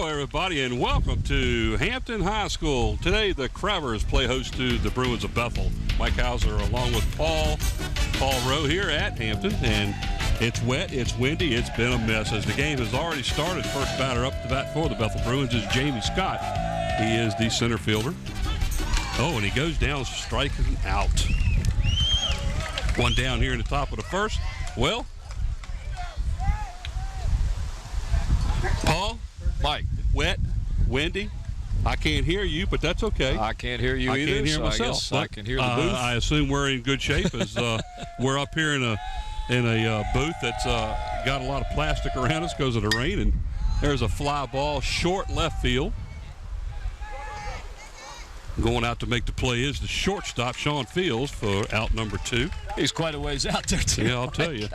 Everybody, and welcome to Hampton High School. Today, the Crabbers play host to the Bruins of Bethel. Mike Hauser along with Paul Rowe here at Hampton, and it's wet, it's windy, it's been a mess as the game has already started. First batter up to bat for the Bethel Bruins is Jamie Scott. He is the center fielder. Oh, and he goes down striking out. One down here in the top of the first. Well, Paul, Mike. Wet, windy. I can't hear you, but that's okay. I can't hear you either. I can't hear so myself. I can hear the booth. I assume we're in good shape as we're up here in a booth that's got a lot of plastic around us because of the rain. And there's a fly ball short left field. Going out to make the play is the shortstop, Sean Fields, for out number 2. He's quite a ways out there, too. Yeah, I'll tell you.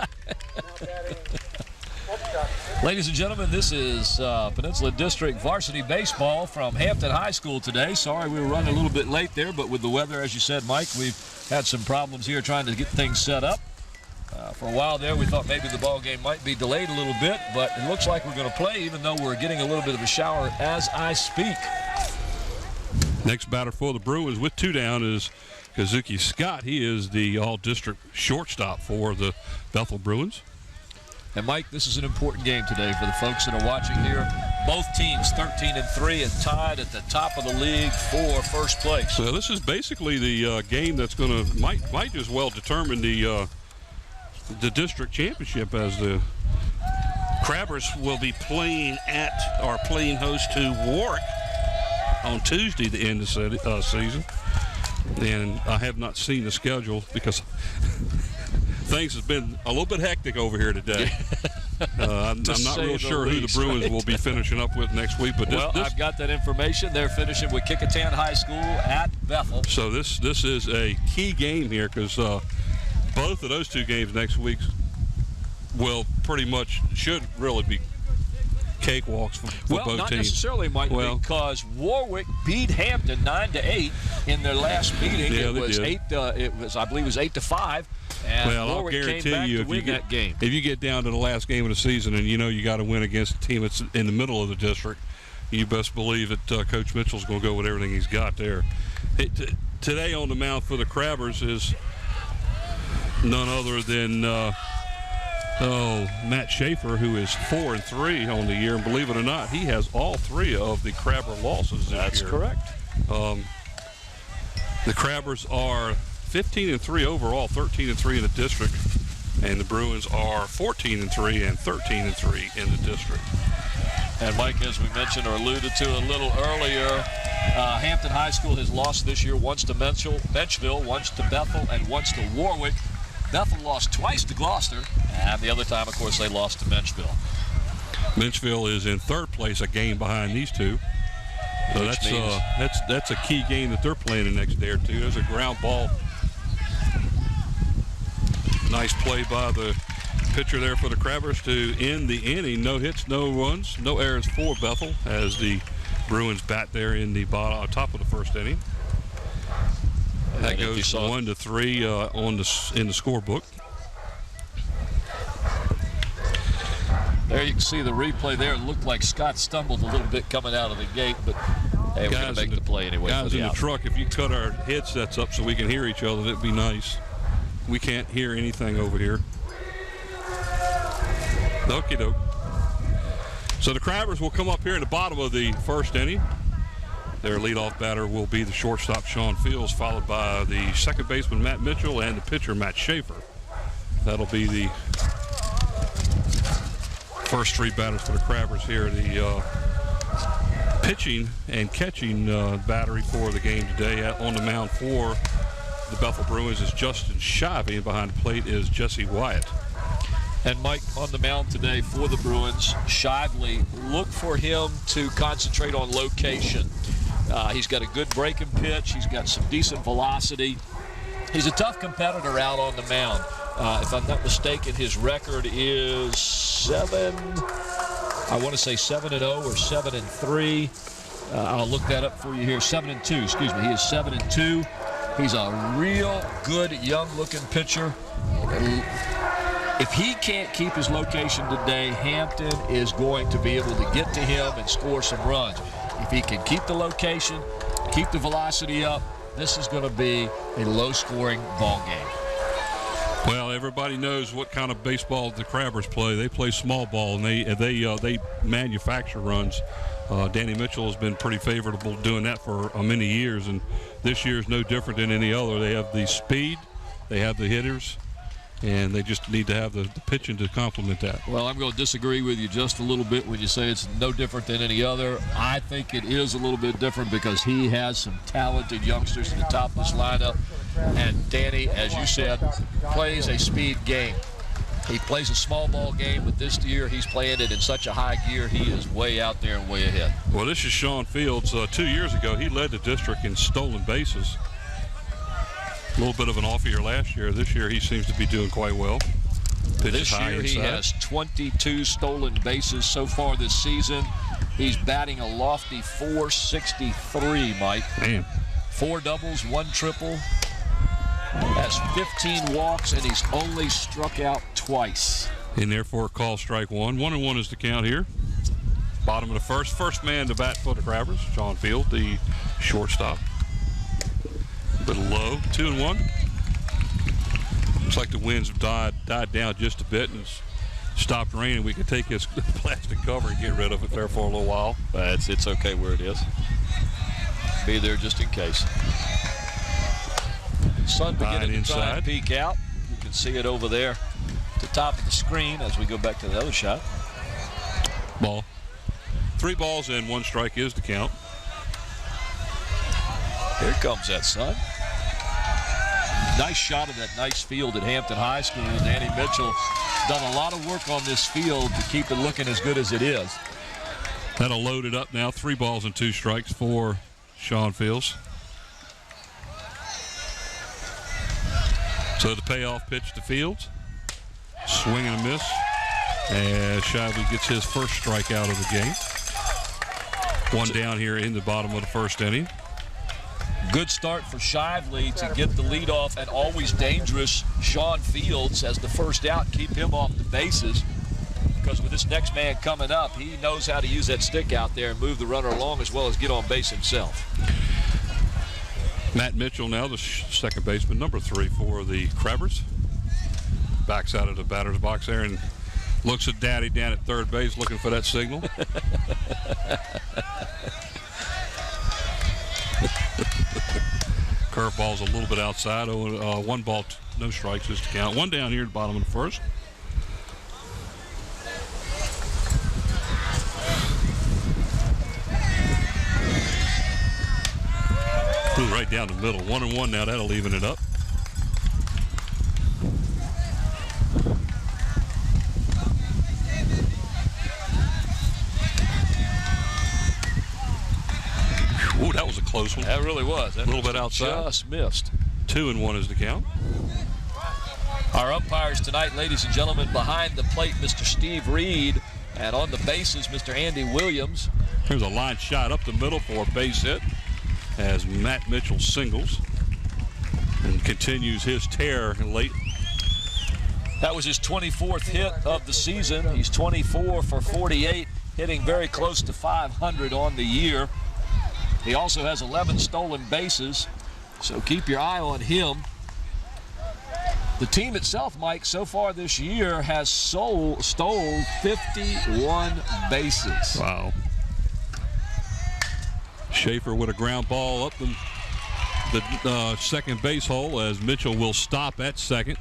Ladies and gentlemen, this is Peninsula District Varsity Baseball from Hampton High School today. Sorry we were running a little bit late there, but with the weather, as you said, Mike, we've had some problems here trying to get things set up. For a while there, we thought maybe the ball game might be delayed a little bit, but it looks like we're going to play, even though we're getting a little bit of a shower as I speak. Next batter for the Bruins with 2 down is Kazuki Scott. He is the all-district shortstop for the Bethel Bruins. And, Mike, this is an important game today for the folks that are watching here. Both teams 13-3 and tied at the top of the league for first place. So this is basically the game that's going to might as well determine the district championship, as the Crabbers will be playing host to Warwick on Tuesday to end the season. And I have not seen the schedule because things have been a little bit hectic over here today. I'm not real sure who the Bruins will be finishing up with next week. But I've got that information. They're finishing with Kecoughtan High School at Bethel. So this is a key game here because both of those 2 games next week will should really be cakewalks for both teams. Not necessarily, Mike, because Warwick beat Hampton 9-8 in their last meeting. Yeah, it was 8. I believe it was 8-5. And I'll guarantee you, if you get down to the last game of the season and you got to win against a team that's in the middle of the district, you best believe that Coach Mitchell's going to go with everything he's got there. Today on the mound for the Crabbers is none other than Matt Schaefer, who is 4-3 on the year, and believe it or not, he has all 3 of the Crabber losses this year. That's correct. The Crabbers are 15-3 overall, 13-3 in the district, and the Bruins are 14-3 and 13-3 in the district. And Mike, as we mentioned or alluded to a little earlier, Hampton High School has lost this year once to Menchville, once to Bethel, and once to Warwick. Bethel lost twice to Gloucester, and the other time, of course, they lost to Menchville. Menchville is in 3rd place, a game behind these 2. So that's a key game that they're playing the next day or 2. There's a ground ball. Nice play by the pitcher there for the Crabbers to end the inning. No hits, no runs, no errors for Bethel as the Bruins bat there in the top of the first inning. That goes 1-3 in the scorebook. There you can see the replay there. It looked like Scott stumbled a little bit coming out of the gate, but hey, we're going to make the play anyway. Guys in the truck, if you cut our headsets up so we can hear each other, that'd be nice. We can't hear anything over here. Okie doke. So the Crabbers will come up here in the bottom of the first inning. Their leadoff batter will be the shortstop, Sean Fields, followed by the second baseman, Matt Mitchell, and the pitcher, Matt Schaefer. That'll be the First three batters for the Crabbers here. The pitching and catching battery for the game today on the mound for the Bethel Bruins is Justin Shivey, and behind the plate is Jesse Wyatt. And Mike, on the mound today for the Bruins, Shively, look for him to concentrate on location. He's got a good breaking pitch. He's got some decent velocity. He's a tough competitor out on the mound. If I'm not mistaken, his record is 7-0 or 7-3. I'll look that up for you here. 7-2, excuse me. He is 7-2. He's a real good, young-looking pitcher. If he can't keep his location today, Hampton is going to be able to get to him and score some runs. If he can keep the location, keep the velocity up, this is going to be a low-scoring ball game. Well, everybody knows what kind of baseball the Crabbers play. They play small ball, and they manufacture runs. Danny Mitchell has been pretty favorable doing that for many years, and this year is no different than any other. They have the speed, they have the hitters, and they just need to have the pitching to complement that. Well, I'm going to disagree with you just a little bit when you say it's no different than any other. I think it is a little bit different because he has some talented youngsters at the top of this lineup. And Danny, as you said, plays a speed game. He plays a small ball game, but this year he's playing it in such a high gear, he is way out there and way ahead. Well, this is Sean Fields. 2 years ago, he led the district in stolen bases. A little bit of an off year last year. This year he seems to be doing quite well. This year he has 22 stolen bases so far this season. He's batting a lofty .463, Mike. Man. 4 doubles, 1 triple. Has 15 walks, and he's only struck out twice. In there for a call, strike one. 1-1 is the count here. Bottom of the first. First man to bat for the Crabbers, Sean Field, the shortstop. A little low, 2-1. Looks like the winds have died down just a bit and it's stopped raining. We can take this plastic cover and get rid of it there for a little while. It's okay where it is. Be there just in case. Sun beginning to try and peek out. You can see it over there at the top of the screen as we go back to the other shot. Ball. 3 balls and 1 strike is the count. Here comes that sun. Nice shot of that nice field at Hampton High School. Danny Mitchell done a lot of work on this field to keep it looking as good as it is. That'll load it up now. 3 balls and 2 strikes for Sean Fields. So the payoff pitch to Fields. Swing and a miss. And Shively gets his first strikeout of the game. 1 down here in the bottom of the first inning. Good start for Shively to get the lead off, and always dangerous Sean Fields as the first out. Keep him off the bases because with this next man coming up, he knows how to use that stick out there and move the runner along as well as get on base himself. Matt Mitchell now, the second baseman, number 3 for the Crabbers. Backs out of the batter's box there and looks at Daddy down at third base looking for that signal. Curveball's a little bit outside. 1 ball, no strikes is to count. 1 down here at the bottom of the first. Flew right down the middle. 1-1 now. That'll even it up. Ooh, that was a close one. That really was. A little bit outside. Just missed. 2-1 is the count. Our umpires tonight, ladies and gentlemen, behind the plate, Mr. Steve Reed, and on the bases, Mr. Andy Williams. Here's a line shot up the middle for a base hit as Matt Mitchell singles and continues his tear late. That was his 24th hit of the season. He's 24 for 48, hitting very close to 500 on the year. He also has 11 stolen bases, so keep your eye on him. The team itself, Mike, so far this year has stole 51 bases. Wow. Schaefer with a ground ball up the second base hole as Mitchell will stop at second.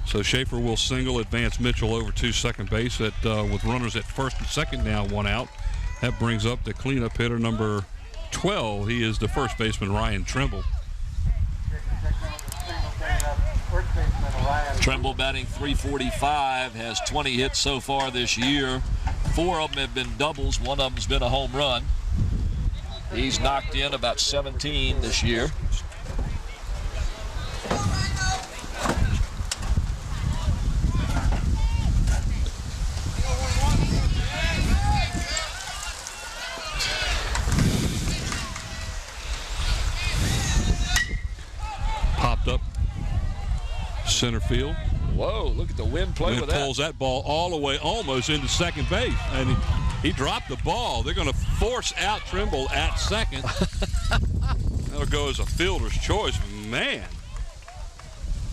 So Schaefer will single, advance Mitchell over to second base with runners at first and second now, 1 out. That brings up the cleanup hitter number 12. He is the first baseman, Ryan Trimble. Trimble batting .345, has 20 hits so far this year. 4 of them have been doubles. 1 of them's been a home run. He's knocked in about 17 this year. Popped up center field. Whoa, look at the wind play with that. Pulls that ball all the way almost into second base. And he dropped the ball. They're going to force out Trimble at second. That'll go as a fielder's choice. Man.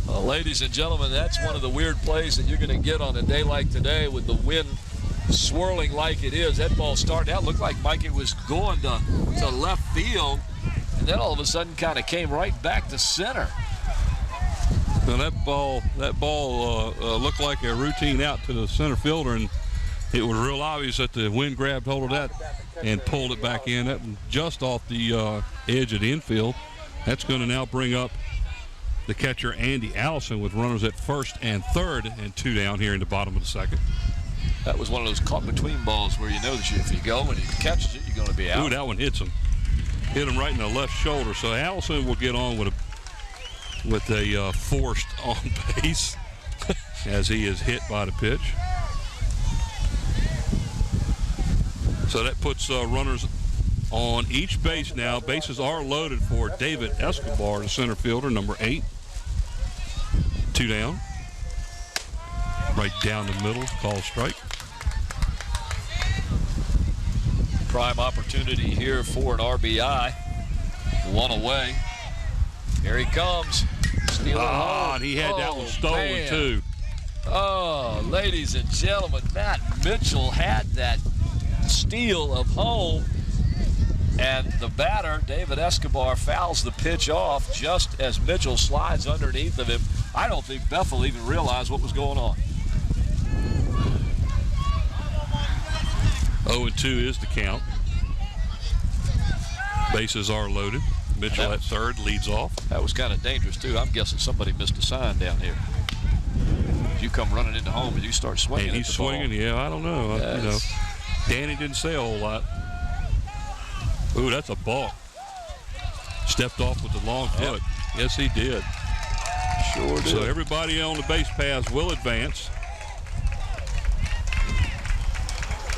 Well, ladies and gentlemen, that's one of the weird plays that you're going to get on a day like today with the wind swirling like it is. That ball started out, looked like Mikey was going to left field, and then all of a sudden kind of came right back to center. Now that ball looked like a routine out to the center fielder, and it was real obvious that the wind grabbed hold of that and pulled it back in. That just off the edge of the infield. That's going to now bring up the catcher Andy Allison with runners at first and third and 2 down here in the bottom of the second. That was one of those caught between balls where you know that if you go and he catches it, you're going to be out. Ooh, that one hits him. Hit him right in the left shoulder. So Allison will get on with a forced on base as he is hit by the pitch. So that puts runners on each base now. Bases are loaded for David Escobar, the center fielder, number 8. 2 down. Right down the middle, call strike. Prime opportunity here for an RBI. 1 away. Here he comes. Stealing home. And he had that one stolen, too. Oh, ladies and gentlemen, Matt Mitchell had that steal of home. And the batter, David Escobar, fouls the pitch off just as Mitchell slides underneath of him. I don't think Bethel even realized what was going on. 0-2 is the count. Bases are loaded. Mitchell at third leads off. That was kind of dangerous, too. I'm guessing somebody missed a sign down here. You come running into home and you start swinging. And he's swinging, yeah, I don't know. Yes. You know, Danny didn't say a whole lot. Ooh, that's a balk. Stepped off with the long foot. Yes, he did. Sure did. So everybody on the base paths will advance.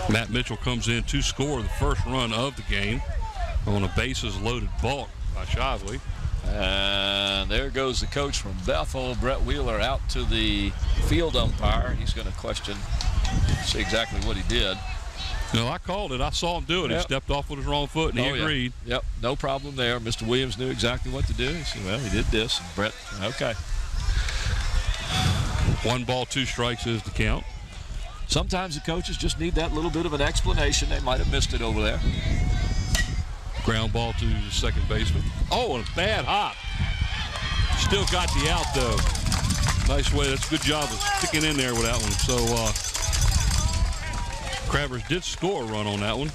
Matt Mitchell comes in to score the first run of the game on a bases-loaded balk by Shively. And there goes the coach from Bethel, Brett Wheeler, out to the field umpire. He's going to question, see exactly what he did. No, I called it. I saw him do it. He stepped off with his wrong foot, and he agreed. Yep, no problem there. Mr. Williams knew exactly what to do. He said, well, he did this. And Brett, okay. 1 ball, 2 strikes is the count. Sometimes the coaches just need that little bit of an explanation. They might have missed it over there. Ground ball to the second baseman. Oh, and a bad hop. Still got the out, though. Nice way. That's a good job of sticking in there with that one. So, Crabbers did score a run on that one.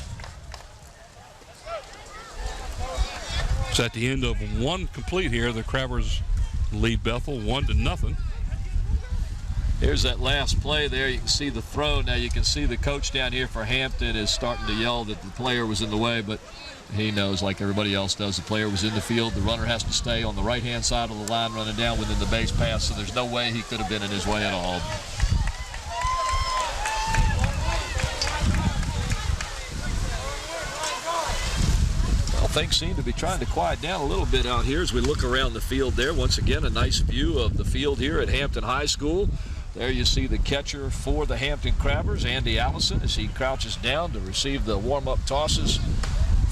It's at the end of 1 complete here. The Crabbers lead Bethel 1-0. Here's that last play there. You can see the throw. Now you can see the coach down here for Hampton is starting to yell that the player was in the way, but he knows, like everybody else does, the player was in the field. The runner has to stay on the right-hand side of the line running down within the base path, so there's no way he could have been in his way at all. Well, things seem to be trying to quiet down a little bit out here as we look around the field there. Once again, a nice view of the field here at Hampton High School. There you see the catcher for the Hampton Crabbers, Andy Allison, as he crouches down to receive the warm-up tosses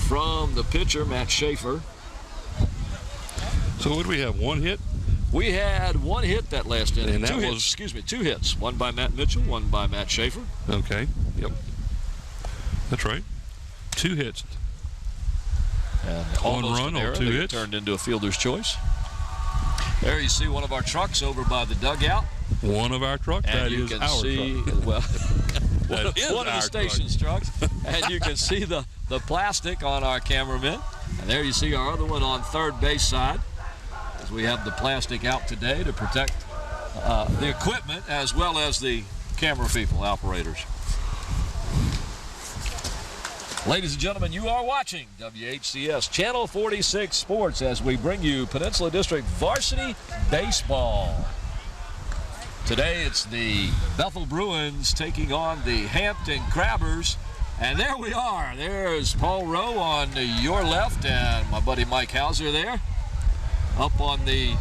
from the pitcher, Matt Schaefer. So what do we have, 1 hit? We had 1 hit that last inning. And that 2 hits, excuse me, 2 hits. 1 by Matt Mitchell, 1 by Matt Schaefer. Okay, yep. That's right. 2 hits. And 1 run on 2 hits. Turned into a fielder's choice. There you see one of our trucks over by the dugout. One of our trucks? And that you is can our see, truck. well, one of our the station's trucks. And you can see the plastic on our cameraman. And there you see our other one on third base side, as we have the plastic out today to protect the equipment as well as the camera people, operators. Ladies and gentlemen, you are watching WHCS Channel 46 Sports as we bring you Peninsula District Varsity Baseball. Today it's the Bethel Bruins taking on the Hampton Crabbers. And there we are. There's Paul Rowe on your left and my buddy Mike Hauser there. Up on the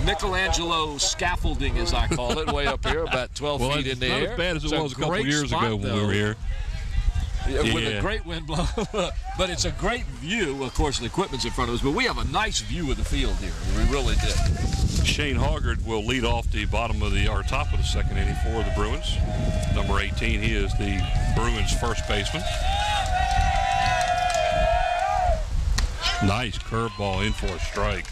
Michelangelo scaffolding, as I call it, way up here, about 12 feet in the air. Not as bad as it was a couple years ago when we were here. With a great wind blow. But it's a great view. Of course, the equipment's in front of us, but we have a nice view of the field here. We really did. Shane Hoggard will lead off the bottom of or top of the second inning for the Bruins. Number 18, he is the Bruins first baseman. Nice curveball in for a strike.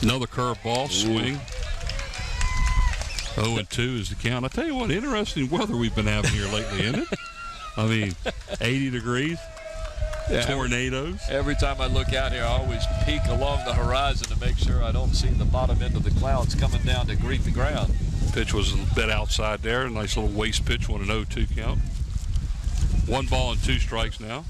Another curveball, swing. 0-2 is the count. I tell you what, interesting weather we've been having here lately, isn't it? I mean, 80 degrees, tornadoes. Every time I look out here, I always peek along the horizon to make sure I don't see the bottom end of the clouds coming down to greet the ground. Pitch was a bit outside there. A nice little waist pitch on an 0-2 count. 1 ball and 2 strikes now.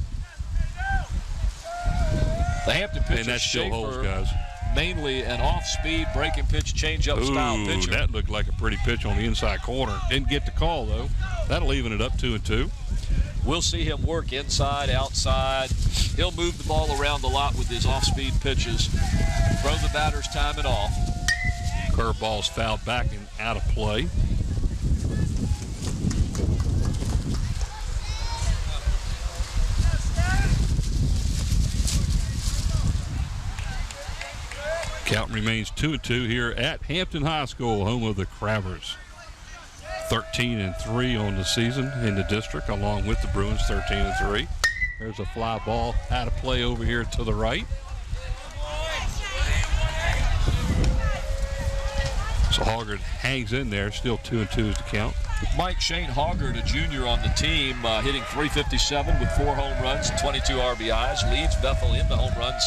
The Hampton pitcher, and that still holds, guys. Mainly an off-speed breaking pitch changeup style pitcher. That looked like a pretty pitch on the inside corner. Didn't get the call, though. That'll even it up 2-2. We'll see him work inside, outside. He'll move the ball around a lot with his off-speed pitches. Throw the batter's time it off. Curveball's fouled back and out of play. Count remains 2-2 here at Hampton High School, home of the Crabbers. 13-3 on the season in the district, along with the Bruins, 13-3. There's a fly ball out of play over here to the right. So Hoggard hangs in there, still 2-2 is the count. Mike Shane Hoggard, a junior on the team, hitting .357 with 4 home runs and 22 RBIs, leads Bethel in the home runs.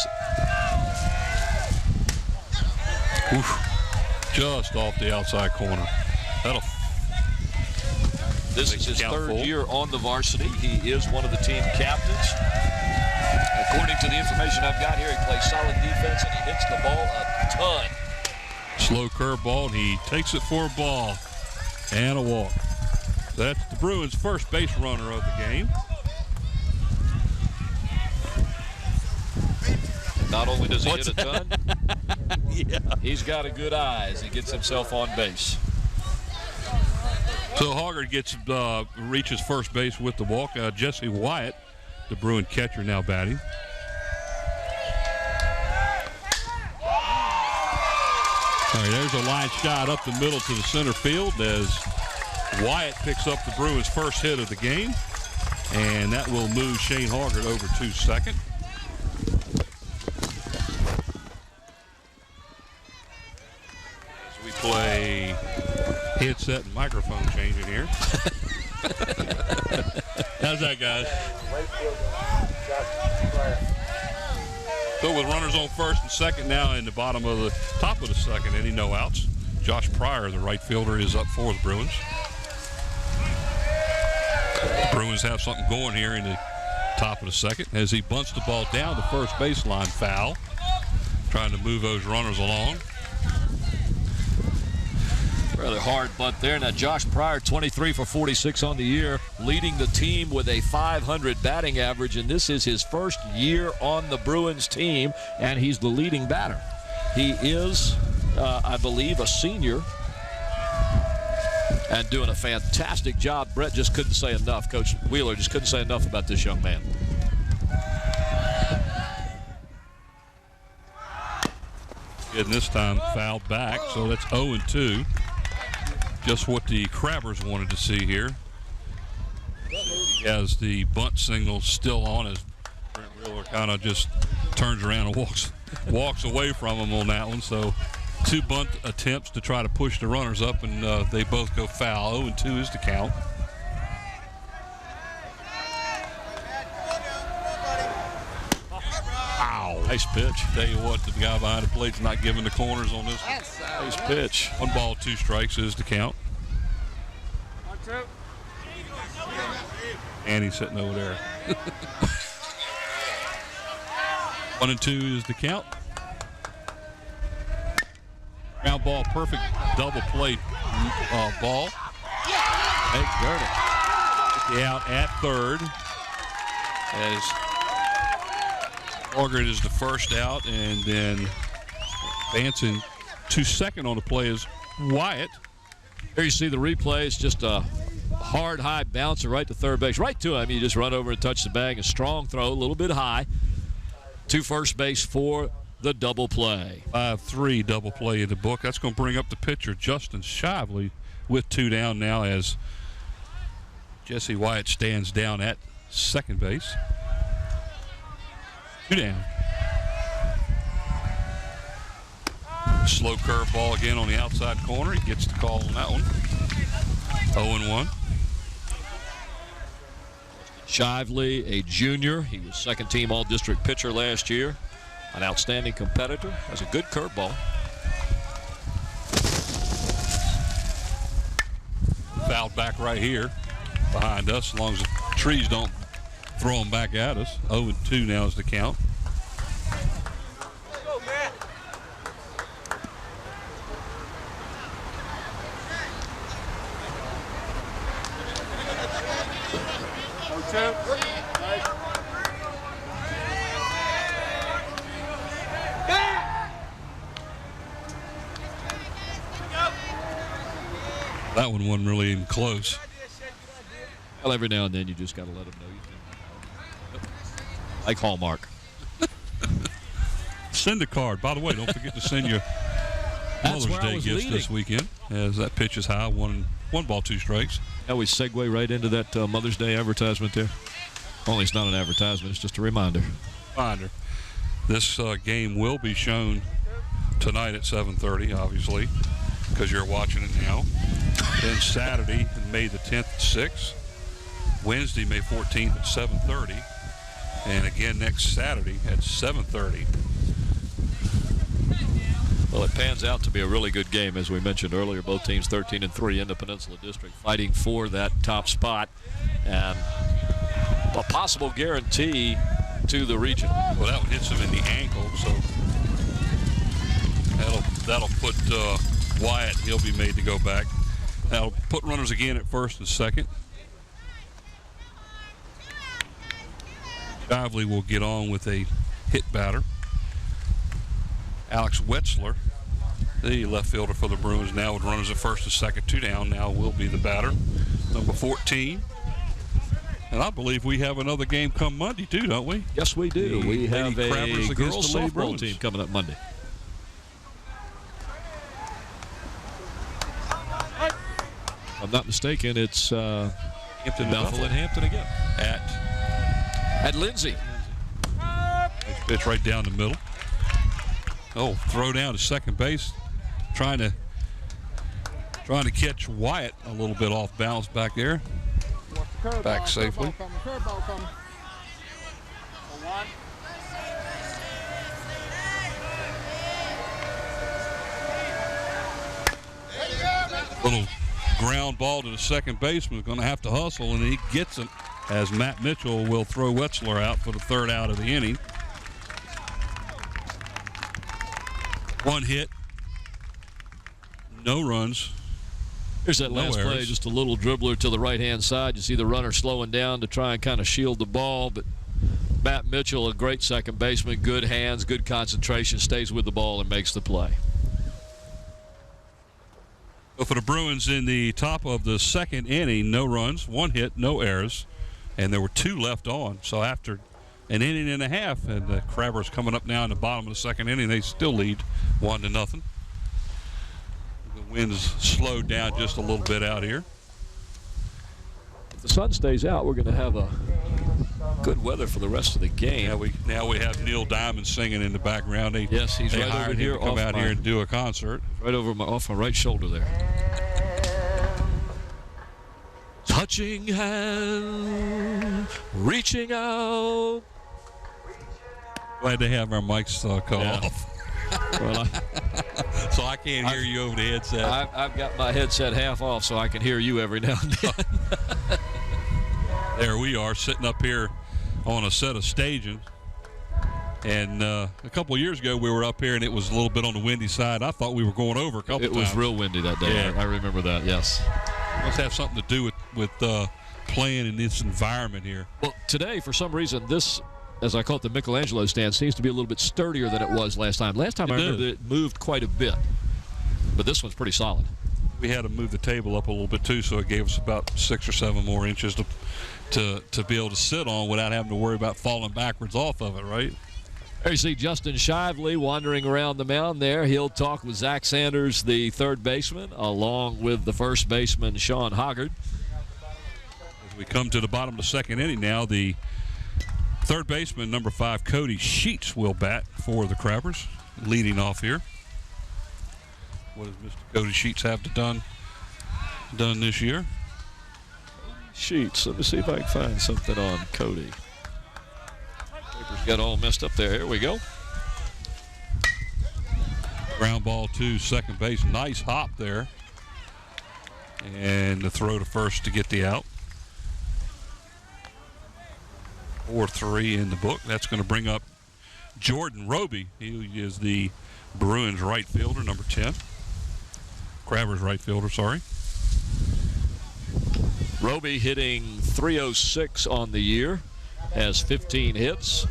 Oof. Just off the outside corner. This is his third year on the varsity. He is one of the team captains. According to the information I've got here, he plays solid defense and he hits the ball a ton. Slow curveball, and he takes it for a ball and a walk. That's the Bruins' first base runner of the game. Not only does he hit a ton, yeah, he's got a good eye as he gets himself on base. So Hoggard reaches first base with the walk. Jesse Wyatt, the Bruin catcher, now batting. All right, there's a line shot up the middle to the center field as Wyatt picks up the Bruins' first hit of the game, and that will move Shane Hoggard over to second. As we play headset and microphone changing here. How's that, guys? So with runners on first and second now in the top of the second inning, no outs. Josh Pryor, the right fielder, is up for the Bruins. Bruins have something going here in the top of the second as he bunts the ball down the first baseline, foul. Trying to move those runners along. Rather hard bunt there. Now Josh Pryor, 23 for 46 on the year, leading the team with a .500 batting average, and this is his first year on the Bruins team, and he's the leading batter. He is, I believe, a senior and doing a fantastic job. Brett just couldn't say enough. Coach Wheeler just couldn't say enough about this young man. And this time fouled back, so that's 0-2. just what the Crabbers wanted to see here. He has the bunt signal still on as Brent Wheeler kind of just turns around and walks away from him on that one. So 2 bunt attempts to try to push the runners up, and they both go foul. 0-2 is the count. Wow. Nice pitch. Tell you what, the guy behind the plate's not giving the corners on this one. Nice pitch. 1 ball, 2 strikes is the count. And he's sitting over there. 1-2 is the count. Ground ball, perfect double play ball. Hey, Gurden. The out at third as Orgard is the first out, and then advancing to second on the play is Wyatt. Here you see the replay. It's just a hard, high bouncer right to third base. Right to him. You just run over and touch the bag. A strong throw, a little bit high. To first base for the double play. 5-3 double play in the book. That's going to bring up the pitcher, Justin Shively, with 2 down now as Jesse Wyatt stands down at second base. 2 down. Slow curveball again on the outside corner. He gets the call on that one. 0-1. Shively, a junior. He was second-team all-district pitcher last year. An outstanding competitor. Has a good curveball. Fouled back right here behind us, as long as the trees don't throw them back at us. 0-2 now is the count. That one wasn't really even close. Well, every now and then you just got to let them know you can. Like Hallmark. Send a card. By the way, don't forget to send your Mother's Day gifts this weekend, as that pitch is high. 1 ball, 2 strikes. Now we segue right into that Mother's Day advertisement there. Only it's not an advertisement, it's just a reminder. This game will be shown tonight at 7:30, obviously, because you're watching it now. Then Saturday, May the 10th at 6. Wednesday, May 14th at 7:30. And again next Saturday at 7:30. Well, it pans out to be a really good game, as we mentioned earlier. Both teams 13-3 in the Peninsula District, fighting for that top spot and a possible guarantee to the region. Well, that one hits him in the ankle, so that'll put Wyatt. He'll be made to go back. That'll put runners again at first and second. Shively will get on with a hit batter. Alex Wetzler, the left fielder for the Bruins, now with runners at first and second, 2 down, now will be the batter. Number 14. And I believe we have another game come Monday, too, don't we? Yes, we do. We have a girls softball Bruins team coming up Monday. If I'm not mistaken, it's Hampton Bethel and Hampton again. At Lindsay. Nice pitch right down the middle. Oh, throw down to second base. Trying to catch Wyatt a little bit off balance back there. Back safely. Little ground ball to the second baseman. Is going to have to hustle, and he gets it as Matt Mitchell will throw Wetzler out for the 3rd out of the inning. 1 hit, no runs. Here's that last play, just a little dribbler to the right-hand side. You see the runner slowing down to try and kind of shield the ball, but Matt Mitchell, a great second baseman, good hands, good concentration, stays with the ball and makes the play. But for the Bruins in the top of the 2nd inning, no runs, 1 hit, no errors, and there were 2 left on. So after an inning and a half, and the Crabbers coming up now in the bottom of the 2nd inning, they still lead 1-0. Wind's slowed down just a little bit out here. If the sun stays out, we're going to have a good weather for the rest of the game. Now we have Neil Diamond singing in the background. Yes, he's right over here. To come out here and do a concert. Right off my right shoulder there. Touching hand, reaching out. Glad to have our mics cut off. Well, so I can't hear you over the headset. I've got my headset half off so I can hear you every now and then. There we are, sitting up here on a set of staging. And a couple of years ago, we were up here, and it was a little bit on the windy side. I thought we were going over a couple times. It was real windy that day. Yeah. I remember that, yes. Must have something to do with playing in this environment here. Well, today, for some reason, this, as I call it, the Michelangelo stand, seems to be a little bit sturdier than it was last time. Last time I remember it moved quite a bit, but this one's pretty solid. We had to move the table up a little bit, too, so it gave us about 6 or 7 more inches to be able to sit on without having to worry about falling backwards off of it, right? There you see Justin Shively wandering around the mound there. He'll talk with Zach Sanders, the third baseman, along with the first baseman, Sean Hoggard. As we come to the bottom of the second inning now, the third baseman, number 5, Cody Sheets, will bat for the Crabbers, leading off here. What does Mr. Cody Sheets have done this year? Sheets. Let me see if I can find something on Cody. Paper's got all messed up there. Here we go. Ground ball to second base. Nice hop there. And the throw to first to get the out. 4-3 in the book. That's going to bring up Jordan Roby. He is the Bruins right fielder, number 10. Crabbers right fielder, sorry. Roby hitting .306 on the year, has 15 hits.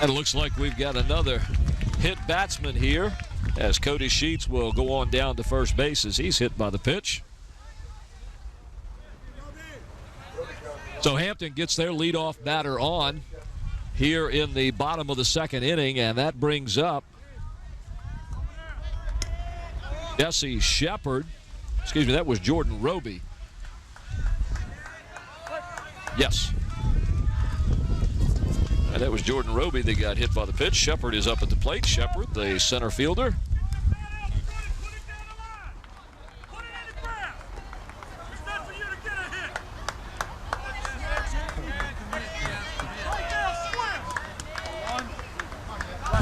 And it looks like we've got another hit batsman here, as Cody Sheets will go on down to first base as he's hit by the pitch. So Hampton gets their leadoff batter on here in the bottom of the second inning, and that brings up Jesse Shepard. Excuse me, that was Jordan Roby. Yes. And that was Jordan Roby that got hit by the pitch. Shepard is up at the plate. Shepard, the center fielder.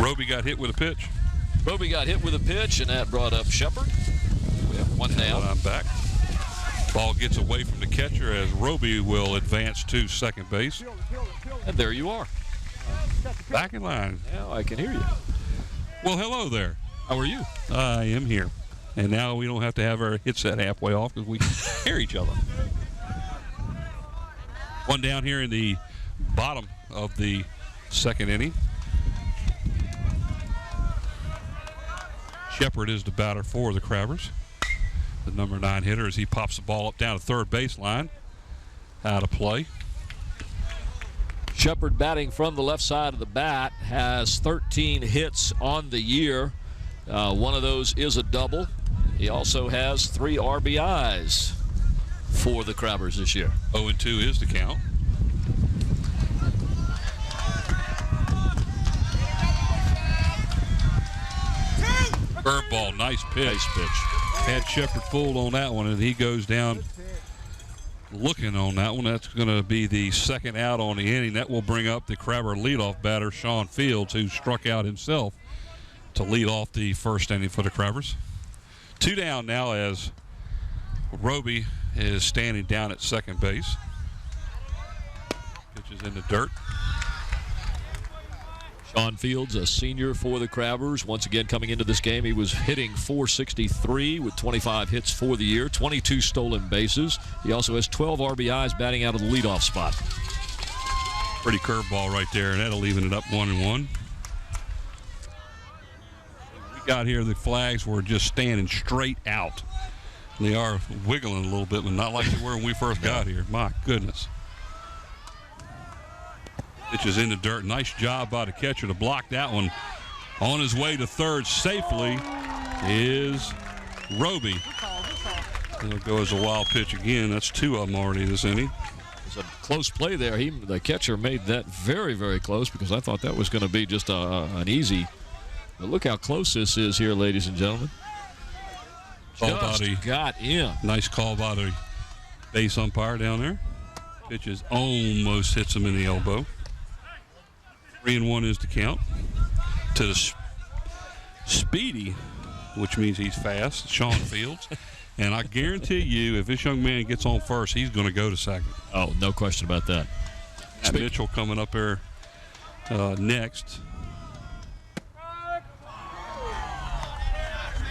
Roby got hit with a pitch. Roby got hit with a pitch, and that brought up Shepard. We have one down. I'm back. Ball gets away from the catcher as Roby will advance to second base. And there you are. Back in line. Now I can hear you. Well, hello there. How are you? I am here. And now we don't have to have our headset halfway off because we can hear each other. One down here in the bottom of the second inning. Shepard is the batter for the Crabbers. The number 9 hitter as he pops the ball up down to third baseline. Out of play. Shepard batting from the left side of the bat, has 13 hits on the year. One of those is a double. He also has 3 RBIs for the Crabbers this year. 0-2 is the count. Curveball, nice pitch. Nice pitch. Had Shepard fooled on that one, and he goes down looking on that one. That's going to be the second out on the inning. That will bring up the Crabber leadoff batter, Sean Fields, who struck out himself to lead off the first inning for the Crabbers. 2 down now as Roby is standing down at second base. Pitch is in the dirt. Sean Fields, a senior for the Crabbers. Once again, coming into this game, he was hitting .463 with 25 hits for the year, 22 stolen bases. He also has 12 RBIs batting out of the leadoff spot. Pretty curveball right there, and that'll even it up 1-1. got here, the flags were just standing straight out. They are wiggling a little bit, but not like they were when we first got here. My goodness. Pitch is in the dirt. Nice job by the catcher to block that one. On his way to third safely is Roby. It'll go as a wild pitch again. That's 2 of them already this inning. It's a close play there. The catcher made that very, very close because I thought that was going to be just an easy. But look how close this is here, ladies and gentlemen. Just got in. Nice call by the base umpire down there. Pitches almost hits him in the elbow. 3-1 is the count. To the speedy, which means he's fast, Sean Fields. And I guarantee you, if this young man gets on first, he's going to go to second. Oh, no question about that. Matt Mitchell coming up there next.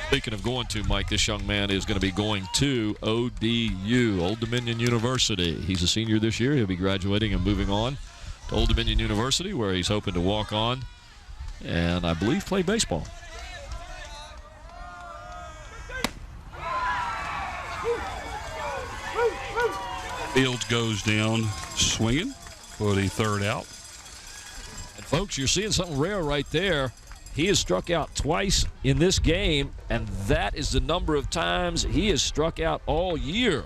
Speaking of going to, Mike, this young man is going to be going to ODU, Old Dominion University. He's a senior this year. He'll be graduating and moving on to Old Dominion University, where he's hoping to walk on and, I believe, play baseball. Fields goes down swinging for the third out. And, folks, you're seeing something rare right there. He has struck out twice in this game, and that is the number of times he has struck out all year.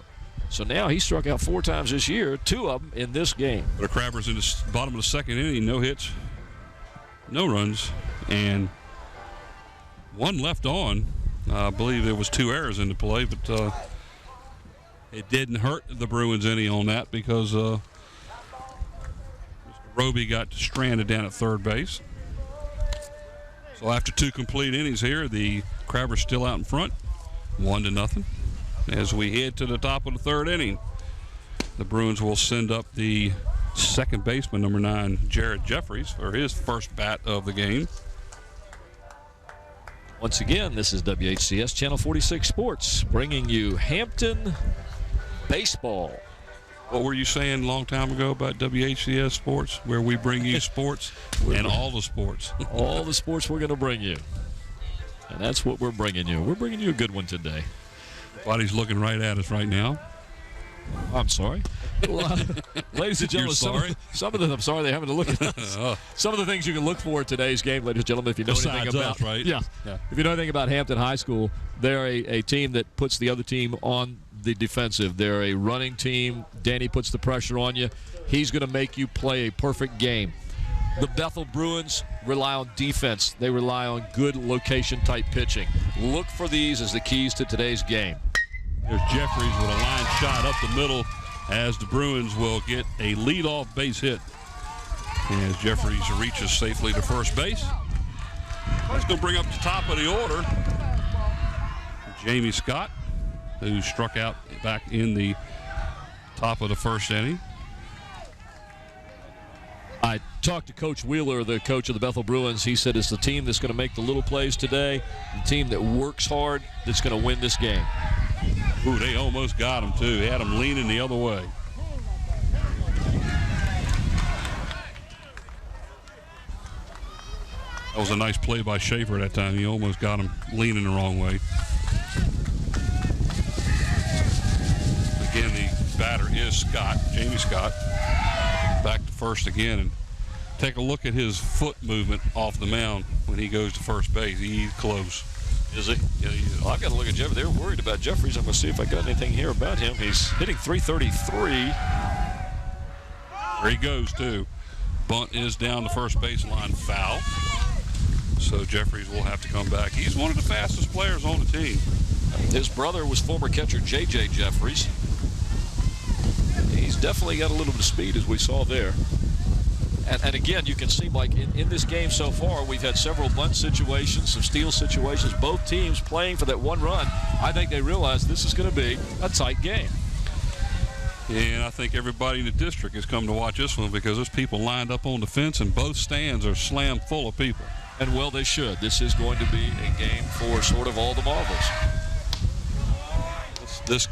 So now he struck out 4 times this year, 2 of them in this game. The Crabbers in the bottom of the second inning, no hits, no runs, and 1 left on. I believe there was 2 errors in the play, but it didn't hurt the Bruins any on that because Mr. Roby got stranded down at third base. So after 2 complete innings here, the Crabbers still out in front, 1-0. As we head to the top of the third inning, the Bruins will send up the second baseman, number 9, Jared Jeffries, for his first bat of the game. Once again, this is WHCS Channel 46 Sports, bringing you Hampton baseball. What were you saying a long time ago about WHCS Sports, where we bring you sports and all the sports? All the sports we're going to bring you. And that's what we're bringing you. We're bringing you a good one today. Everybody's looking right at us right now. I'm sorry. Ladies and gentlemen, some of the I'm sorry they're having to look at us. Some of the things you can look for in today's game, ladies and gentlemen, if you know anything about us, right? Yeah. If you know anything about Hampton High School, they're a team that puts the other team on the defensive. They're a running team. Danny puts the pressure on you. He's going to make you play a perfect game. The Bethel Bruins rely on defense. They rely on good location-type pitching. Look for these as the keys to today's game. There's Jeffries with a line shot up the middle as the Bruins will get a leadoff base hit. As Jeffries reaches safely to first base. That's going to bring up the top of the order Jamie Scott, who struck out back in the top of the first inning. I talked to Coach Wheeler, the coach of the Bethel Bruins. He said it's the team that's going to make the little plays today, the team that works hard that's going to win this game. Ooh, they almost got him, too. They had him leaning the other way. That was a nice play by Schaefer that time. He almost got him leaning the wrong way. Again, the batter is Scott, Jamie Scott. Back to first again, and take a look at his foot movement off the mound when he goes to first base. He's close. Is he? Yeah, he is. Well, I've got to look at Jeffries. They were worried about Jeffries. I'm going to see if I got anything here about him. He's hitting .333. There he goes, too. Bunt is down the first baseline, foul. So Jeffries will have to come back. He's one of the fastest players on the team. His brother was former catcher J.J. Jeffries. He's definitely got a little bit of speed, as we saw there. And again, you can see, Mike, in this game so far, we've had several bunt situations, some steal situations, both teams playing for that one run. I think they realize this is going to be a tight game. And I think everybody in the district has come to watch this one because there's people lined up on the fence and both stands are slammed full of people. And, well, they should. This is going to be a game for sort of all the marbles. This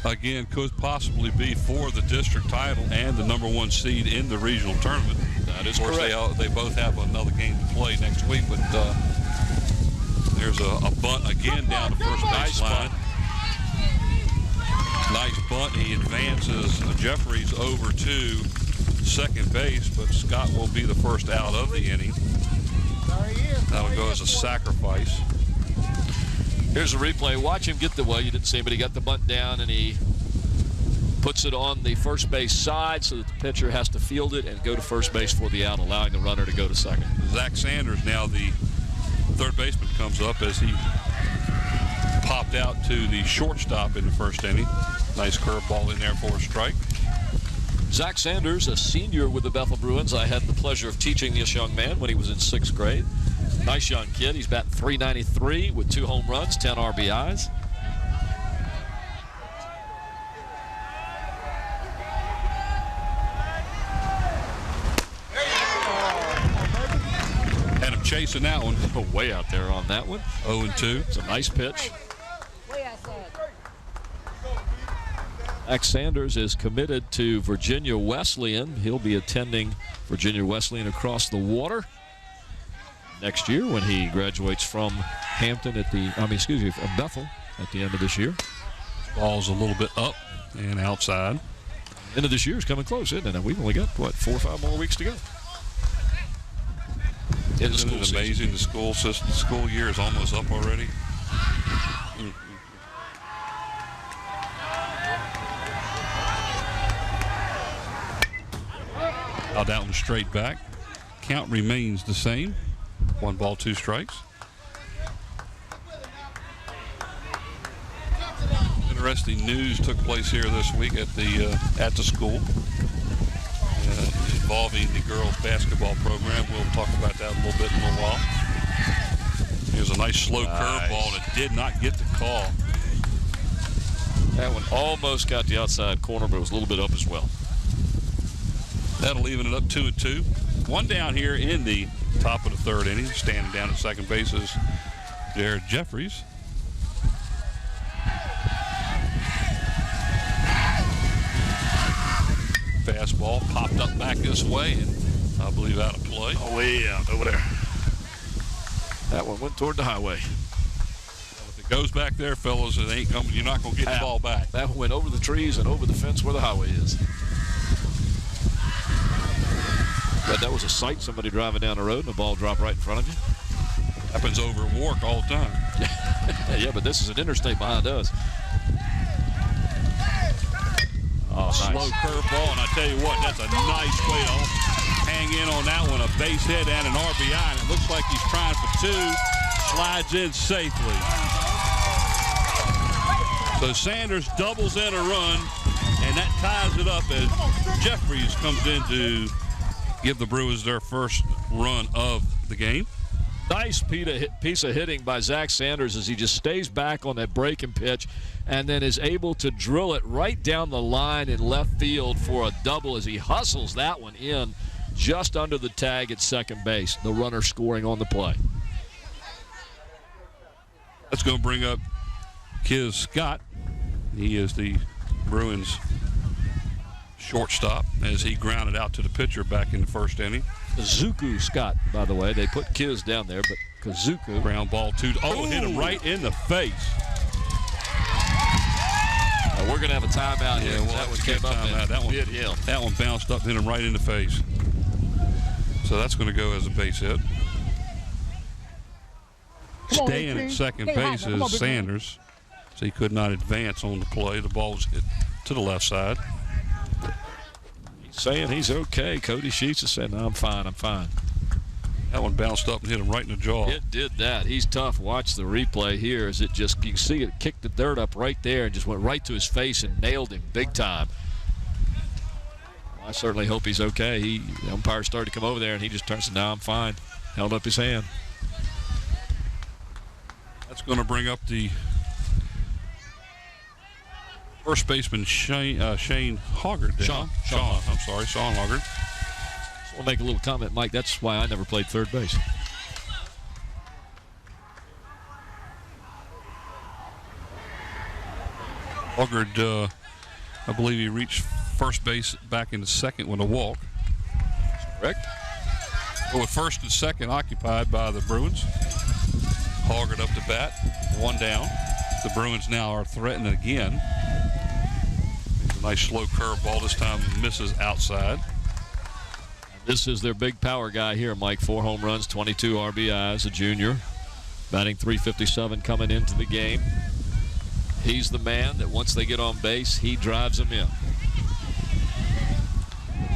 again, could possibly be for the district title and the #1 seed in the regional tournament. That is correct. Of course, they both have another game to play next week, but There's a bunt again down the first base line. Nice bunt. He advances Jeffries over to second base, but Scott will be the first out of the inning. That'll go as a sacrifice. Here's a replay. Watch him get the, well, you didn't see him, but he got the bunt down, and he puts it on the first base side so that the pitcher has to field it and go to first base for the out, allowing the runner to go to second. Zach Sanders, now the third baseman, comes up as he popped out to the shortstop in the first inning. Nice curveball in there for a strike. Zach Sanders, a senior with the Bethel Bruins. I had the pleasure of teaching this young man when he was in 6th grade. Nice young kid. He's batting .393 with 2 home runs, 10 RBIs. Had him chasing that one. Way out there on that one. 0-2. It's a nice pitch. Zach Sanders is committed to Virginia Wesleyan. He'll be attending Virginia Wesleyan across the water next year when he graduates from Hampton at the, from Bethel at the end of this year. Ball's a little bit up and outside. End of this year is coming close, isn't it? And we've only got, what, 4 or 5 more weeks to go. Isn't it amazing? The school year is almost up already. That one straight back. Count remains the same. 1 ball, 2 strikes. Interesting news took place here this week at the school involving the girls basketball program. We'll talk about that a little bit in a little while. Here's a nice slow curveball that did not get the call. That one almost got the outside corner, but it was a little bit up as well. That'll even it up 2-2. 1 down here in the top of the 3rd inning. Standing down at second base is Jared Jeffries. Fastball popped up back this way, and I believe out of play. Oh, way out over there. That one went toward the highway. Well, if it goes back there, fellas, it ain't coming. You're not going to get the ball back. That one went over the trees and over the fence where the highway is. But that was a sight, somebody driving down the road and the ball dropped right in front of you. Happens over at Warwick all the time. Yeah, but this is an interstate behind us. Oh, nice. Slow curveball, and I tell you what, that's a nice way to hang in on that one. A base hit and an RBI, and it looks like he's trying for 2. Slides in safely. So Sanders doubles in a run, and that ties it up as Jeffries comes in to give the Bruins their first run of the game. Nice piece of hitting by Zach Sanders as he just stays back on that breaking pitch and then is able to drill it right down the line in left field for a double as he hustles that one in just under the tag at second base. The runner scoring on the play. Let's go bring up Kiz Scott. He is the Bruins shortstop as he grounded out to the pitcher back in the first inning. Kazuku Scott, by the way. They put Kiz down there, but Kazuku. Ground ball 2. Oh, hit him right in the face. We're going to have a timeout here. Well, that one came up and hit him. That one bounced up and hit him right in the face. So that's going to go as a base hit. Staying at second base is Sanders. So he could not advance on the play. The ball was hit to the left side. He's saying he's okay. Cody Sheets is saying, no, I'm fine, I'm fine. That one bounced up and hit him right in the jaw. It did that. He's tough. Watch the replay here as it just, you can see it kicked the dirt up right there and just went right to his face and nailed him big time. I certainly hope he's okay. The umpire started to come over there and he just turns and, no, I'm fine. Held up his hand. That's going to bring up the first baseman, Shane Hoggard. Sean Hoggard. I'll make a little comment, Mike. That's why I never played third base. Hoggard, I believe he reached first base back in the second with a walk. Correct. But with first and second occupied by the Bruins. Hoggard up to bat, 1 down. The Bruins now are threatening again. It's a nice slow curveball. This time misses outside. This is their big power guy here, Mike. 4 home runs, 22 RBIs, a junior. Batting .357 coming into the game. He's the man that once they get on base, he drives them in.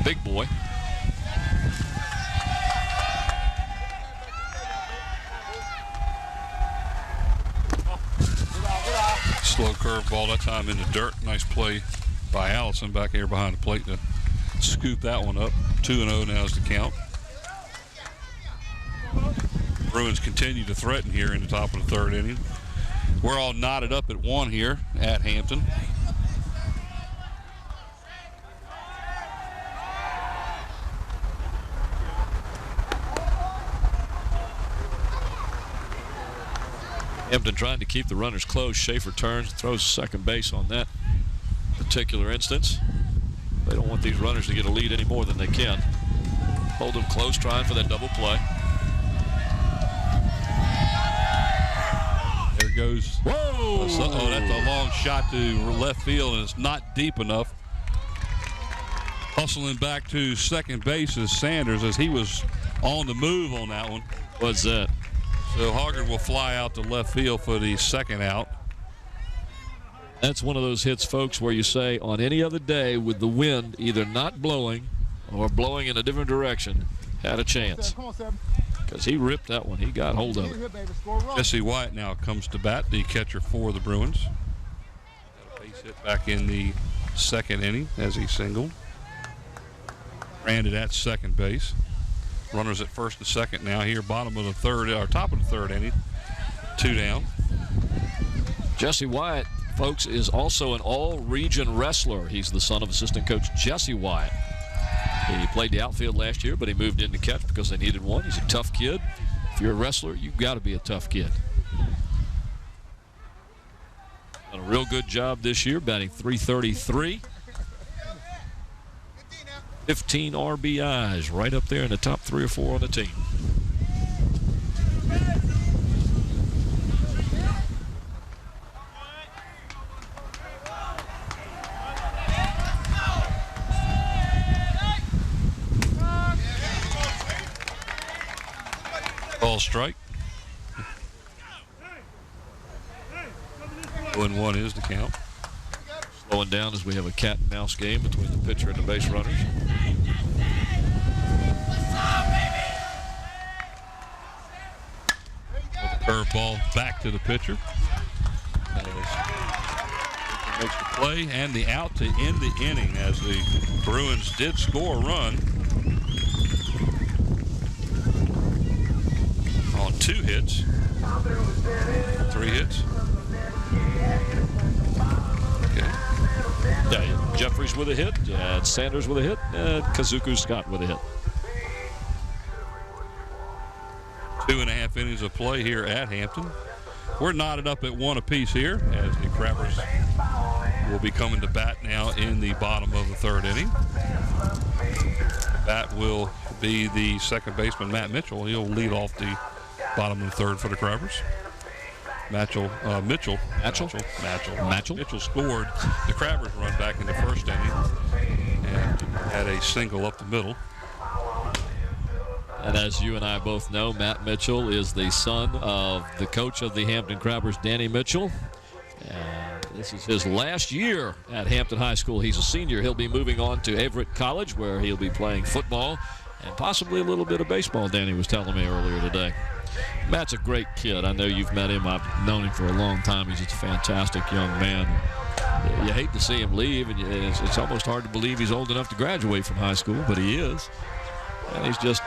Big boy. Slow curveball, that time in the dirt. Nice play by Allison back here behind the plate to scoop that one up. 2-0 now is the count. Bruins continue to threaten here in the top of the 3rd inning. We're all knotted up at 1 here at Hampton. Hampton trying to keep the runners close. Schaefer turns, throws second base on that particular instance. They don't want these runners to get a lead any more than they can. Hold them close, trying for that double play. There goes. Whoa! Oh, that's a long shot to left field, and it's not deep enough. Hustling back to second base is Sanders, as he was on the move on that one. What's that? So Hoggard will fly out to left field for the second out. That's one of those hits, folks, where you say on any other day with the wind either not blowing or blowing in a different direction, had a chance. Because he ripped that one. He got hold of it. Jesse Wyatt now comes to bat, the catcher for the Bruins. Got a base hit back in the 2nd inning as he singled. Branded at second base. Runners at first and second now here, bottom of the 3rd, or top of the 3rd inning. 2 down. Jesse Wyatt, folks, is also an all-region wrestler. He's the son of assistant coach Jesse Wyatt. He played the outfield last year, but he moved in to catch because they needed one. He's a tough kid. If you're a wrestler, you've got to be a tough kid. Done a real good job this year, batting .333. 15 RBIs, right up there in the top 3 or 4 on the team. Ball strike. 0-1 is the count. Slowing down as we have a cat and mouse game between the pitcher and the base runners. Curveball back to the pitcher. Makes the play and the out to end the inning, as the Bruins did score a run on 2 hits. 3 hits. Okay. Yeah, Jeffries with a hit, Sanders with a hit, Kazuku Scott with a hit. 2.5 innings of play here at Hampton. We're knotted up at 1 apiece here, as the Crabbers will be coming to bat now in the bottom of the 3rd inning. That will be the second baseman, Matt Mitchell. He'll lead off the bottom of the 3rd for the Crabbers. Mitchell scored the Crabbers run back in the 1st inning and had a single up the middle. And as you and I both know, Matt Mitchell is the son of the coach of the Hampton Crabbers, Danny Mitchell. And this is his last year at Hampton High School. He's a senior. He'll be moving on to Everett College, where he'll be playing football and possibly a little bit of baseball, Danny was telling me earlier today. Matt's a great kid. I know you've met him. I've known him for a long time. He's just a fantastic young man. You hate to see him leave, and it's almost hard to believe he's old enough to graduate from high school, but he is. And he's just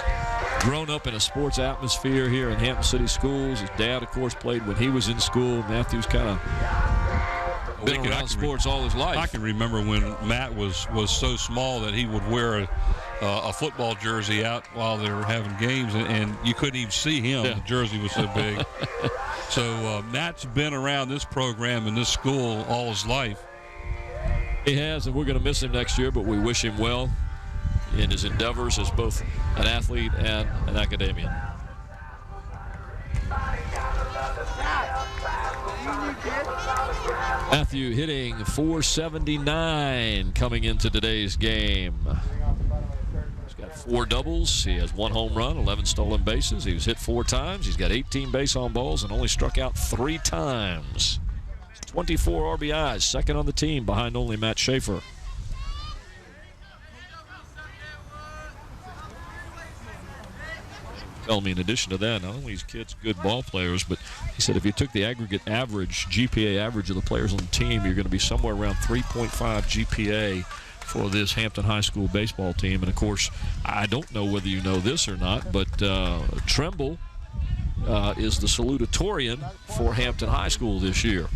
grown up in a sports atmosphere here in Hampton City Schools. His dad, of course, played when he was in school. Matthew's kind of been around sports all his life. I can remember when Matt was so small that he would wear a football jersey out while they were having games, and you couldn't even see him. Yeah. The jersey was so big. So Matt's been around this program and this school all his life. He has, and we're going to miss him next year, but we wish him well in his endeavors as both an athlete and an academician. Matthew hitting .479 coming into today's game. He's got 4 doubles. He has 1 home run, 11 stolen bases. He was hit 4 times. He's got 18 base on balls and only struck out 3 times. 24 RBIs, second on the team behind only Matt Schaefer. Tell me in addition to that, not only these kids good ball players, but he said if you took the aggregate average, GPA average of the players on the team, you're going to be somewhere around 3.5 GPA for this Hampton High School baseball team. And of course, I don't know whether you know this or not, but Tremble is the salutatorian for Hampton High School this year.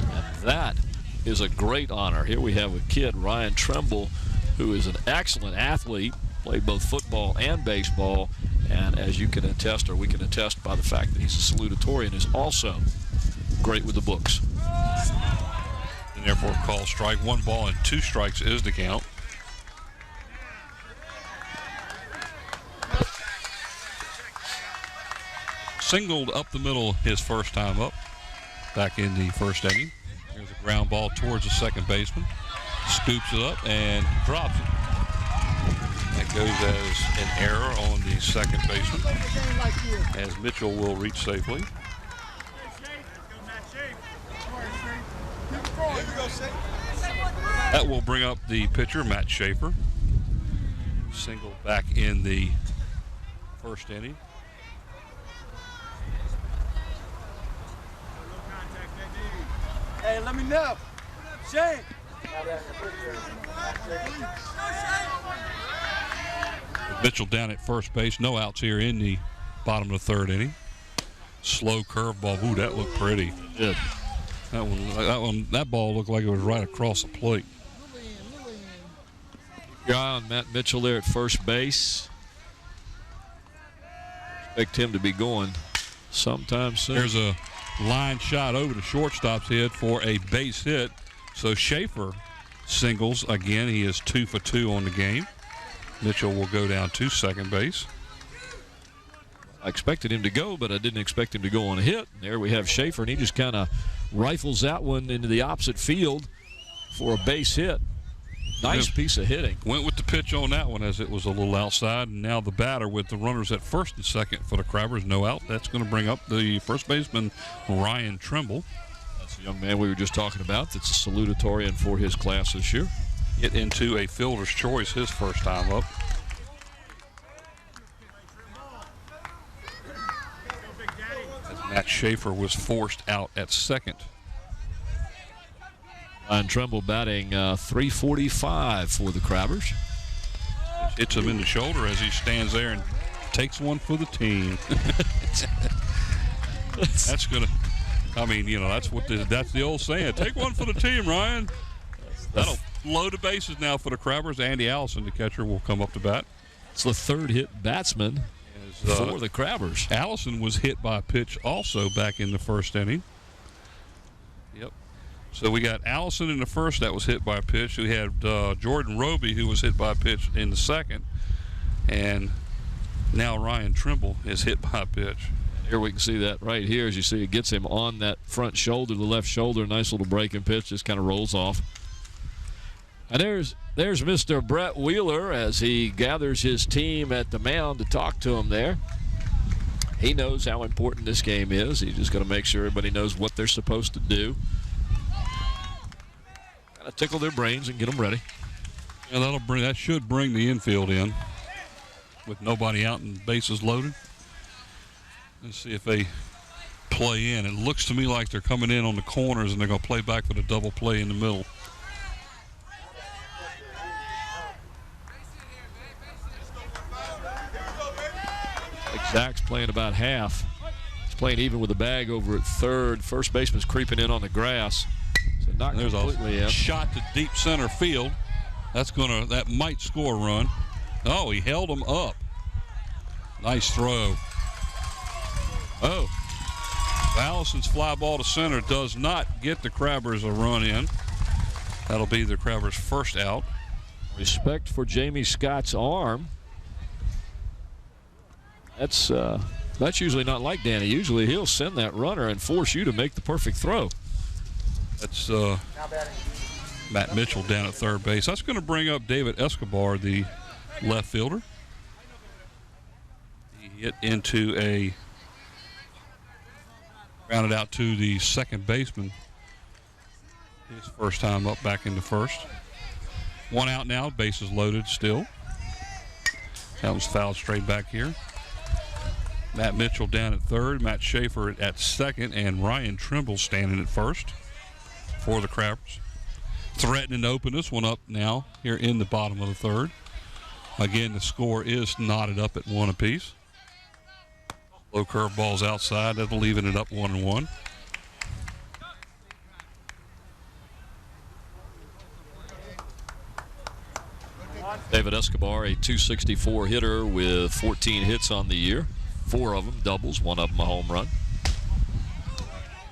And that is a great honor. Here we have a kid, Ryan Tremble, who is an excellent athlete, played both football and baseball, and as you can attest, or we can attest by the fact that he's a salutatorian, is also great with the books. And therefore call strike. 1 ball and 2 strikes is the count. Singled up the middle his first time up, back in the first inning. Here's a ground ball towards the second baseman. Scoops it up and drops it. That goes as an error on the second baseman, as Mitchell will reach safely. That will bring up the pitcher, Matt Schaefer. Single back in the first inning. Hey, let me know. Shane. Mitchell down at first base. No outs here in the bottom of the third inning. Slow curveball. Ooh, that looked pretty. Good. That ball looked like it was right across the plate. Keep your eye on Matt Mitchell there at first base. Expect him to be going sometime soon. There's a line shot over the shortstop's head for a base hit. So Schaefer singles again. He is 2 for 2 on the game. Mitchell will go down to second base. I expected him to go, but I didn't expect him to go on a hit. There we have Schaefer, and he just kind of rifles that one into the opposite field for a base hit. Nice piece of hitting. Went with the pitch on that one as it was a little outside, and now the batter with the runners at first and second for the Crabbers, no out. That's going to bring up the first baseman, Ryan Tremble. That's the young man we were just talking about that's a salutatorian for his class this year. Get into a fielder's choice his first time up. As Matt Schaefer was forced out at second. Ryan Tremble batting .345 for the Crabbers. Hits him in the shoulder as he stands there and takes one for the team. That's gonna. I mean, you know, that's the old saying. Take one for the team, Ryan. That'll load the bases now for the Crabbers. Andy Allison, the catcher, will come up to bat. It's the third hit batsman for the Crabbers. Allison was hit by a pitch also back in the first inning. Yep. So we got Allison in the first that was hit by a pitch. We had Jordan Roby, who was hit by a pitch in the second. And now Ryan Tremble is hit by a pitch. Here we can see that right here. As you see, it gets him on that front shoulder, the left shoulder. Nice little breaking pitch, just kind of rolls off. And there's Mr. Brett Wheeler as he gathers his team at the mound to talk to him there. He knows how important this game is. He's just going to make sure everybody knows what they're supposed to do. Kind of tickle their brains and get them ready. And that should bring the infield in with nobody out and bases loaded. Let's see if they play in. It looks to me like they're coming in on the corners and they're going to play back for the double play in the middle. Zach's playing about half. He's playing even with the bag over at third. First baseman's creeping in on the grass. So not There's completely a in. shot to deep center field. That might score a run. Oh, he held him up. Nice throw. Oh. Allison's fly ball to center does not get the Crabbers a run in. That'll be the Crabbers' first out. Respect for Jamie Scott's arm. That's That's usually not like Danny. Usually he'll send that runner and force you to make the perfect throw. That's Matt Mitchell down at third base. That's going to bring up David Escobar, the left fielder. He hit into a grounded out to the second baseman. His first time up back into first. One out now, bases loaded still. That was fouled straight back here. Matt Mitchell down at third, Matt Schaefer at second, and Ryan Trimble standing at first for the Crabbers. Threatening to open this one up now here in the bottom of the third. Again, the score is knotted up at 1 apiece. Low curve balls outside, that's leaving it up 1-1. David Escobar, a .264 hitter with 14 hits on the year. 4 of them doubles, 1 of them a home run.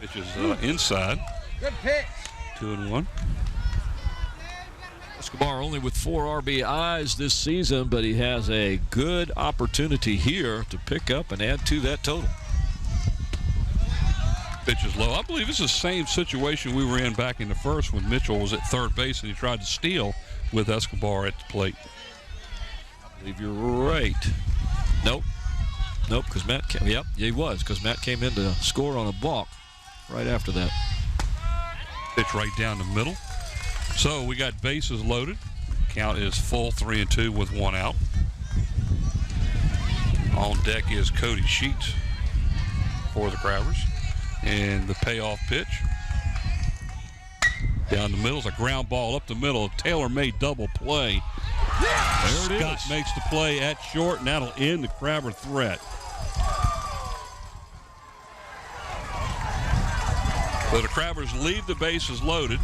Pitch is inside. Good pitch. 2-1. Escobar only with 4 RBIs this season, but he has a good opportunity here to pick up and add to that total. Pitch is low. I believe this is the same situation we were in back in the first when Mitchell was at third base and he tried to steal with Escobar at the plate. I believe you're right. Nope, because Matt came, yep, he was, because Matt came in to score on a balk right after that. Pitch right down the middle. So we got bases loaded. Count is full, 3-2 with 1 out. On deck is Cody Sheets for the Crabbers. And the payoff pitch. Down the middle is a ground ball up the middle. A tailor-made double play. There it Scott is. makes the play at short, and that'll end the Crabber threat. So the Crabbers leave the bases loaded.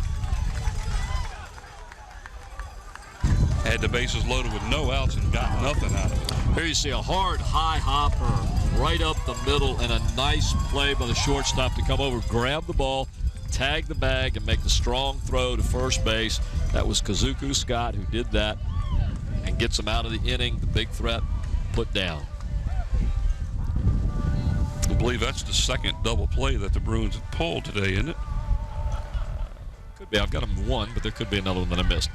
Had the bases loaded with no outs and got nothing out of it. Here you see a hard high hopper right up the middle and a nice play by the shortstop to come over, grab the ball, tag the bag, and make the strong throw to first base. That was Kazuku Scott who did that and gets him out of the inning. The big threat put down. I believe that's the second double play that the Bruins have pulled today, isn't it? Could be. I've got them 1, but there could be another one that I missed.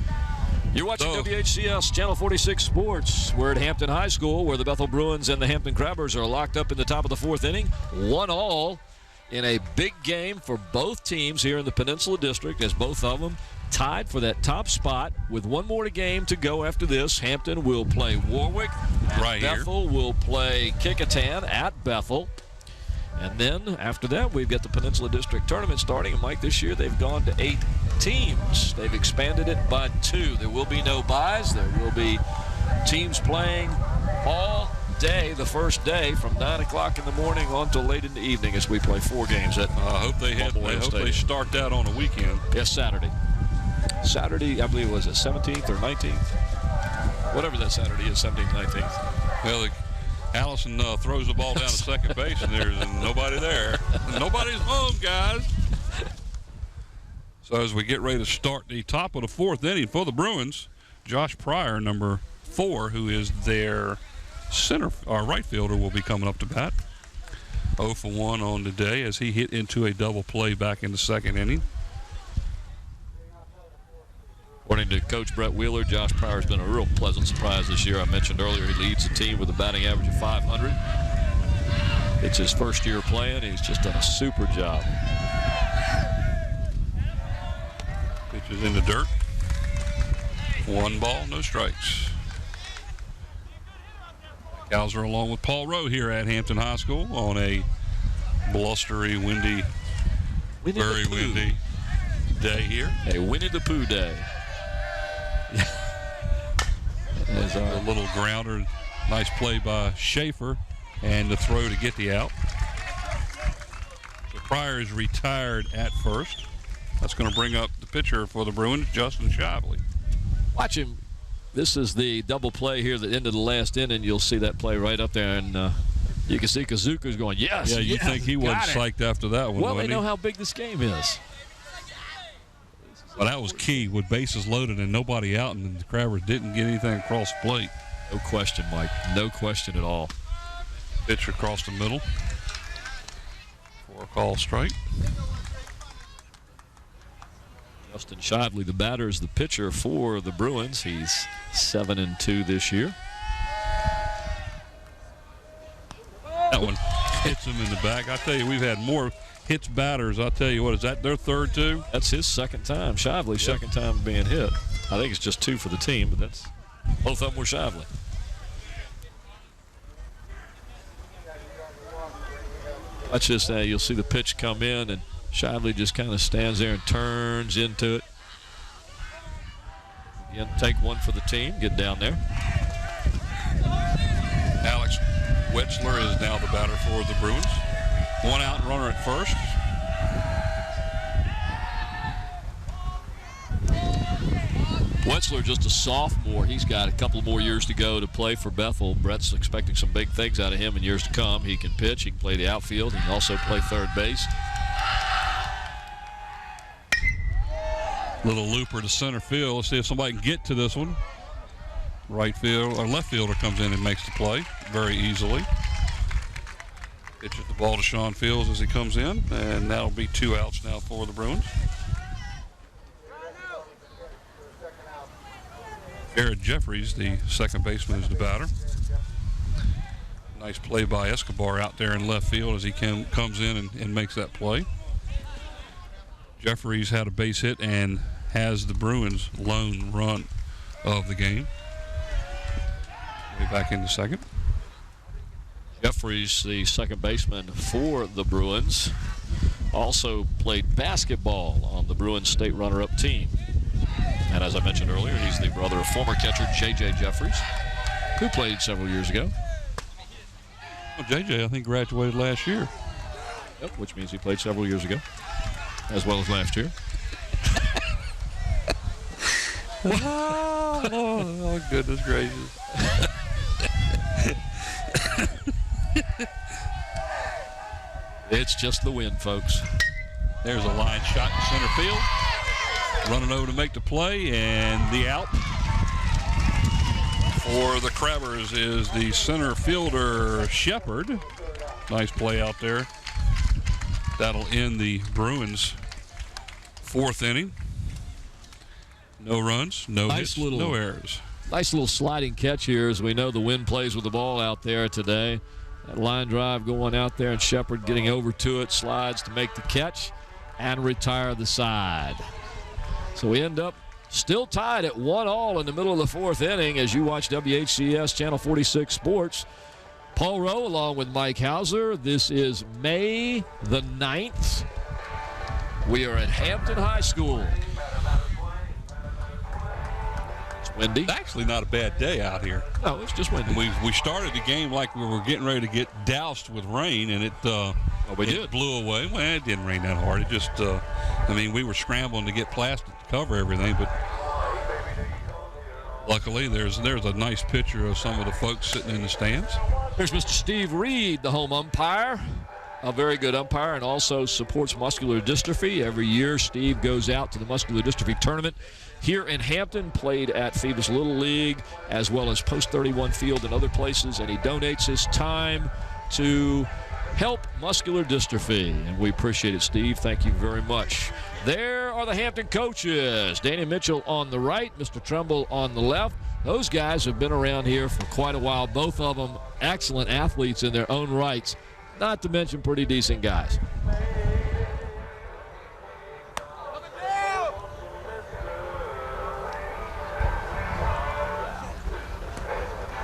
You're watching WHCS Channel 46 Sports. We're at Hampton High School where the Bethel Bruins and the Hampton Crabbers are locked up in the top of the 4th inning. 1-1 in a big game for both teams here in the Peninsula District, as both of them tied for that top spot with 1 more game to go after this. Hampton will play Warwick. Right here. Bethel will play Kecoughtan at Bethel. And then after that, we've got the Peninsula District Tournament starting. And Mike, this year they've gone to 8 teams. They've expanded it by 2. There will be no byes. There will be teams playing all day, the first day, from 9 o'clock in the morning on till late in the evening as we play 4 games at I hope they start that on a weekend. Yes, Saturday. Saturday, I believe, was it 17th or 19th? Whatever that Saturday is, 17th, 19th. Well, Allison throws the ball down to second base, and there's nobody there. Nobody's home, guys. So as we get ready to start the top of the 4th inning for the Bruins, Josh Pryor, number 4, who is their right fielder, will be coming up to bat. 0 for 1 on the day as he hit into a double play back in the 2nd inning. According to Coach Brett Wheeler, Josh Pryor has been a real pleasant surprise this year. I mentioned earlier he leads the team with a batting average of .500. It's his first year playing. He's just done a super job. Pitch is in the dirt. 1 ball, no strikes. Cowser along with Paul Rowe here at Hampton High School on a blustery, windy, very windy day here. A Winnie the Pooh day. A little grounder, nice play by Schaefer, and the throw to get the out. So Pryor is retired at first. That's going to bring up the pitcher for the Bruins, Justin Shively. Watch him. This is the double play here that ended the last inning. You'll see that play right up there, and you can see Kazuka's going, yes. Yeah, you think he wasn't psyched after that one, well, they wasn't know he? how big this game is. Well, that was key with bases loaded and nobody out, and the Crabbers didn't get anything across the plate. No question, Mike. No question at all. Pitch across the middle for a call strike. Justin Shively, the batter, is the pitcher for the Bruins. He's 7-2 this year. That one hits him in the back. I tell you, we've had more hits batters. I'll tell you what, is that their third too? That's his second time. Shively's second time being hit. I think it's just 2 for the team, but that's both of them were Shively. Watch this now. You'll see the pitch come in, and Shively just kind of stands there and turns into it. Again, take one for the team. Get down there. Alex Wetzler is now the batter for the Bruins. 1 out, runner at first. Wetzler, just a sophomore. He's got a couple more years to go to play for Bethel. Brett's expecting some big things out of him in years to come. He can pitch. He can play the outfield. He can also play third base. Little looper to center field. Let's see if somebody can get to this one. Right field or left fielder comes in and makes the play very easily. Pitches the ball to Sean Fields as he comes in, and that'll be 2 outs now for the Bruins. Jared Jeffries, the second baseman, is the batter. Nice play by Escobar out there in left field as he comes in and makes that play. Jeffries had a base hit and has the Bruins' lone run of the game. We'll be back in the second. Jeffries, the second baseman for the Bruins, also played basketball on the Bruins state runner-up team. And as I mentioned earlier, he's the brother of former catcher J.J. Jeffries, who played several years ago. Well, J.J., I think, graduated last year. Yep, which means he played several years ago, as well as last year. Oh, goodness gracious. It's just the wind, folks. There's a line shot in center field. Running over to make the play, and the out for the Crabbers is the center fielder, Shepard. Nice play out there. That'll end the Bruins' 4th inning. No runs, no hits, no errors. Nice little sliding catch here, as we know the wind plays with the ball out there today. That line drive going out there, and Shepard getting over to it, slides to make the catch and retire the side. So we end up still tied at 1-1 in the middle of the 4th inning as you watch WHCS Channel 46 Sports. Paul Rowe along with Mike Hauser. This is May the 9th. We are at Hampton High School. It's windy. It's actually not a bad day out here. No, it's just windy. We started the game like we were getting ready to get doused with rain, and it blew away. Well, it didn't rain that hard. It just, we were scrambling to get plastic to cover everything, but luckily there's a nice picture of some of the folks sitting in the stands. There's Mr. Steve Reed, the home umpire, a very good umpire, and also supports muscular dystrophy. Every year, Steve goes out to the muscular dystrophy tournament here in Hampton, played at Phoebus Little League, as well as Post 31 Field and other places, and he donates his time to help muscular dystrophy, and we appreciate it, Steve. Thank you very much. There are the Hampton coaches. Danny Mitchell on the right, Mr. Trumbull on the left. Those guys have been around here for quite a while. Both of them excellent athletes in their own rights, not to mention pretty decent guys.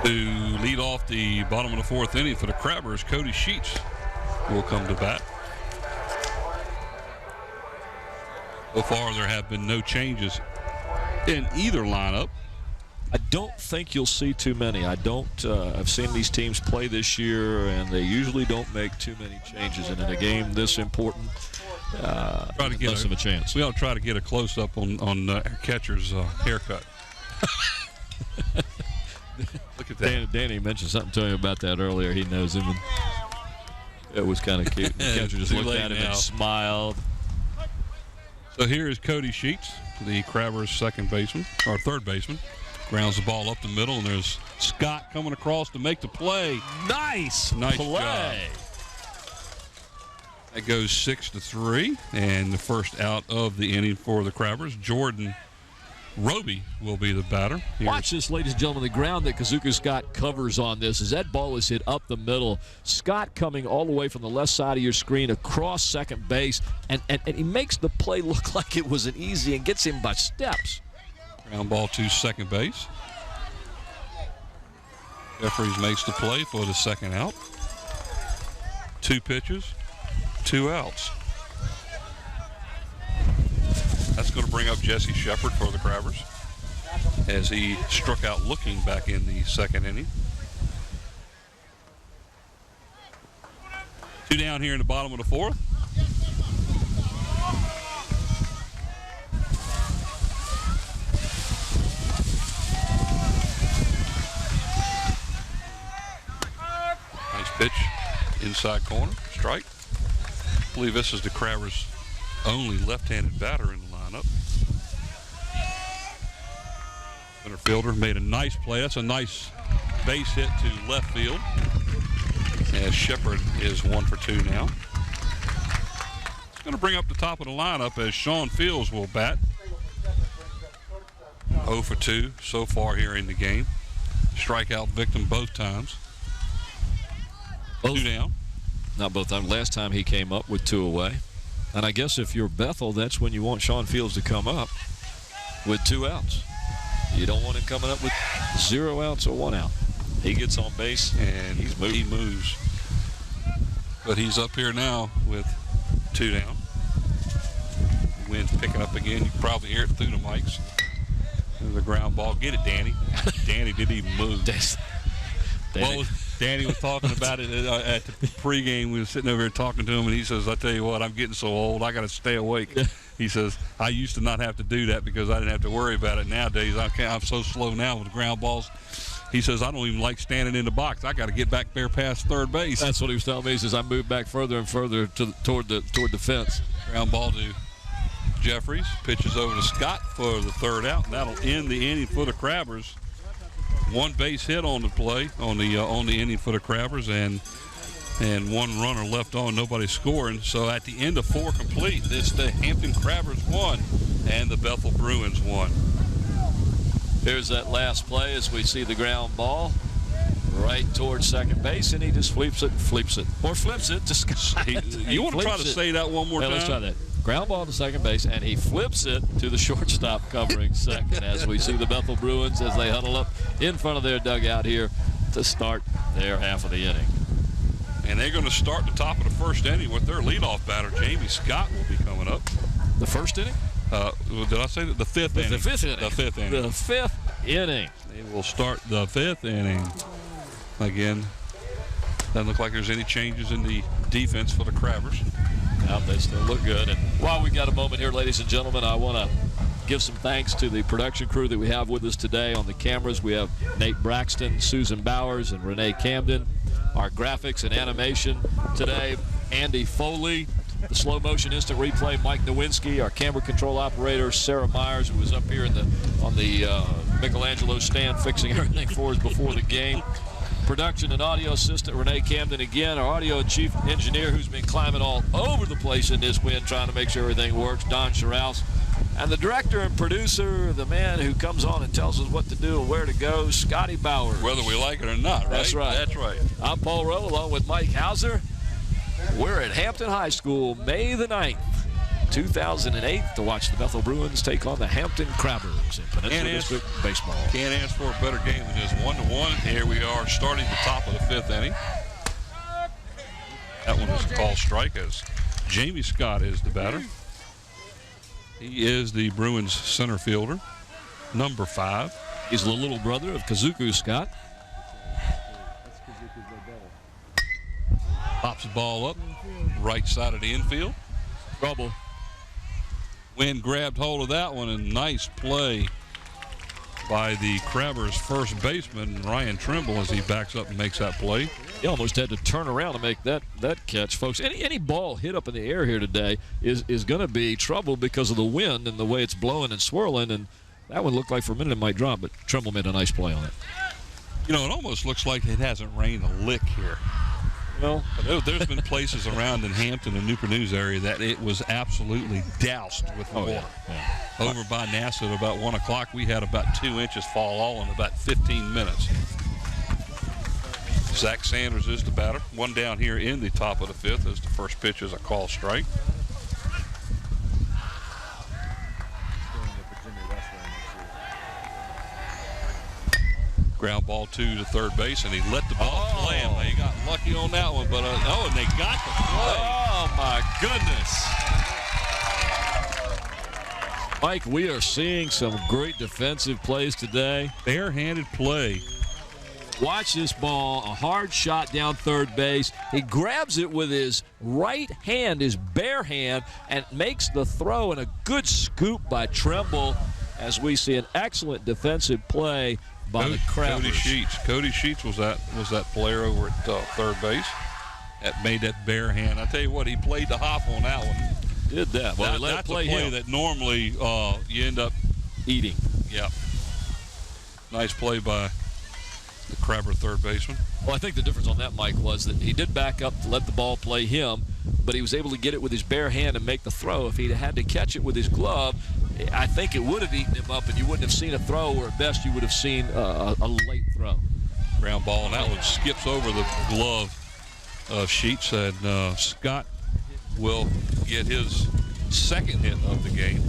To lead off the bottom of the 4th inning for the Crabbers, Cody Sheets will come to bat. So far, there have been no changes in either lineup. I don't think you'll see too many. I've seen these teams play this year, and they usually don't make too many changes. And in a game this important, try to get less of a chance. We ought to try to get a close-up on our catcher's haircut. Look at that. Danny mentioned something to him about that earlier. He knows him, and it was kind of cute. The catcher just looked at him and smiled. So here is Cody Sheets, the Crabbers' third baseman. Grounds the ball up the middle, and there's Scott coming across to make the play. Nice play. Job. That goes 6-3, and the first out of the inning for the Crabbers. Jordan Roby will be the batter. Watch this, ladies and gentlemen, the ground that Kazuku Scott covers on this as that ball is hit up the middle. Scott coming all the way from the left side of your screen across second base, and he makes the play look like it was an easy and gets him by steps. Ground ball to second base. Jeffries makes the play for the second out. 2 pitches, 2 outs. That's going to bring up Jesse Shepard for the Crabbers as he struck out looking back in the second inning. 2 down here in the bottom of the 4th. Nice pitch, inside corner, strike. I believe this is the Crabbers' only left-handed batter in the lineup. Center fielder made a nice play. That's a nice base hit to left field. As Shepard is 1 for 2 now. It's going to bring up the top of the lineup as Sean Fields will bat. 0 for 2 so far here in the game. Strikeout victim both times. 2 down. Not both times. Last time he came up with 2 away. And I guess if you're Bethel, that's when you want Sean Fields to come up with 2 outs. You don't want him coming up with 0 outs or 1 out. He gets on base and he moves. But he's up here now with 2 down. Wind's picking up again. You can probably hear it through the mics. There's a ground ball. Get it, Danny. Danny didn't even move. Danny. Well, Danny was talking about it at the pregame. We were sitting over here talking to him, and he says, I tell you what, I'm getting so old, I got to stay awake. He says, I used to not have to do that because I didn't have to worry about it. Nowadays, I'm so slow now with the ground balls. He says, I don't even like standing in the box. I got to get back there past third base. That's what he was telling me. He says, I moved back further and further toward the fence. Ground ball to Jeffries. Pitches over to Scott for the third out, and that'll end the inning for the Crabbers. 1 base hit on the play, on the inning for the Crabbers, and 1 runner left on, nobody scoring. So at the end of 4 complete, it's the Hampton Crabbers 1 and the Bethel Bruins 1. Here's that last play as we see the ground ball right towards second base, and he just flips it to Scott. You want to try to say that one more time? Let's try that. Ground ball to second base, and he flips it to the shortstop covering second as we see the Bethel Bruins as they huddle up in front of their dugout here to start their half of the inning. And they're going to start the top of the first inning with their leadoff batter, Jamie Scott, will be coming up. The first inning? Did I say that? The 5th inning. The 5th inning. The 5th inning. The 5th inning. They will start the 5th inning. Again, doesn't look like there's any changes in the defense for the Crabbers. Now they still look good. And while we got a moment here, ladies and gentlemen, I want to give some thanks to the production crew that we have with us today on the cameras. We have Nate Braxton, Susan Bowers, and Renee Camden. Our graphics and animation today, Andy Foley. The slow motion instant replay, Mike Nowinski. Our camera control operator, Sarah Myers, who was up here on the Michelangelo stand fixing everything for us before the game. Production and audio assistant Renee Camden again. Our audio and chief engineer, who's been climbing all over the place in this wind trying to make sure everything works, Don Scharouse. And the director and producer, the man who comes on and tells us what to do and where to go, Scotty Bowers. Whether we like it or not, right? That's right. That's right. I'm Paul Rowe along with Mike Hauser. We're at Hampton High School, May the 9th, 2008, to watch the Bethel Bruins take on the Hampton Crabbers in Peninsula District Baseball. Can't ask for a better game than this. 1-1. Here we are starting the top of the 5th inning. That one is a called strike as Jamie Scott is the batter. He is the Bruins center fielder, number 5. He's the little brother of Kazuku Scott. Pops the ball up, right side of the infield. Trouble. Wind grabbed hold of that one, and nice play by the Crabbers first baseman, Ryan Trimble, as he backs up and makes that play. He almost had to turn around to make that catch, folks. Any ball hit up in the air here today is going to be trouble because of the wind and the way it's blowing and swirling. And That one looked like for a minute it might drop, but Trumbull made a nice play on it. You know, it almost looks like it hasn't rained a lick here. Well, there's been places around in Hampton and Newport News area that it was absolutely doused with water. Yeah. Over by NASA at about 1 o'clock, we had about 2 inches fall all in about 15 minutes. Zach Sanders is the batter. One down here in the top of the fifth as the first pitch is a call strike. Ground ball to third base, and he let the ball play him. He got lucky on that one, but and they got the play. Oh, my goodness. Mike, we are seeing some great defensive plays today. Bare-handed play. Watch this ball, a hard shot down third base. He grabs it with his right hand, his bare hand, and makes the throw, and a good scoop by Trumbull as we see an excellent defensive play by the Crabbers. Cody Sheets was that player over at third base that made that bare hand. I tell you what, he played the hop on that one. Did that? Well, that's a play that normally you end up eating. Yeah. Nice play by the Crabber third baseman. Well, I think the difference on that, Mike, was that he did back up to let the ball play him, but he was able to get it with his bare hand and make the throw. If he'd had to catch it with his glove, I think it would have eaten him up, and you wouldn't have seen a throw, or at best you would have seen a late throw. Ground ball, and that one skips over the glove of Sheets, and Scott will get his second hit of the game.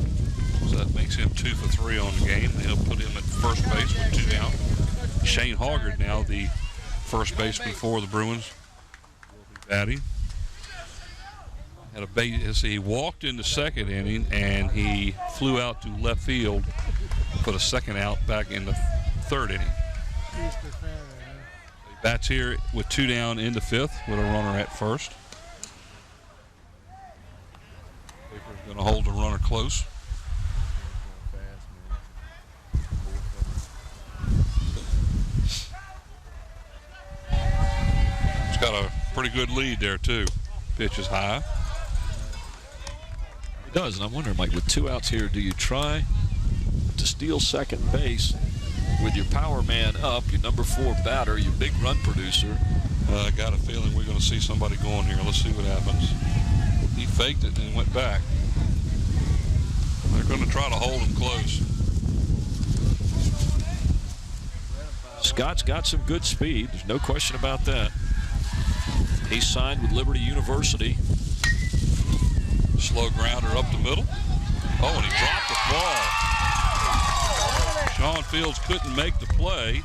So that makes him 2 for 3 on the game. He'll put him at first base with 2 down. Shane Hoggard now the first baseman for the Bruins will be batting. Had a base. He walked in the second inning and he flew out to left field for the second out back in the third inning. He bats here with 2 down in the fifth with a runner at first. Baker's going to hold the runner close. Got a pretty good lead there too. Pitch is high. It does, and I'm wondering, Mike, with 2 outs here, do you try to steal second base with your power man up, your number 4 batter, your big run producer? I got a feeling we're going to see somebody going here. Let's see what happens. He faked it and went back. They're going to try to hold him close. Scott's got some good speed. There's no question about that. He signed with Liberty University. Slow grounder up the middle. Oh, and he dropped the ball. Sean Fields couldn't make the play.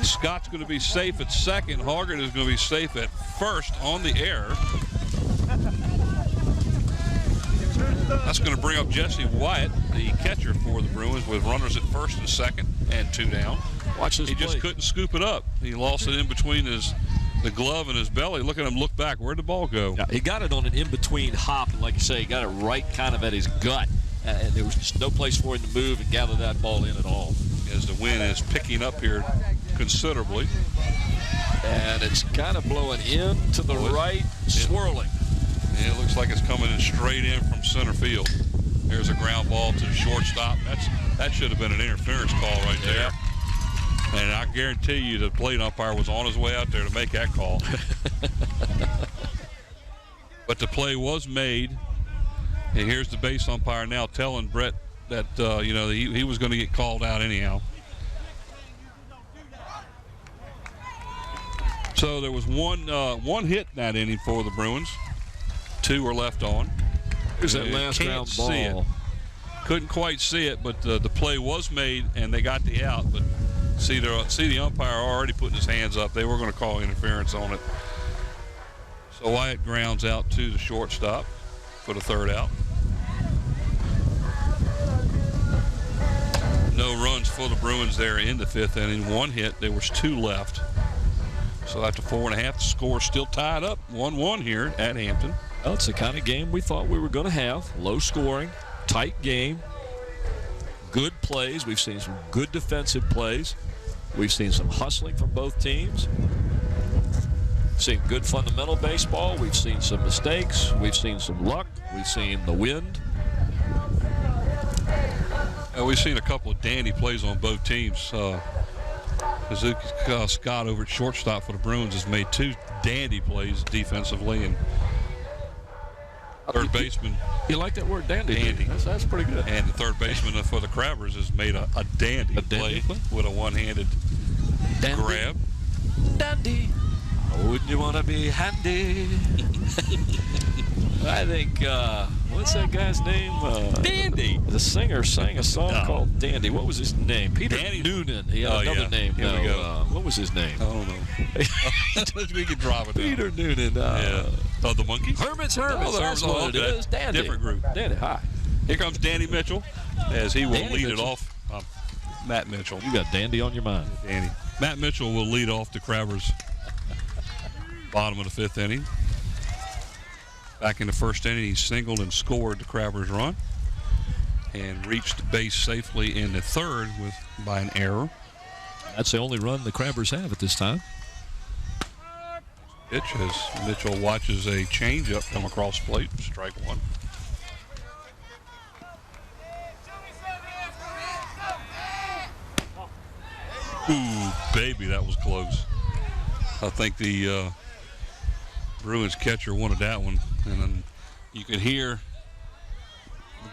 Scott's going to be safe at second. Hoggard is going to be safe at first on the air. That's going to bring up Jesse Wyatt, the catcher for the Bruins, with runners at first and second and 2 down. Watch this He play. just couldn't scoop it up. He lost it in between the glove and his belly. Look at him look back. Where'd the ball go? Yeah, he got it on an in-between hop, and like you say, he got it right kind of at his gut. And there was just no place for him to move and gather that ball in at all. As the wind is picking up here considerably. And it's kind of blowing in to the right, swirling. And it looks like it's coming in straight in from center field. There's a ground ball to the shortstop. That should have been an interference call right there. Yeah. And I guarantee you the plate umpire was on his way out there to make that call. But the play was made. And here's the base umpire now telling Brett that, he was going to get called out anyhow. So there was one hit in that inning for the Bruins. 2 were left on. Here's that last round ball. Couldn't quite see it, but the play was made, and they got the out. But see the umpire already putting his hands up. They were going to call interference on it. So Wyatt grounds out to the shortstop for the third out. No runs for the Bruins there in the fifth inning. 1 hit. There was 2 left. So after 4 1/2, the score still tied up 1-1 here at Hampton. Well, it's the kind of game we thought we were going to have. Low scoring, tight game, good plays. We've seen some good defensive plays. We've seen some hustling from both teams. Seen good fundamental baseball. We've seen some mistakes. We've seen some luck. We've seen the wind. we've seen a couple of dandy plays on both teams. Scott over at shortstop for the Bruins has made 2 dandy plays defensively, and third baseman. You like that word, dandy? Dandy. That's pretty good. And the third baseman for the Crabbers has made a dandy play with a one-handed grab. Dandy. Wouldn't you want to be handy? I think, what's that guy's name? Dandy. The singer sang a song called Dandy. What was his name? Peter Danny Noonan. He had another name. Here we go. What was his name? I don't know. We can drop it down. Peter Noonan. Oh, the Monkees? Hermits. That's what it is. Dandy. Different group. Dandy. Hi. Here comes Danny Mitchell as he will lead Mitchell. it off. Matt Mitchell. You got Dandy on your mind. Danny. Matt Mitchell will lead off the Crabbers. Bottom of the 5th inning. Back in the 1st inning, he singled and scored the Crabbers' run and reached base safely in the 3rd by an error. That's the only run the Crabbers have at this time. Pitch as Mitchell watches a changeup come across plate. Strike 1. Ooh, baby, that was close. I think the Bruins catcher wanted that one, and then you could hear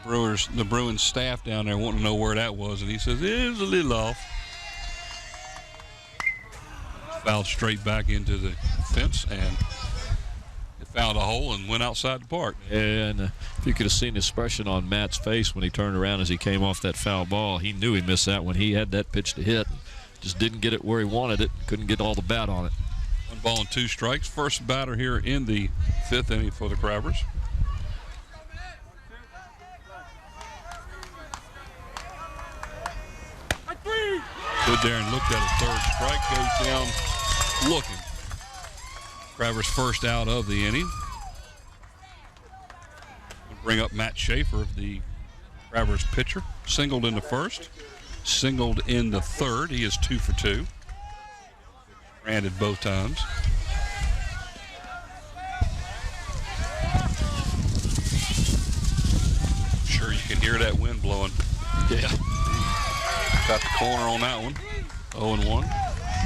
the Bruins staff down there wanting to know where that was, and he says it was a little off. Fouled straight back into the fence, and it found a hole and went outside the park. And if you could have seen the expression on Matt's face when he turned around as he came off that foul ball, he knew he missed that one. He had that pitch to hit, just didn't get it where he wanted it, couldn't get all the bat on it. 1 ball and 2 strikes. First batter here in the 5th inning for the Crabbers. Stood there and looked at a 3rd strike. Goes down looking. Crabbers first out of the inning. We'll bring up Matt Schaefer, the Crabbers pitcher. Singled in the 1st. Singled in the 3rd. He is 2 for 2. Stranded both times. Sure you can hear that wind blowing. Yeah. Got the corner on that one. 0-1.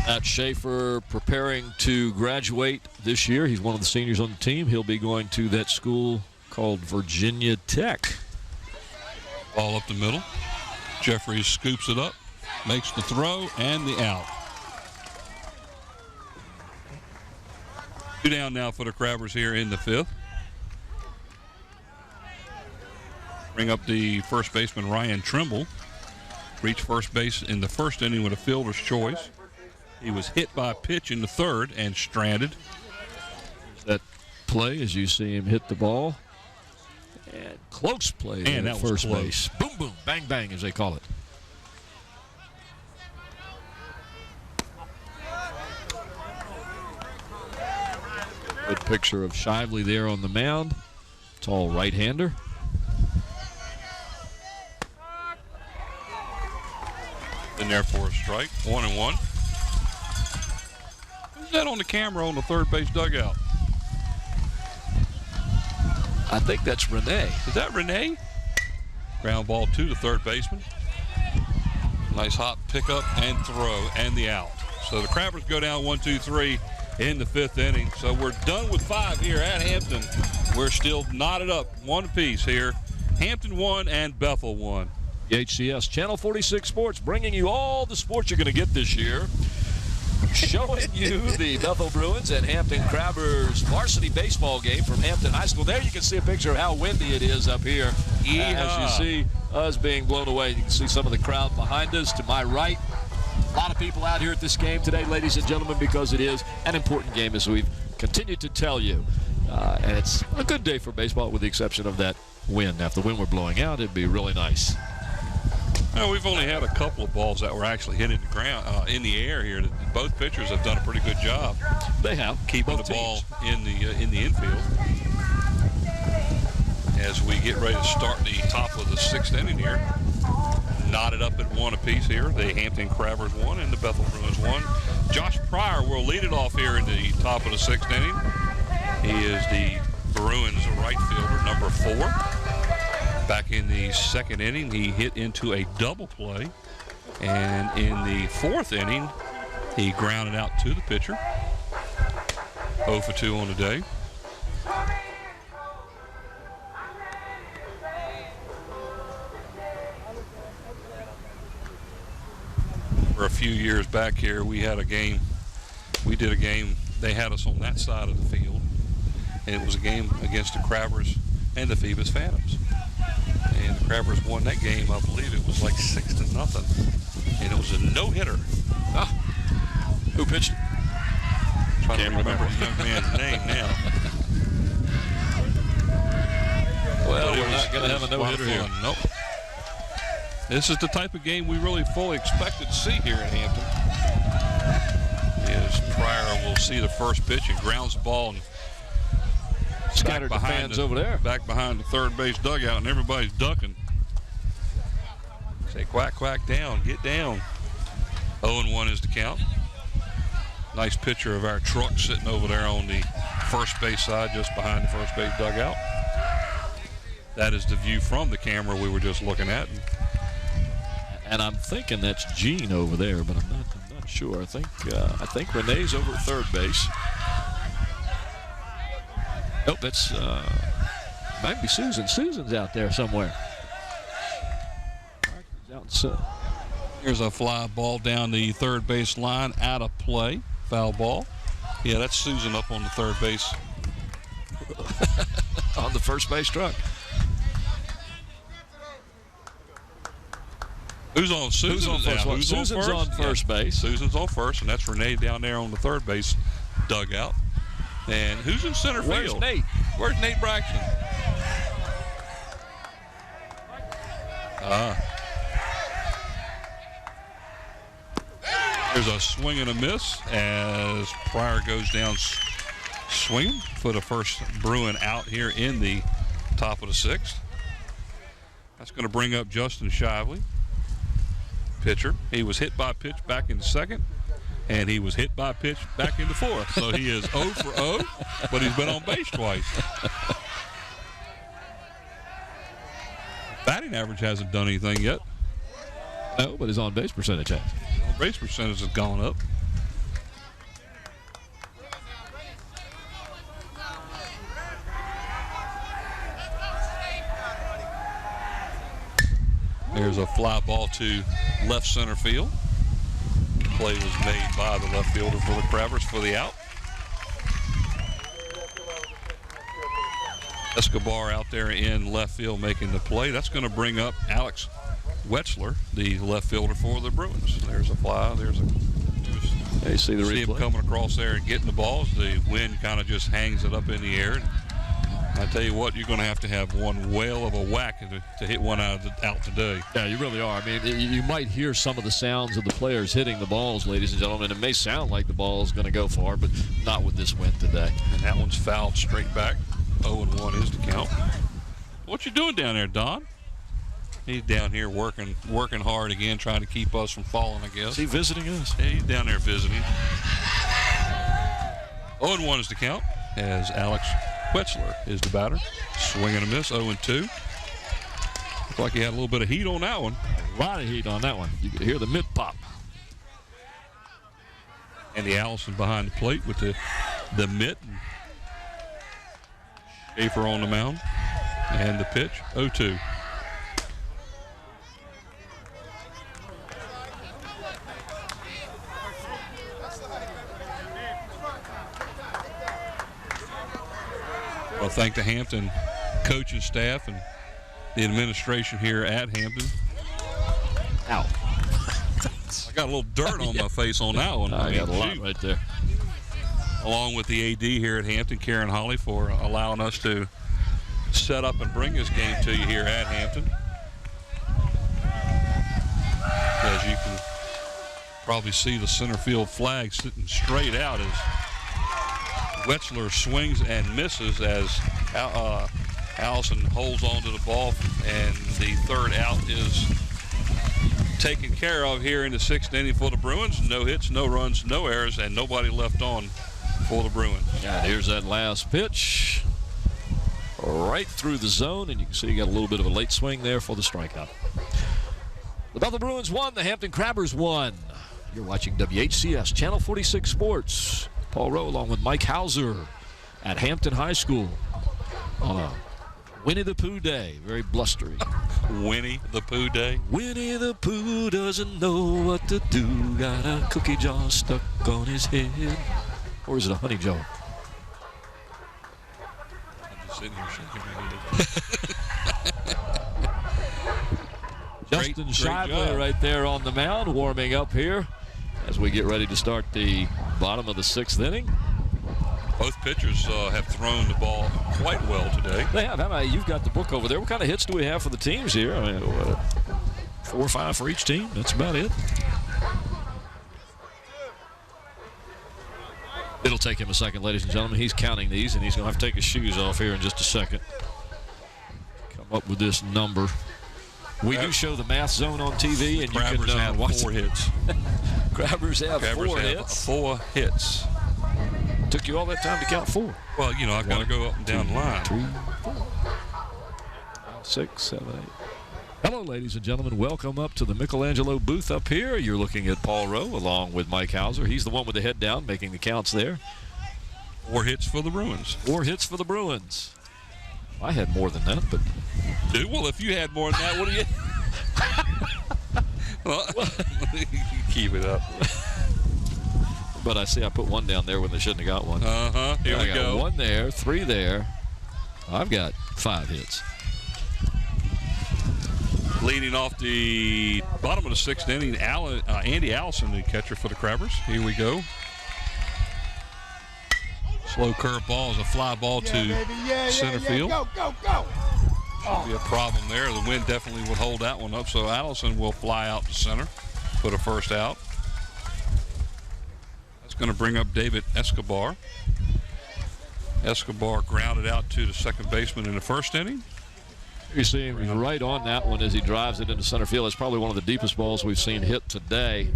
Matt Schaefer preparing to graduate this year. He's one of the seniors on the team. He'll be going to that school called Virginia Tech. Ball up the middle. Jeffries scoops it up, makes the throw, and the out. 2 down now for the Crabbers here in the 5th. Bring up the first baseman, Ryan Trimble. Reached first base in the 1st inning with a fielder's choice. He was hit by a pitch in the 3rd and stranded. That play as you see him hit the ball. And close play and at first base. Boom, boom, bang, bang, as they call it. Good picture of Shively there on the mound. Tall right-hander. In there for a strike. 1-1. Who's that on the camera on the 3rd base dugout? I think that's Renee. Is that Renee? Ground ball to the 3rd baseman. Nice hop pickup and throw and the out. So the Crabbers go down 1-2-3 in the 5th inning. So we're done with 5 here at Hampton. We're still knotted up 1 apiece here. Hampton 1 and Bethel 1. HCS Channel 46 Sports bringing you all the sports you're going to get this year. Showing you the Bethel Bruins and Hampton Crabbers varsity baseball game from Hampton High School. There you can see a picture of how windy it is up here. As you see us being blown away, you can see some of the crowd behind us to my right. A lot of people out here at this game today, ladies and gentlemen, because it is an important game, as we've continued to tell you. And it's a good day for baseball with the exception of that wind. Now, if the wind were blowing out, it'd be really nice. Well, we've only had a couple of balls that were actually hitting the ground in the air here. Both pitchers have done a pretty good job. They have keeping the ball in the infield. As we get ready to start the top of the 6th inning here, knotted up at 1 apiece here. The Hampton Crabbers 1 and the Bethel Bruins 1. Josh Pryor will lead it off here in the top of the 6th inning. He is the Bruins right fielder, number 4. Back in the second inning, he hit into a double play. And in the fourth inning, he grounded out to the pitcher. 0 for 2 on the day. For a few years back here, we had a game. We did a game. They had us on that side of the field. And it was a game against the Crabbers and the Phoebus Phantoms. And the Crabbers won that game. I believe it was like 6-0. And it was a no-hitter. Who pitched it? Trying to remember the young man's name now. Well, we're not going to have a no-hitter here. Nope. This is the type of game we really fully expected to see here in Hampton. As Pryor will see the first pitch and grounds the ball and scattered the fans over there. Back behind the third base dugout, and everybody's ducking. Say, quack, quack, down, get down. 0-1 is the count. Nice picture of our truck sitting over there on the first base side, just behind the first base dugout. That is the view from the camera we were just looking at. And I'm thinking that's Gene over there, but I'm not sure. I think Renee's over at third base. Nope, that's might be Susan. Susan's out there somewhere. Here's a fly ball down the third base line, out of play, foul ball. Yeah, that's Susan up on the third base. On the first base truck. Who's on? Susan's on first. Yeah, Susan's on first base. Susan's on first, and that's Renee down there on the third base dugout. And who's in center field? Where's Nate? Where's Nate Braxton? There's a swing and a miss as Pryor goes down swinging for the first Bruin out here in the top of the sixth. That's going to bring up Justin Shively, pitcher. He was hit by pitch back in the second, and he was hit by pitch back in the fourth. So he is 0 for 0, but he's been on base twice. Batting average hasn't done anything yet. No, but his on base percentage has. On base percentage has gone up. There's a fly ball to left center field. Play was made by the left fielder for the Crabbers for the out. Escobar out there in left field making the play. That's going to bring up Alex Wetzler, the left fielder for the Bruins. There's a fly. There's a. You see the replay. See him coming across there and getting the balls. The wind kind of just hangs it up in the air. I tell you what, you're going to have one whale of a whack to hit one out today. Yeah, you really are. I mean, you might hear some of the sounds of the players hitting the balls, ladies and gentlemen. It may sound like the ball is going to go far, but not with this wind today. And that one's fouled straight back. 0-1 is the count. What you doing down there, Don? He's down here working hard again, trying to keep us from falling, I guess. Is he visiting us? Yeah, he's down there visiting. 0-1 is the count as Alex Wetzler is the batter. Swing and a miss, 0-2. Looked like he had a little bit of heat on that one. A lot of heat on that one. You could hear the mitt pop. Andy Allison behind the plate with the mitt. Schaefer on the mound. And the pitch, 0-2. Well, thank the Hampton coaching staff and the administration here at Hampton. Ow. I got a little dirt on my face on that one. I got a lot right there. Along with the AD here at Hampton, Karen Holly, for allowing us to set up and bring this game to you here at Hampton. As you can probably see, the center field flag sitting straight out as Wetzler swings and misses as Allison holds on to the ball, and the third out is taken care of here in the sixth inning for the Bruins. No hits, no runs, no errors, and nobody left on for the Bruins. And here's that last pitch. right through the zone, and you can see you got a little bit of a late swing there for the strikeout. The Bethel Bruins won, the Hampton Crabbers won. You're watching WHCS Channel 46 Sports. Paul Rowe along with Mike Hauser at Hampton High School on a Winnie the Pooh day. Very blustery. Winnie the Pooh day? Winnie the Pooh doesn't know what to do. Got a cookie jar stuck on his head. Or is it a honey jar? I'm just sitting here shaking my head. Justin Shively right there on the mound, warming up here as we get ready to start the bottom of the 6th inning. Both pitchers have thrown the ball quite well today. They have. How about you've got the book over there? What kind of hits do we have for the teams here? I mean, 4 or 5 for each team. That's about it. It'll take him a second, ladies and gentlemen. He's counting these, and he's going to have to take his shoes off here in just a second. Come up with this number. We do show the math zone on TV, and Crabbers you can have watch 4 hits. Crabbers have 4 hits. 4 hits. Took you all that time to count 4. Well, you know, I've got to go up and down the line. 3, 4, 6, 7, 8. Hello, ladies and gentlemen. Welcome up to the Michelangelo booth up here. You're looking at Paul Rowe along with Mike Hauser. He's the one with the head down, making the counts there. 4 hits for the Bruins. 4 hits for the Bruins. I had more than that, but... Dude, well, if you had more than that, what do you... Well, keep it up. But I see I put 1 down there when they shouldn't have got 1. Uh-huh. Here we go. 1 there, 3 there. I've got 5 hits. Leading off the bottom of the 6th inning, Andy Allison, the catcher for the Crabbers. Here we go. Slow curve ball is a fly ball to center field. Go, go, go. Should be a problem there. The wind definitely would hold that one up, so Allison will fly out to center for the first out. That's going to bring up David Escobar. Escobar grounded out to the second baseman in the 1st inning. You see him right on that one as he drives it into center field. It's probably one of the deepest balls we've seen hit today.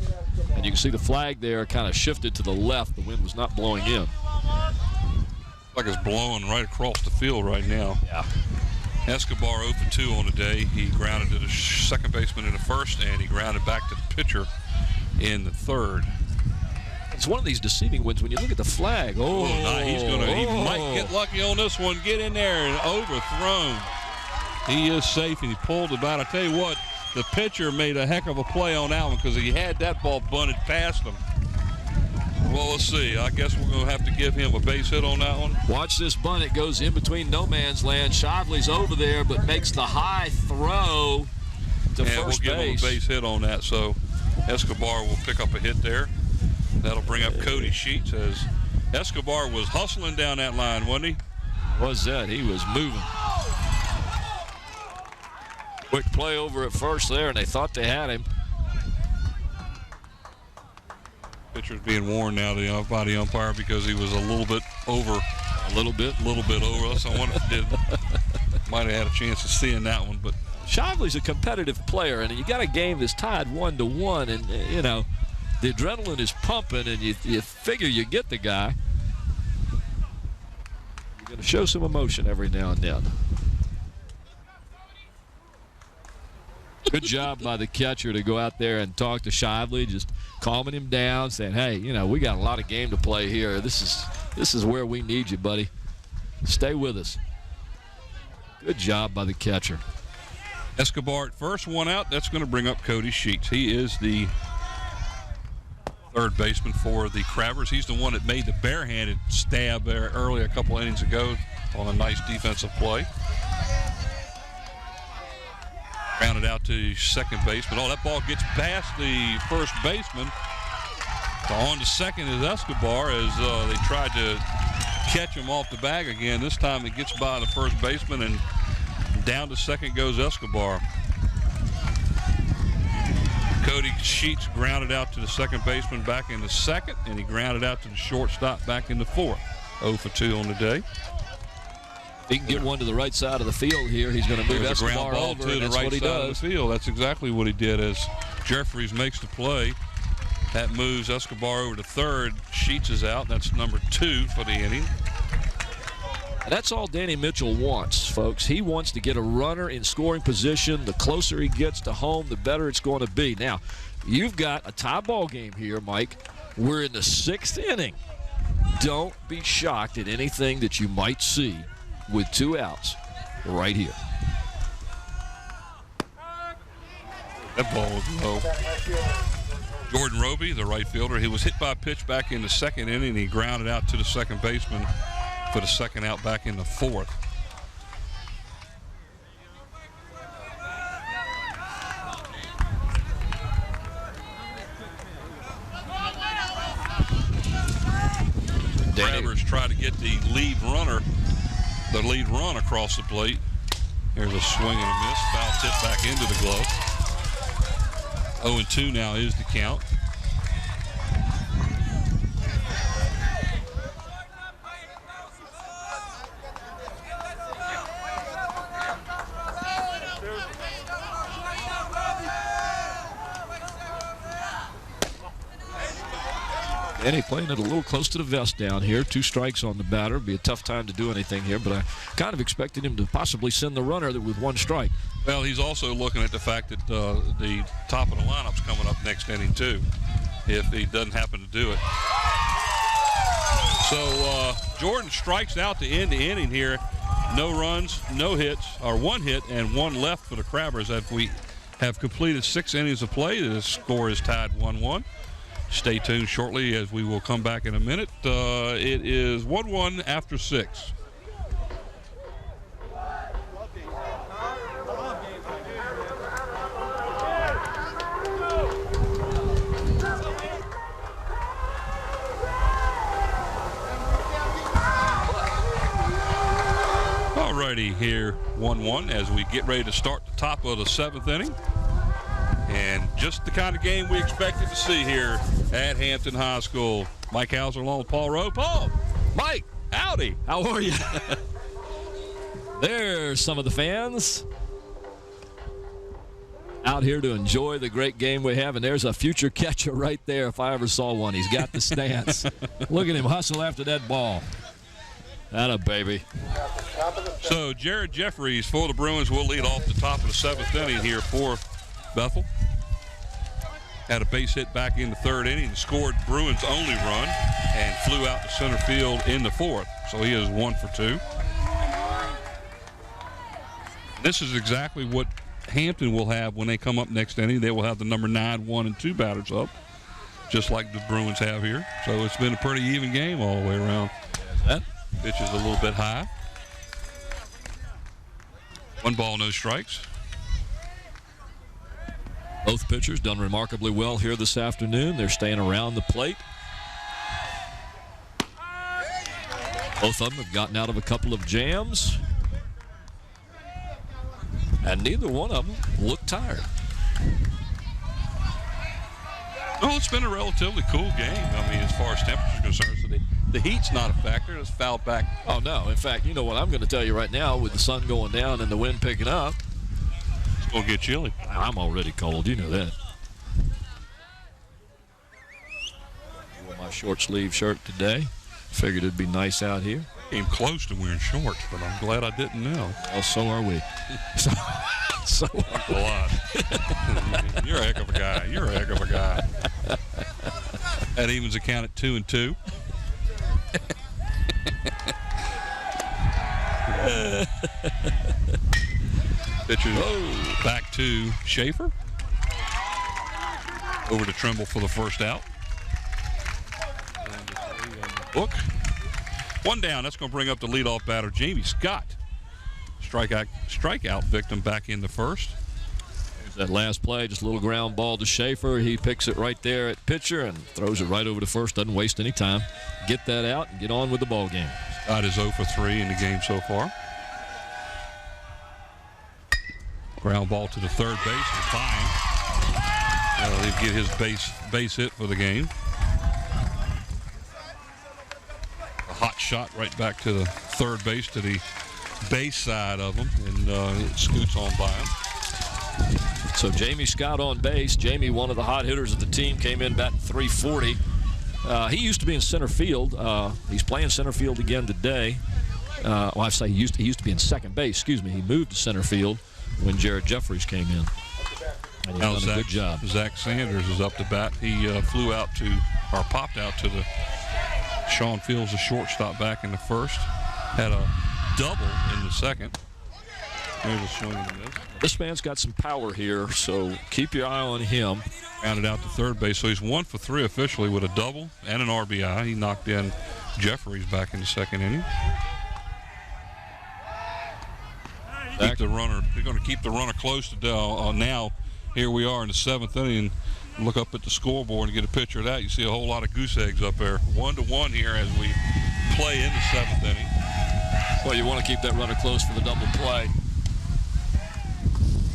And you can see the flag there kind of shifted to the left. The wind was not blowing in. Like it's blowing right across the field right now. Yeah. Escobar 0 for 2 on the day. He grounded to the second baseman in the 1st, and he grounded back to the pitcher in the 3rd. It's one of these deceiving winds when you look at the flag. Oh, He might get lucky on this one. Get in there and overthrown. He is safe, and he pulled it out. I tell you what, the pitcher made a heck of a play on that one because he had that ball bunted past him. Well, let's see. I guess we're going to have to give him a base hit on that one. Watch this bunt. It goes in between no man's land. Shively's over there, but makes the high throw to first we'll give him a base hit on that. So Escobar will pick up a hit there. That'll bring up Cody Sheets as Escobar was hustling down that line, wasn't he? Was that? He was moving. Quick play over at first there, and they thought they had him. Pitcher's being warned now by the umpire because he was a little bit over. A little bit over. So I wonder if he might have had a chance of seeing that one. But Shively's a competitive player, and you got a game that's tied 1-1, and you know the adrenaline is pumping, and you figure you get the guy. You're going to show some emotion every now and then. Good job by the catcher to go out there and talk to Shively, just calming him down, saying, hey, you know, we got a lot of game to play here. This is where we need you, buddy. Stay with us. Good job by the catcher. Escobar at first, 1 out. That's going to bring up Cody Sheets. He is the 3rd baseman for the Crabbers. He's the one that made the barehanded stab there early a couple innings ago on a nice defensive play. Grounded out to second baseman. Oh, that ball gets past the first baseman. On to second is Escobar as they tried to catch him off the bag again. This time it gets by the first baseman, and down to second goes Escobar. Cody Sheets grounded out to the second baseman back in the 2nd, and he grounded out to the shortstop back in the 4th. 0 for 2 on the day. He can get one to the right side of the field here. He's going to move Escobar over, and that's what he does. The field. That's exactly what he did as Jeffries makes the play. That moves Escobar over to 3rd. Sheets is out. That's number 2 for the inning. And that's all Danny Mitchell wants, folks. He wants to get a runner in scoring position. The closer he gets to home, the better it's going to be. Now, you've got a tie ball game here, Mike. We're in the 6th inning. Don't be shocked at anything that you might see with 2 outs right here. That ball was low. Jordan Roby, the right fielder, he was hit by a pitch back in the 2nd inning. He grounded out to the second baseman for the 2nd out back in the 4th. Grabbers try to get the lead run across the plate. There's a swing and a miss. Foul tip back into the glove. 0-2 now is the count. Danny playing it a little close to the vest down here. 2 strikes on the batter. Be a tough time to do anything here, but I kind of expected him to possibly send the runner with 1 strike. Well, he's also looking at the fact that the top of the lineup's coming up next inning, too, if he doesn't happen to do it. So Jordan strikes out to end the inning here. No runs, no hits, or 1 hit and 1 left for the Crabbers. As we have completed 6 innings of play, the score is tied 1-1. Stay tuned shortly as we will come back in a minute. It is 1-1 after 6. Alrighty, here 1-1 as we get ready to start the top of the 7th inning. And just the kind of game we expected to see here at Hampton High School. Mike Hauser along with Paul Rowe. Paul, Mike, howdy. How are you? There's some of the fans out here to enjoy the great game we have. And there's a future catcher right there if I ever saw one. He's got the stance. Look at him hustle after that ball. Atta baby. So Jared Jeffries for the Bruins will lead off the top of the 7th inning here for Bethel. Had a base hit back in the 3rd inning and scored Bruins' only run and flew out to center field in the 4th. So he is 1 for 2. This is exactly what Hampton will have when they come up next inning. They will have the number 9, 1, and 2 batters up, just like the Bruins have here. So it's been a pretty even game all the way around. That pitch is a little bit high. 1 ball, no strikes. Both pitchers done remarkably well here this afternoon. They're staying around the plate. Both of them have gotten out of a couple of jams. And neither one of them look tired. Well, it's been a relatively cool game. I mean, as far as temperature is concerned, so the heat's not a factor. It's fouled back. Oh, no. In fact, you know what I'm going to tell you right now, with the sun going down and the wind picking up, it's going to get chilly. I'm already cold. You know that. Wore my short sleeve shirt today. Figured it'd be nice out here. Came close to wearing shorts, but I'm glad I didn't know. Well, so are we. So a lot. You're a heck of a guy. You're a heck of a guy. That evens the count at 2-2. Pitcher back to Schaefer. Over to Trimble for the first out. Book. 1 down. That's going to bring up the leadoff batter, Jamie Scott. Strikeout victim back in the first. There's that last play, just a little ground ball to Schaefer. He picks it right there at pitcher and throws it right over to first. Doesn't waste any time. Get that out and get on with the ball game. Scott is 0 for 3 in the game so far. Ground ball to the third base and fine. He'll get his base hit for the game. A hot shot right back to the third base, to the base side of him, and it scoots on by him. So Jamie Scott on base. Jamie, one of the hot hitters of the team, came in batting .340. He used to be in center field. He's playing center field again today. Well, I say he used to be in second base. Excuse me. He moved to center field when Jared Jeffries came in. And he's done a good job. Zach Sanders is up to bat. He popped out to the Sean Fields, the shortstop, back in the first. Had a double in the second. There's a swing and a miss. This man's got some power here, so keep your eye on him. Grounded out to third base, so he's 1 for 3 officially with a double and an RBI. He knocked in Jeffries back in the second inning. Keep the runner. They're going to keep the runner close to now. Here we are in the 7th inning. Look up at the scoreboard and get a picture of that. You see a whole lot of goose eggs up there. 1-1 here as we play in the 7th inning. Well, you want to keep that runner close for the double play.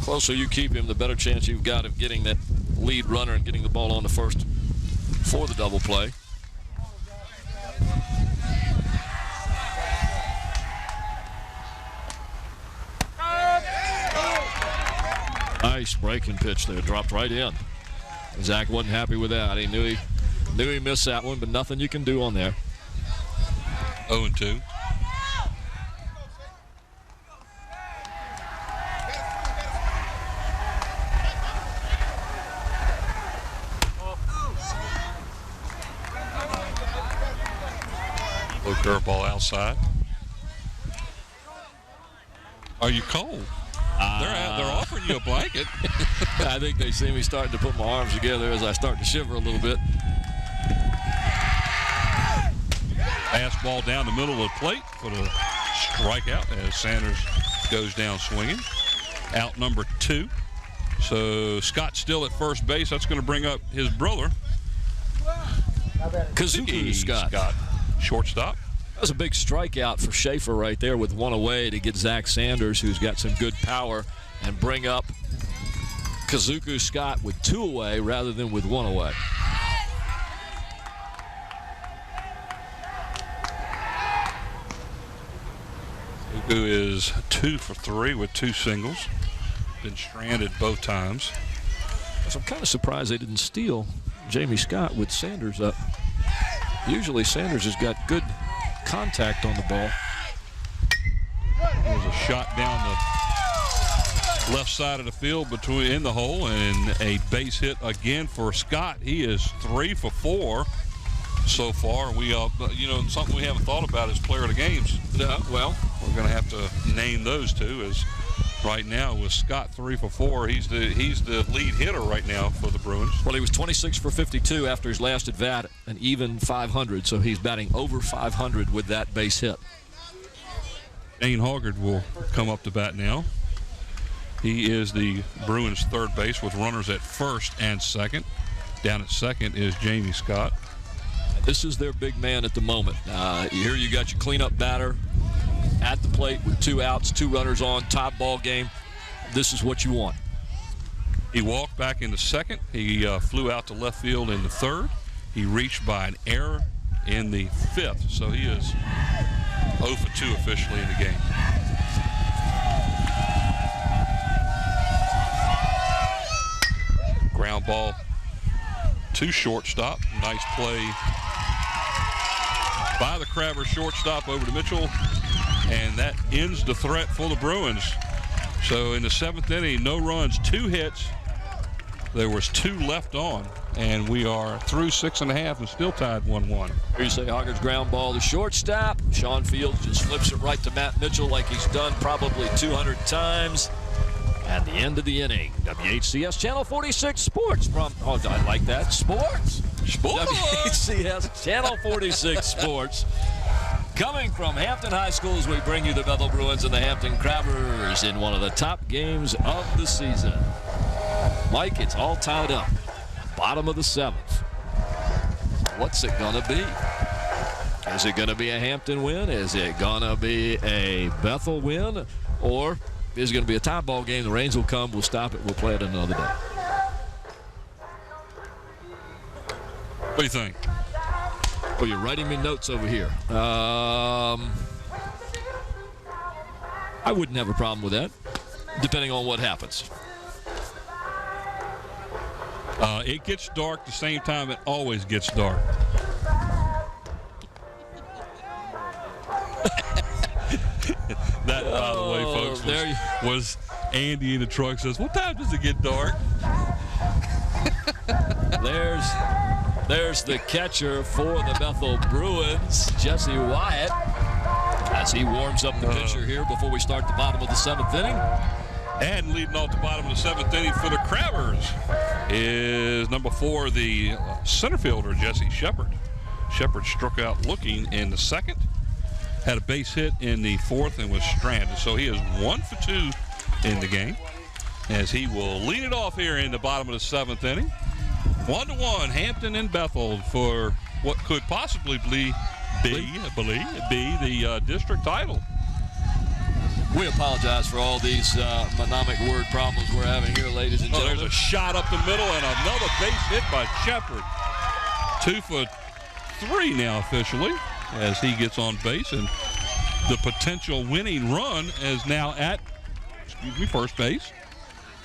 Closer you keep him, the better chance you've got of getting that lead runner and getting the ball on the first for the double play. Nice breaking pitch there, dropped right in. Zach wasn't happy with that. He knew he missed that one, but nothing you can do on there. 0-2. Low curveball outside. Are you cold? They're offering you a blanket. I think they see me starting to put my arms together as I start to shiver a little bit. Fastball down the middle of the plate for the strikeout as Sanders goes down swinging. Out number 2. So Scott's still at first base. That's going to bring up his brother, Kazuki Scott. Shortstop. That was a big strikeout for Schaefer right there with 1 away to get Zach Sanders, who's got some good power, and bring up Kazuki Scott with 2 away rather than with 1 away. Kazuki is 2 for 3 with 2 singles. Been stranded both times. So I'm kind of surprised they didn't steal Jamie Scott with Sanders up. Usually Sanders has got good contact on the ball. There's a shot down the left side of the field in the hole, and a base hit again for Scott. He is 3 for 4 so far. We something we haven't thought about is player of the games. No, well, we're going to have to name those two. As right now with Scott 3 for 4, he's the lead hitter right now for the Bruins. Well, he was 26 for 52 after his last at bat, an even 500, so he's batting over 500 with that base hit. Dane Hoggard will come up to bat now. He is the Bruins' third base with runners at first and second. Down at second is Jamie Scott. This is their big man at the moment. Here you got your cleanup batter at the plate with 2 outs, 2 runners on, top ball game. This is what you want. He walked back in the second. He flew out to left field in the third. He reached by an error in the 5th, so he is 0 for 2 officially in the game. Ground ball to shortstop. Nice play by the Crabber shortstop over to Mitchell, and that ends the threat for the Bruins. So in the 7th inning, no runs, 2 hits. There was 2 left on, and we are through 6.5 and still tied 1-1. Here you say Hoggard's ground ball to shortstop. Sean Fields just flips it right to Matt Mitchell like he's done probably 200 times. At the end of the inning, WHCS Channel 46 Sports from, I like that, Sports. WHCS Channel 46 Sports. Coming from Hampton High School as we bring you the Bethel Bruins and the Hampton Crabbers in one of the top games of the season. Mike, it's all tied up. Bottom of the 7th. What's it going to be? Is it going to be a Hampton win? Is it going to be a Bethel win? Or is it going to be a tie ball game? The rains will come. We'll stop it. We'll play it another day. What do you think? Oh, you're writing me notes over here. I wouldn't have a problem with that, depending on what happens. It gets dark the same time it always gets dark. that, by the way, folks, was Andy in the truck says, what time does it get dark? There's the catcher for the Bethel Bruins, Jesse Wyatt, as he warms up the pitcher here before we start the bottom of the 7th inning. And leading off the bottom of the 7th inning for the Crabbers is number 4, the center fielder, Jesse Shepard. Shepard struck out looking in the 2nd, had a base hit in the 4th, and was stranded. So he is 1 for 2 in the game, as he will lead it off here in the bottom of the 7th inning. 1-1, Hampton and Bethel for what could possibly be the district title. We apologize for all these mnemonic word problems we're having here, ladies and gentlemen. There's a shot up the middle and another base hit by Shepard. 2 for 3 now officially as he gets on base, and the potential winning run is now at, first base.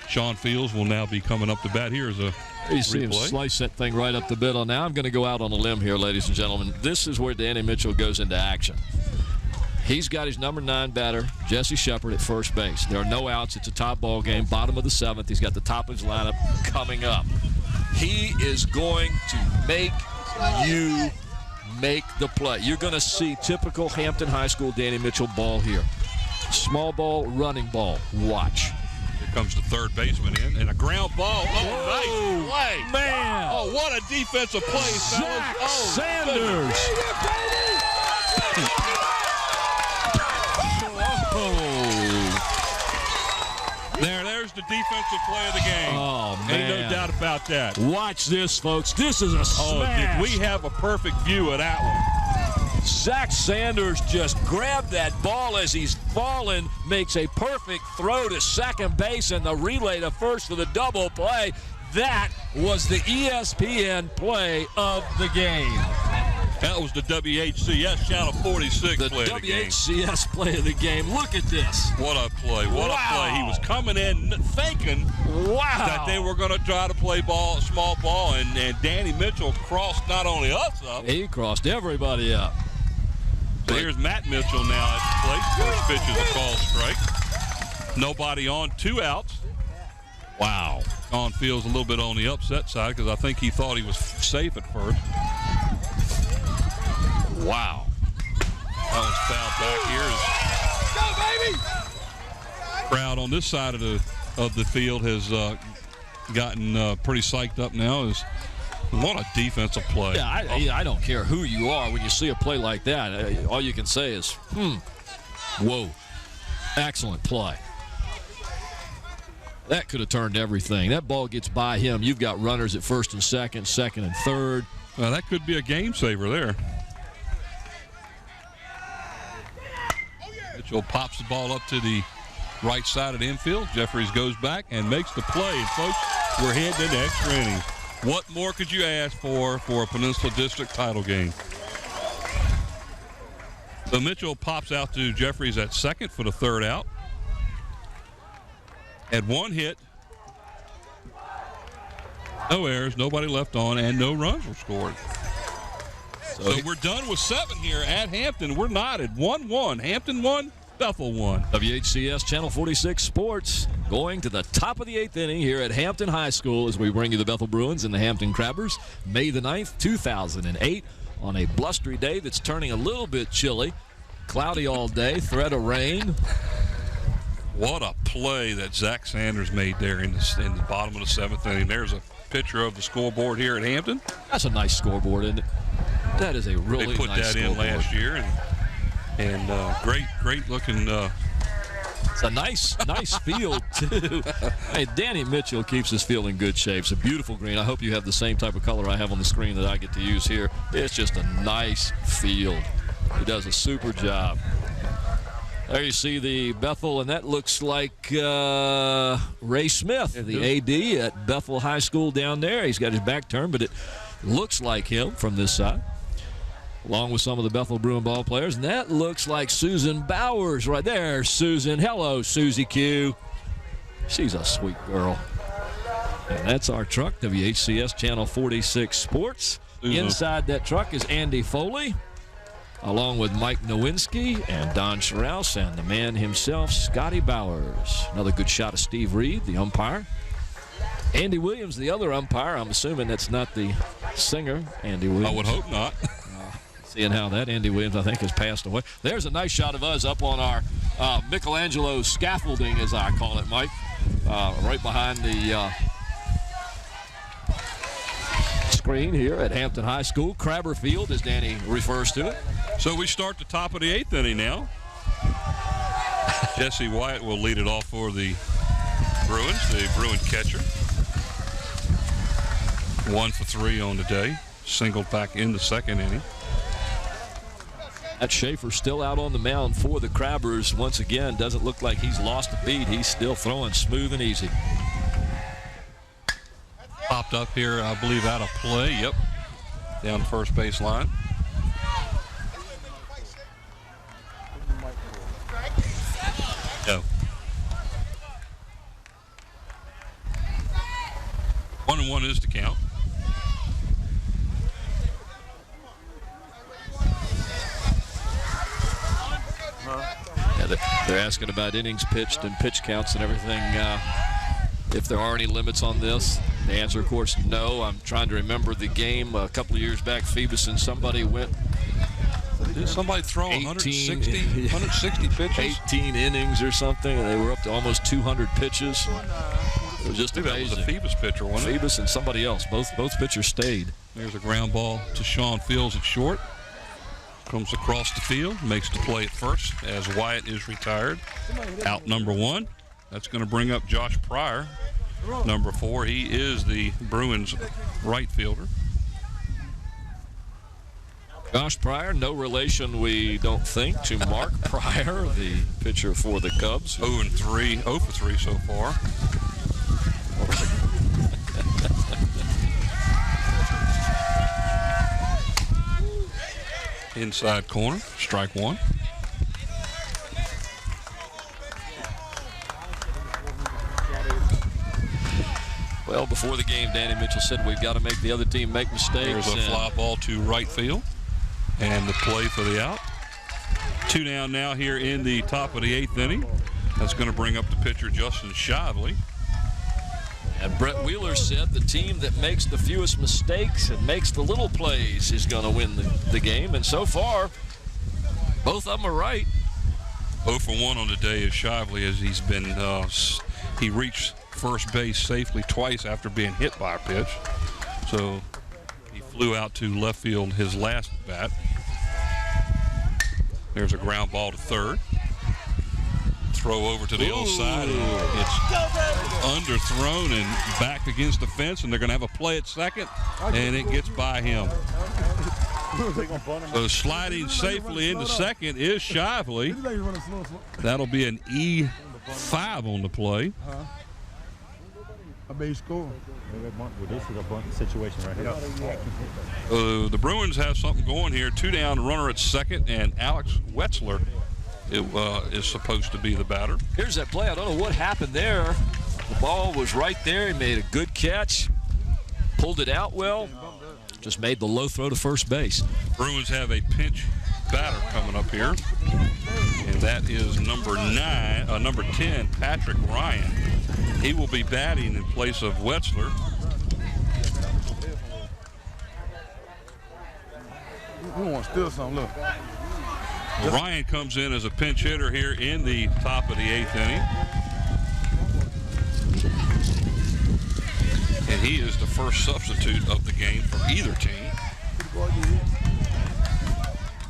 Sean Fields will now be coming up to bat. Here's a you see him slice that thing right up the middle. Now I'm going to go out on a limb here, ladies and gentlemen. This is where Danny Mitchell goes into action. He's got his number 9 batter, Jesse Shepard, at first base. There are no outs. It's a top ball game, bottom of the 7th. He's got the top of his lineup coming up. He is going to make you make the play. You're going to see typical Hampton High School Danny Mitchell ball here. Small ball, running ball. Watch. Here comes the third baseman in, and a ground ball. Oh, nice play. Man. Oh, what a defensive play, Zach fellas. Sanders. There's the defensive play of the game. Oh, man. Ain't no doubt about that. Watch this, folks. This is a smash. Did we have a perfect view of that one? Zach Sanders just grabbed that ball as he's fallen, makes a perfect throw to second base, and the relay to first for the double play. That was the ESPN play of the game. That was the WHCS Channel 46 the play of the game. WHCS play of the game. Look at this. What a play. What a play. He was coming in thinking that they were going to try to play small ball, and Danny Mitchell crossed not only us up. He crossed everybody up. But here's Matt Mitchell now at the plate. First pitch is a called strike. Nobody on, 2 outs. Wow. Sean Fields a little bit on the upset side because I think he thought he was safe at first. Wow. That was fouled back here. Go, baby! Crowd on this side of the field has gotten pretty psyched up now. What a defensive play. Yeah, I don't care who you are. When you see a play like that, all you can say is, whoa. Excellent play. That could have turned everything. That ball gets by him. You've got runners at first and second and third. Well, that could be a game saver there. Mitchell pops the ball up to the right side of the infield. Jeffries goes back and makes the play. And, folks, we're heading into extra innings. What more could you ask for a Peninsula District title game? So Mitchell pops out to Jeffries at second for the third out. Had 1 hit, no errors, nobody left on, and no runs were scored. So we're done with 7 here at Hampton. We're knotted 1-1. Hampton 1, Bethel 1. WHCS Channel 46 Sports going to the top of the 8th inning here at Hampton High School as we bring you the Bethel Bruins and the Hampton Crabbers. May the 9th, 2008, on a blustery day that's turning a little bit chilly. Cloudy all day, threat of rain. What a play that Zach Sanders made there in the bottom of the 7th inning. There's a picture of the scoreboard here at Hampton. That's a nice scoreboard, isn't it? That is a really nice scoreboard. They put that in last year, and great looking. It's a nice field, too. Hey, Danny Mitchell keeps his field in good shape. It's a beautiful green. I hope you have the same type of color I have on the screen that I get to use here. It's just a nice field. He does a super job. There you see the Bethel, and that looks like Ray Smith, the AD at Bethel High School down there. He's got his back turned, but it looks like him from this side, along with some of the Bethel Bruin ball players. And that looks like Susan Bowers right there. Susan. Hello, Susie Q. She's a sweet girl. And that's our truck, WHCS Channel 46 Sports. Inside that truck is Andy Foley. along with Mike Nowinski and Don Schraus and the man himself, Scotty Bowers. Another good shot of Steve Reed, the umpire. Andy Williams, the other umpire. I'm assuming that's not the singer, Andy Williams. I would hope not. Seeing how that Andy Williams, I think, has passed away. There's a nice shot of us up on our Michelangelo scaffolding, as I call it, Mike, right behind the screen here at Hampton High School. Crabber Field, as Danny refers to it. So we start the top of the 8th inning now. Jesse Wyatt will lead it off for the Bruins, the Bruin catcher. 1 for 3 on the day. Singled back in the 2nd inning. That Schaefer still out on the mound for the Crabbers. Once again, doesn't look like he's lost a beat. He's still throwing smooth and easy. Popped up here, I believe, out of play. Yep. Down the first base line. No. 1-1 is the count. Yeah, they're asking about innings pitched and pitch counts and everything. If there are any limits on this, the answer, of course, no. I'm trying to remember the game a couple of years back. Phoebus and somebody went. Did somebody throw 160 pitches? 18 innings or something, and they were up to almost 200 pitches. It was just amazing. That was a Phoebus pitcher, wasn't it? Phoebus and somebody else. Both pitchers stayed. There's a ground ball to Sean Fields at short. Comes across the field, makes the play at first as Wyatt is retired. Out number 1. That's going to bring up Josh Pryor, number 4. He is the Bruins right fielder. Josh Pryor, no relation, we don't think, to Mark Pryor, the pitcher for the Cubs. 0 for 3 so far. Inside corner, strike 1. Well, before the game, Danny Mitchell said we've got to make the other team make mistakes. There's a fly ball to right field, and the play for the out. 2 down now here in the top of the 8th inning. That's going to bring up the pitcher, Justin Shively. And Brett Wheeler said the team that makes the fewest mistakes and makes the little plays is going to win the game. And so far, both of them are right. 0 for 1 on the day is Shively, as he's been, he reached first base safely twice after being hit by a pitch. So he flew out to left field his last bat. There's a ground ball to third. Throw over to the other side. It's underthrown and back against the fence, and they're going to have a play at second, and it gets by him. So sliding safely into second is Shively. That'll be an E5 on the play. A base score. This is a bunt situation right here. The Bruins have something going here. 2 down, runner at second, and Alex Wetzler is supposed to be the batter. Here's that play. I don't know what happened there. The ball was right there. He made a good catch. Pulled it out well. Just made the low throw to first base. Bruins have a pinch batter coming up here, and that is number 10, Patrick Ryan. He will be batting in place of Wetzler. We want to steal something, look. Ryan comes in as a pinch hitter here in the top of the 8th inning. And he is the first substitute of the game for either team.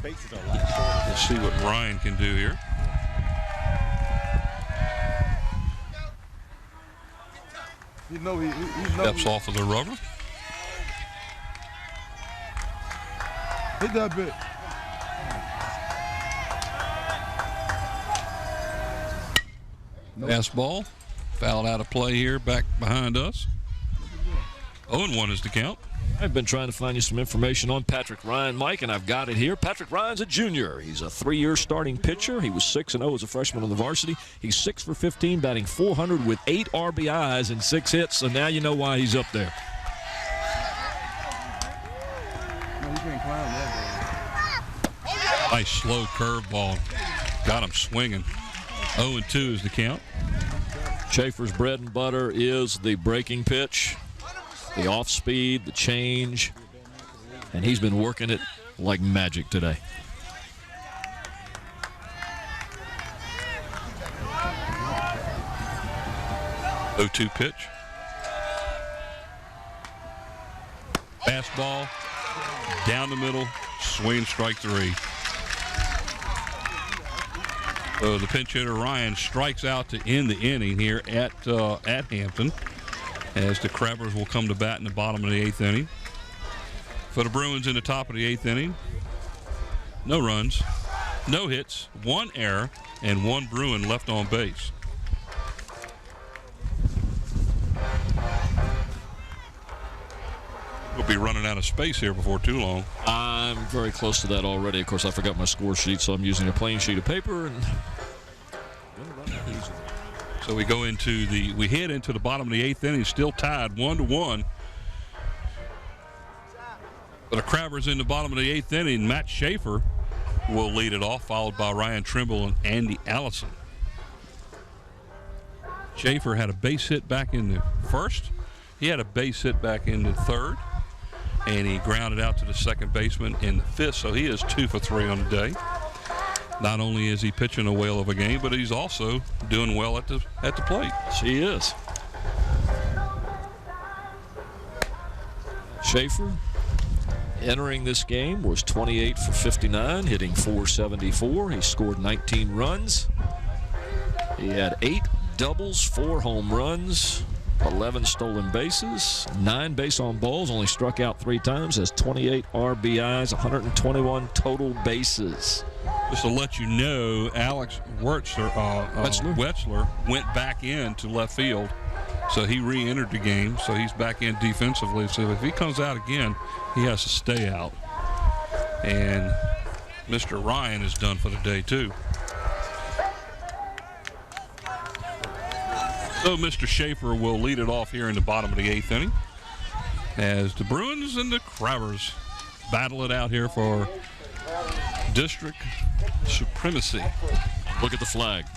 Let's see what Ryan can do here. Steps off of the rubber. Hit that bit. Fastball, fouled out of play here, back behind us. 0-1 is the count. I've been trying to find you some information on Patrick Ryan, Mike, and I've got it here. Patrick Ryan's a junior. He's a 3-year starting pitcher. He was 6-0 as a freshman on the varsity. He's 6 for 15, batting .400 with 8 RBIs and 6 hits, so now you know why he's up there. Nice slow curveball. Got him swinging. 0-2 is the count. Schaefer's bread and butter is the breaking pitch, the off speed, the change, and he's been working it like magic today. (0-2) pitch. Fastball down the middle, swing, strike 3. So the pinch hitter Ryan strikes out to end the inning here at Hampton, as the Crabbers will come to bat in the bottom of the 8th inning. For the Bruins in the top of the 8th inning, no runs, no hits, 1 error, and 1 Bruin left on base. We'll be running out of space here before too long. I'm very close to that already. Of course, I forgot my score sheet, so I'm using a plain sheet of paper. And so we head into the bottom of the 8th inning, still tied 1-1. But the Crabbers in the bottom of the 8th inning, Matt Schaefer will lead it off, followed by Ryan Trimble and Andy Allison. Schaefer had a base hit back in the first. He had a base hit back in the third. And he grounded out to the second baseman in the 5th, so he is 2 for 3 on the day. Not only is he pitching a whale of a game, but he's also doing well at the plate. She is. Schaefer, entering this game, was 28 for 59, hitting .474. He scored 19 runs. He had 8 doubles, 4 home runs, 11 stolen bases, 9 base on balls, only struck out 3 times, has 28 RBIs, 121 total bases. Just to let you know, Alex Wetzler went back into left field, so he re-entered the game, so he's back in defensively. So if he comes out again, he has to stay out. And Mr. Ryan is done for the day, too. So Mr. Schaefer will lead it off here in the bottom of the 8th inning, as the Bruins and the Crabbers battle it out here for district supremacy. Look at the flag.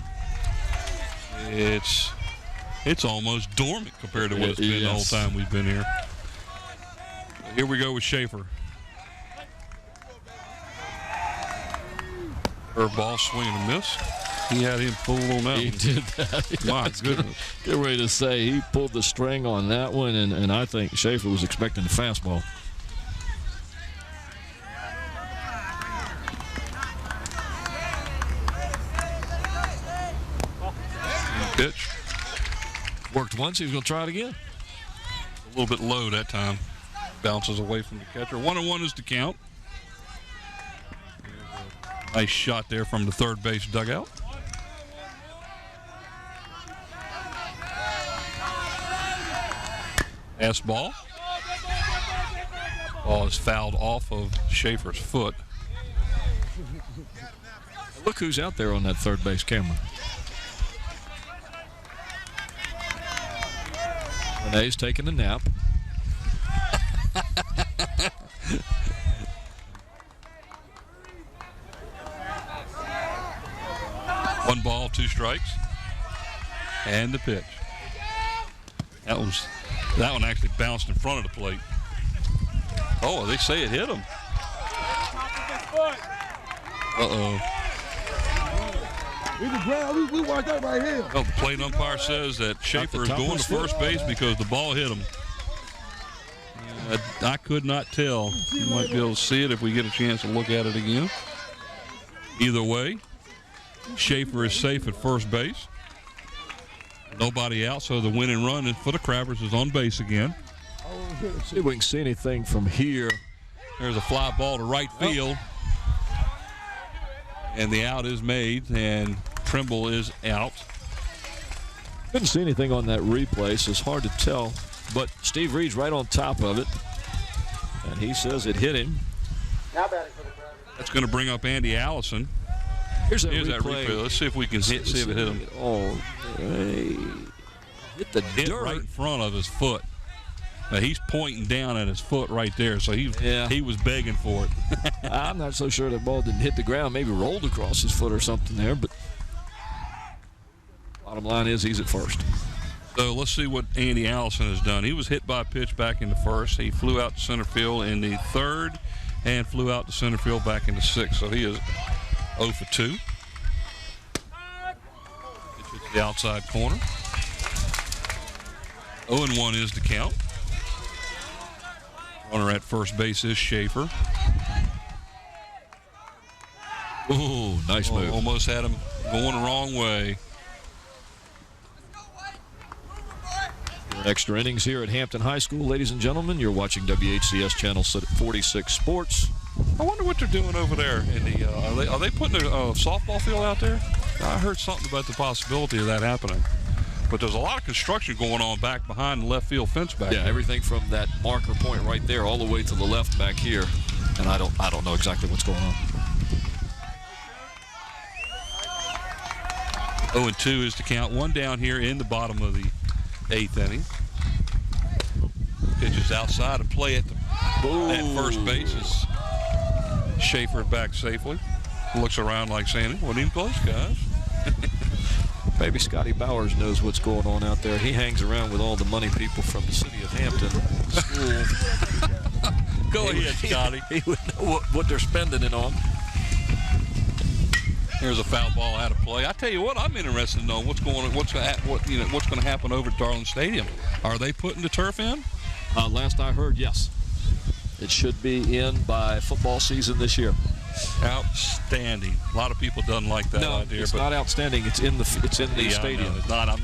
It's almost dormant compared to what it's been the whole time we've been here. Here we go with Schaefer. Curveball, swing and a miss. He had him fooled on that one. He did that. My goodness. Get ready to say he pulled the string on that one, and I think Schaefer was expecting the fastball. Pitch. Worked once, he was going to try it again. A little bit low that time. Bounces away from the catcher. 1-1 is the count. Nice shot there from the third base dugout. Ball. Ball is fouled off of Schaefer's foot. Look who's out there on that third base camera. Renee's taking a nap. One ball, 2 strikes. And the pitch. That one actually bounced in front of the plate. Oh, they say it hit him. Uh-oh. In the ground, we watch that right here. Well, the plate umpire says that Schaefer is going to first base because the ball hit him. I could not tell. You might be able to see it if we get a chance to look at it again. Either way, Schaefer is safe at first base. Nobody out, so the winning run for the Crabbers is on base again. See if we can see anything from here. There's a fly ball to right field. And the out is made, and Trimble is out. Couldn't see anything on that replay, so it's hard to tell. But Steve Reed's right on top of it, and he says it hit him. That's going to bring up Andy Allison. Here's that replay. Let's see if we can see if it hit him. Oh, hey. Hit the dirt right in front of his foot. He's pointing down at his foot right there, so he was begging for it. I'm not so sure the ball didn't hit the ground. Maybe rolled across his foot or something there, but bottom line is he's at first. So let's see what Andy Allison has done. He was hit by a pitch back in the first. He flew out to center field in the third and flew out to center field back in the sixth. So he is 0 for 2. Pitch to the outside corner. 0-1 is the count. Runner at first base is Schaefer. Ooh, nice move. Almost had him going the wrong way. Extra innings here at Hampton High School, ladies and gentlemen. You're watching WHCS Channel 46 Sports. I wonder what they're doing over there. In the are they putting a softball field out there? I heard something about the possibility of that happening. But there's a lot of construction going on back behind the left field fence back there. Everything from that marker point right there all the way to the left back here. And I don't know exactly what's going on. 0-2 is the count. One down here in the bottom of the 8th inning. Pitches outside of play at first base is Schaefer back safely. Looks around like saying, it wasn't even close, guys. Maybe Scotty Bowers knows what's going on out there. He hangs around with all the money people from the city of Hampton school. Go ahead, Scotty. He would know what they're spending it on. Here's a foul ball out of play. I tell you what, I'm interested to know what's going to happen over at Darling Stadium. Are they putting the turf in? Last I heard, yes. It should be in by football season this year. Outstanding. A lot of people doesn't like that idea. It's not outstanding. It's in the stadium. It's not out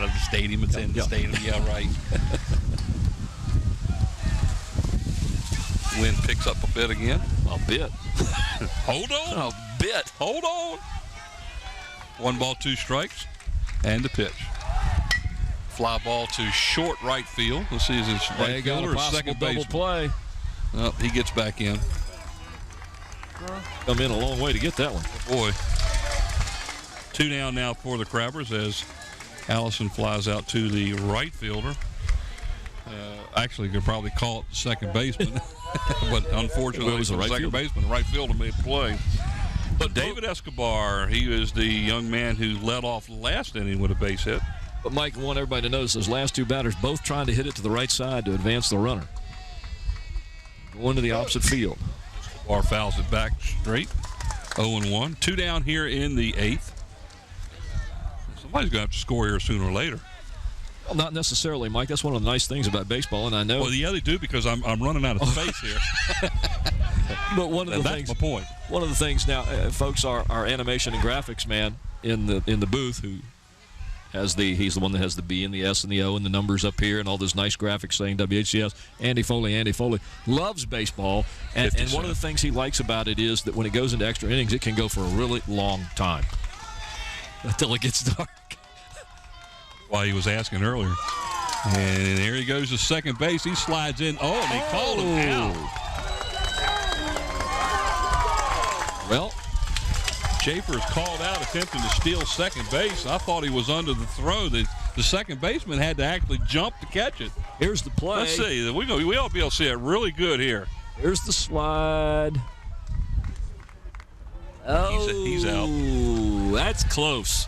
of the stadium. It's in the stadium. Yeah, right. Wind picks up a bit again. A bit. Hold on. A bit. Hold on. 1 ball, 2 strikes, and the pitch. Fly ball to short right field. Let's see, is it right fielder or second base? Double play. Oh, he gets back in. Come in a long way to get that one. Boy. 2 down now for the Crabbers as Allison flies out to the right fielder. Actually, could probably call it the second baseman, but unfortunately, it was the second baseman. The right fielder made the play. But David Escobar, he was the young man who led off last inning with a base hit. But Mike, I want everybody to notice those last 2 batters both trying to hit it to the right side to advance the runner. Going to the opposite field. Escobar fouls it back straight. 0-1. 2 down here in the 8th. Somebody's going to have to score here sooner or later. Well, not necessarily, Mike. That's one of the nice things about baseball, and I know. Well, yeah, they do, because I'm running out of space here. But that's my point. One of the things now, folks, our animation and graphics man in the booth who has he's the one that has the B and the S and the O and the numbers up here and all those nice graphics saying WHCS. Andy Foley loves baseball, and one of the things he likes about it is that when it goes into extra innings, it can go for a really long time until it gets dark. Why he was asking earlier. And there he goes to second base. He slides in. Oh, and he called him out. Well, Schaefer is called out attempting to steal second base. I thought he was under the throw. The second baseman had to actually jump to catch it. Here's the play. Let's see. We ought to be able to see it really good here. Here's the slide. Oh, he's out. That's close.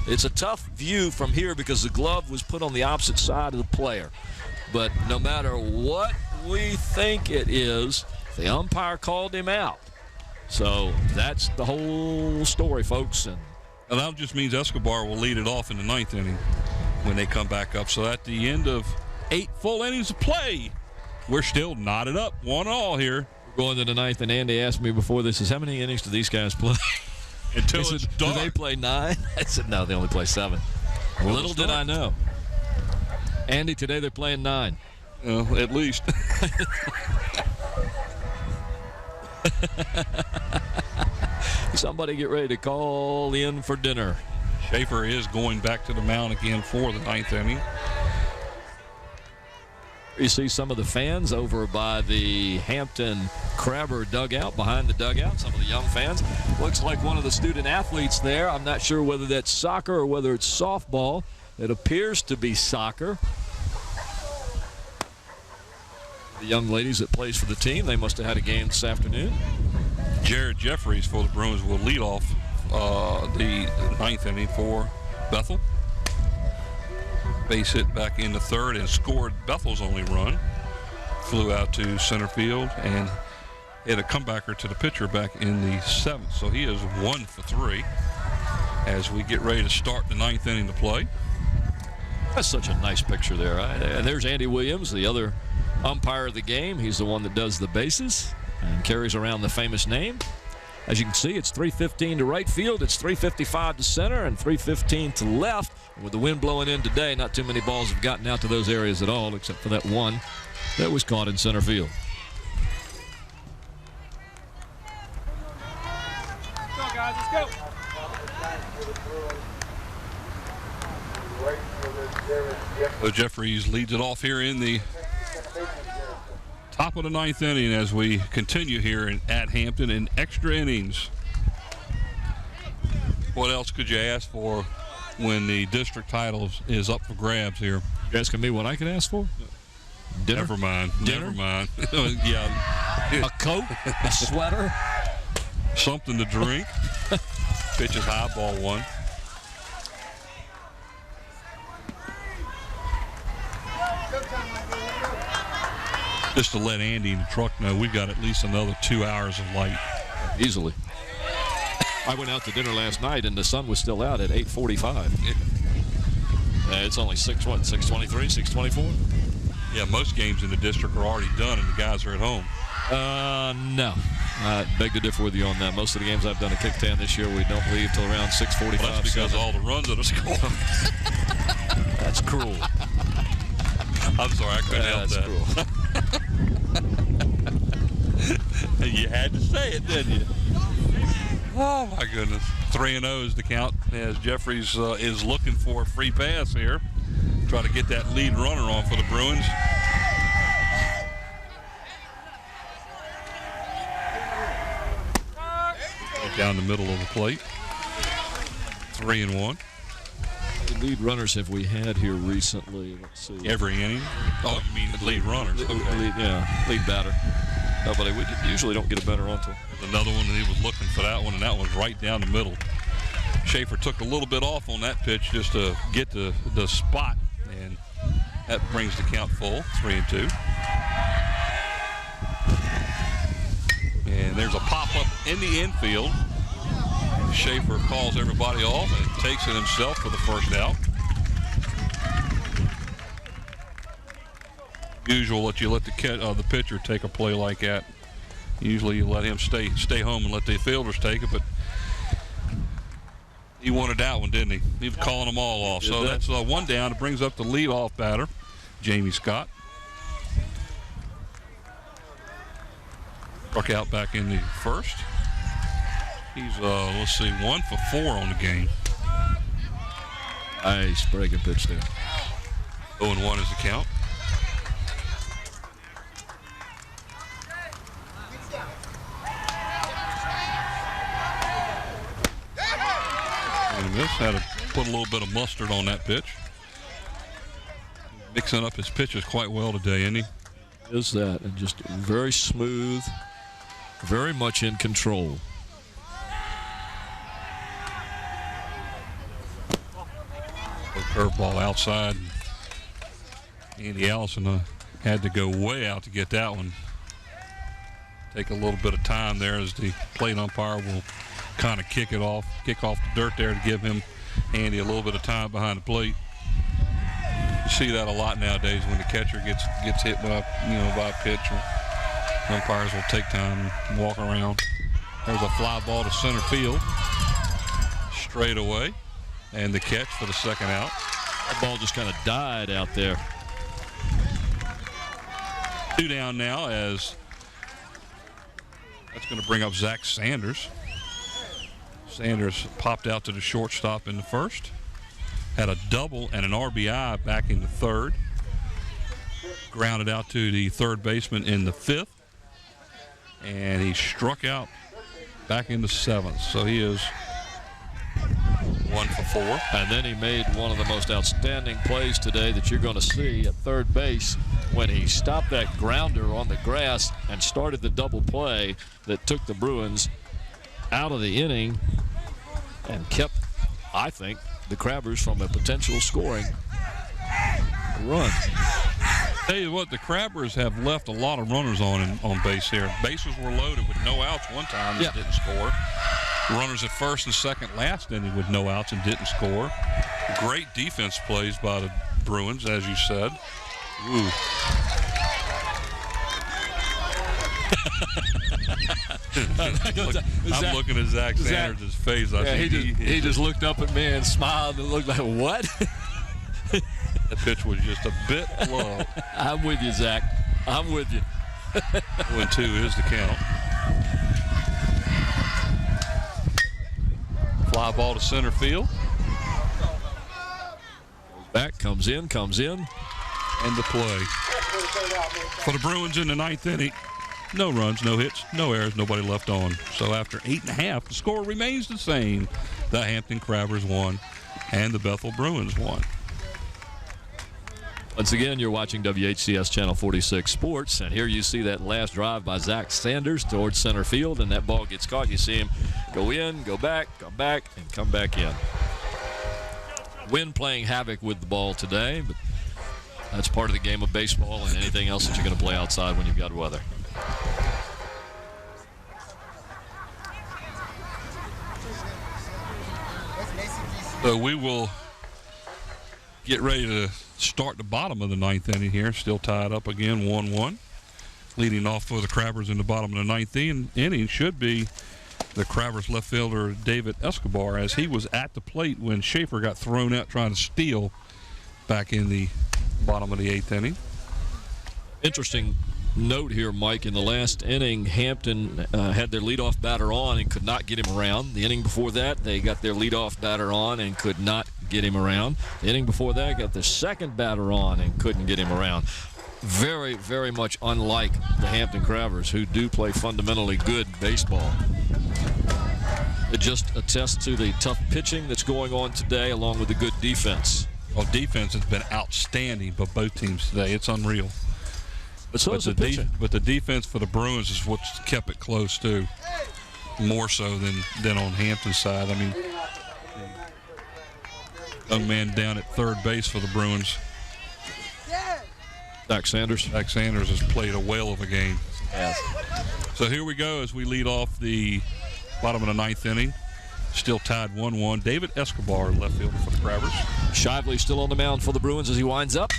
It's a tough view from here because the glove was put on the opposite side of the player. But no matter what we think it is, the umpire called him out. So that's the whole story, folks. And that just means Escobar will lead it off in the 9th inning when they come back up. So at the end of 8 full innings of play, we're still knotted up 1-1 here. We're going to the 9th, and Andy asked me before this, how many innings do these guys play? Until it's dark. Do they play 9? I said, no, they only play 7. Little did I know. Andy, today they're playing 9. At least. Somebody get ready to call in for dinner. Schaefer is going back to the mound again for the 9th inning. You see some of the fans over by the Hampton Crabber dugout, behind the dugout, some of the young fans. Looks like one of the student athletes there. I'm not sure whether that's soccer or whether it's softball. It appears to be soccer. the young ladies that plays for the team. They must have had a game this afternoon. Jared Jeffries for the Bruins will lead off the ninth inning for Bethel. Base hit back in the third and scored Bethel's only run. Flew out to center field and hit a comebacker to the pitcher back in the seventh. So he is 1 for 3 as we get ready to start the ninth inning to play. That's such a nice picture there. And there's Andy Williams, the other umpire of the game. He's the one that does the bases and carries around the famous name. As you can see, it's 315 to right field, it's 355 to center, and 315 to left. And with the wind blowing in today, not too many balls have gotten out to those areas at all, except for that one that was caught in center field. Let's go, guys. Let's go. So Jeffries leads it off here in the top of the ninth inning as we continue here at Hampton in extra innings. What else could you ask for when the district title is up for grabs here? You asking me what I could ask for? Dinner? Never mind. Dinner? Never mind. Yeah. A coat? A sweater? Something to drink. Pitch is high, ball one. Just to let Andy in the truck know, we've got at least another 2 hours of light. Easily. I went out to dinner last night, and the sun was still out at 8:45. It's only 6:23, 6:24? Yeah, most games in the district are already done, and the guys are at home. No. I beg to differ with you on that. Most of the games I've done at Kicktan this year, we don't leave till around 6:45. Well, that's because of all the runs that are scored. That's cruel. I'm sorry, I couldn't help that. Cruel. You had to say it, didn't you? Oh, my goodness. 3-0 is the count as Jeffries is looking for a free pass here. Try to get that lead runner on for the Bruins. Down the middle of the plate. 3-1. The lead runners have we had here recently? Let's see. Every inning? Oh, you mean the lead runners? Okay. Lead batter. Nobody. We usually don't get a batter onto. Another one, and he was looking for that one, and that one's right down the middle. Schaefer took a little bit off on that pitch just to get the spot, and that brings the count full, 3-2. And there's a pop-up in the infield. Schaefer calls everybody off and takes it himself for the first out. Usual that you let the pitcher take a play like that. Usually you let him stay home and let the fielders take it, but he wanted that one, didn't he? He was calling them all off. So that's one down. It brings up the leadoff batter, Jamie Scott. Struck out back in the first. He's, let's see, 1 for 4 on the game. Nice breaking pitch there. 0-1 is the count. And this had to put a little bit of mustard on that pitch. Mixing up his pitches quite well today, isn't he? Is that, and just very smooth, very much in control. Curveball outside. Andy Allison had to go way out to get that one. Take a little bit of time there as the plate umpire will kind of kick off the dirt there to give him, Andy, a little bit of time behind the plate. You see that a lot nowadays when the catcher gets hit by a pitch. Umpires will take time and walk around. There's a fly ball to center field. Straight away. And the catch for the second out. That ball just kind of died out there. 2 down now as that's going to bring up Zach Sanders. Sanders popped out to the shortstop in the first. Had a double and an RBI back in the third. Grounded out to the third baseman in the fifth. And he struck out back in the seventh. So he is 1 for 4. And then he made one of the most outstanding plays today that you're going to see at third base when he stopped that grounder on the grass and started the double play that took the Bruins out of the inning and kept, I think, the Crabbers from a potential scoring run. Tell you what, the Crabbers have left a lot of runners on base here. Bases were loaded with no outs one time and didn't score. Runners at first and second last inning with no outs and didn't score. Great defense plays by the Bruins, as you said. Ooh. I'm looking at Zach Sanders' face. He just looked up at me and smiled and looked like, what? That pitch was just a bit low. I'm with you, Zach. I'm with you. 1-2 is the count. Fly ball to center field. Back, comes in. And the play. For the Bruins in the 9th inning, no runs, no hits, no errors, nobody left on. So after 8.5, the score remains the same. The Hampton Crabbers won, and the Bethel Bruins won. Once again, you're watching WHCS Channel 46 Sports, and here you see that last drive by Zach Sanders towards center field, and that ball gets caught. You see him go in, go back, come back, and come back in. Wind playing havoc with the ball today, but that's part of the game of baseball and anything else that you're going to play outside when you've got weather. So we will get ready to start the bottom of the 9th inning here. Still tied up again, 1-1. Leading off for the Crabbers in the bottom of the 9th inning should be the Crabbers left fielder David Escobar, as he was at the plate when Schaefer got thrown out trying to steal back in the bottom of the 8th inning. Interesting note here, Mike. In the last inning, Hampton had their leadoff batter on and could not get him around. The inning before that, they got their leadoff batter on and could not get him around. The inning before that, got their second batter on and couldn't get him around. Very, very much unlike the Hampton Crabbers, who do play fundamentally good baseball. It just attests to the tough pitching that's going on today, along with the good defense. Well, defense has been outstanding by both teams today. It's unreal. But so is the pitching. But the defense for the Bruins is what's kept it close, too. More so than on Hampton's side. I mean, young man down at third base for the Bruins, Zach Sanders. Zach Sanders has played a whale of a game. Yes. So here we go as we lead off the bottom of the 9th inning. Still tied 1-1. David Escobar, left fielder for the Crabbers. Shively still on the mound for the Bruins as he winds up.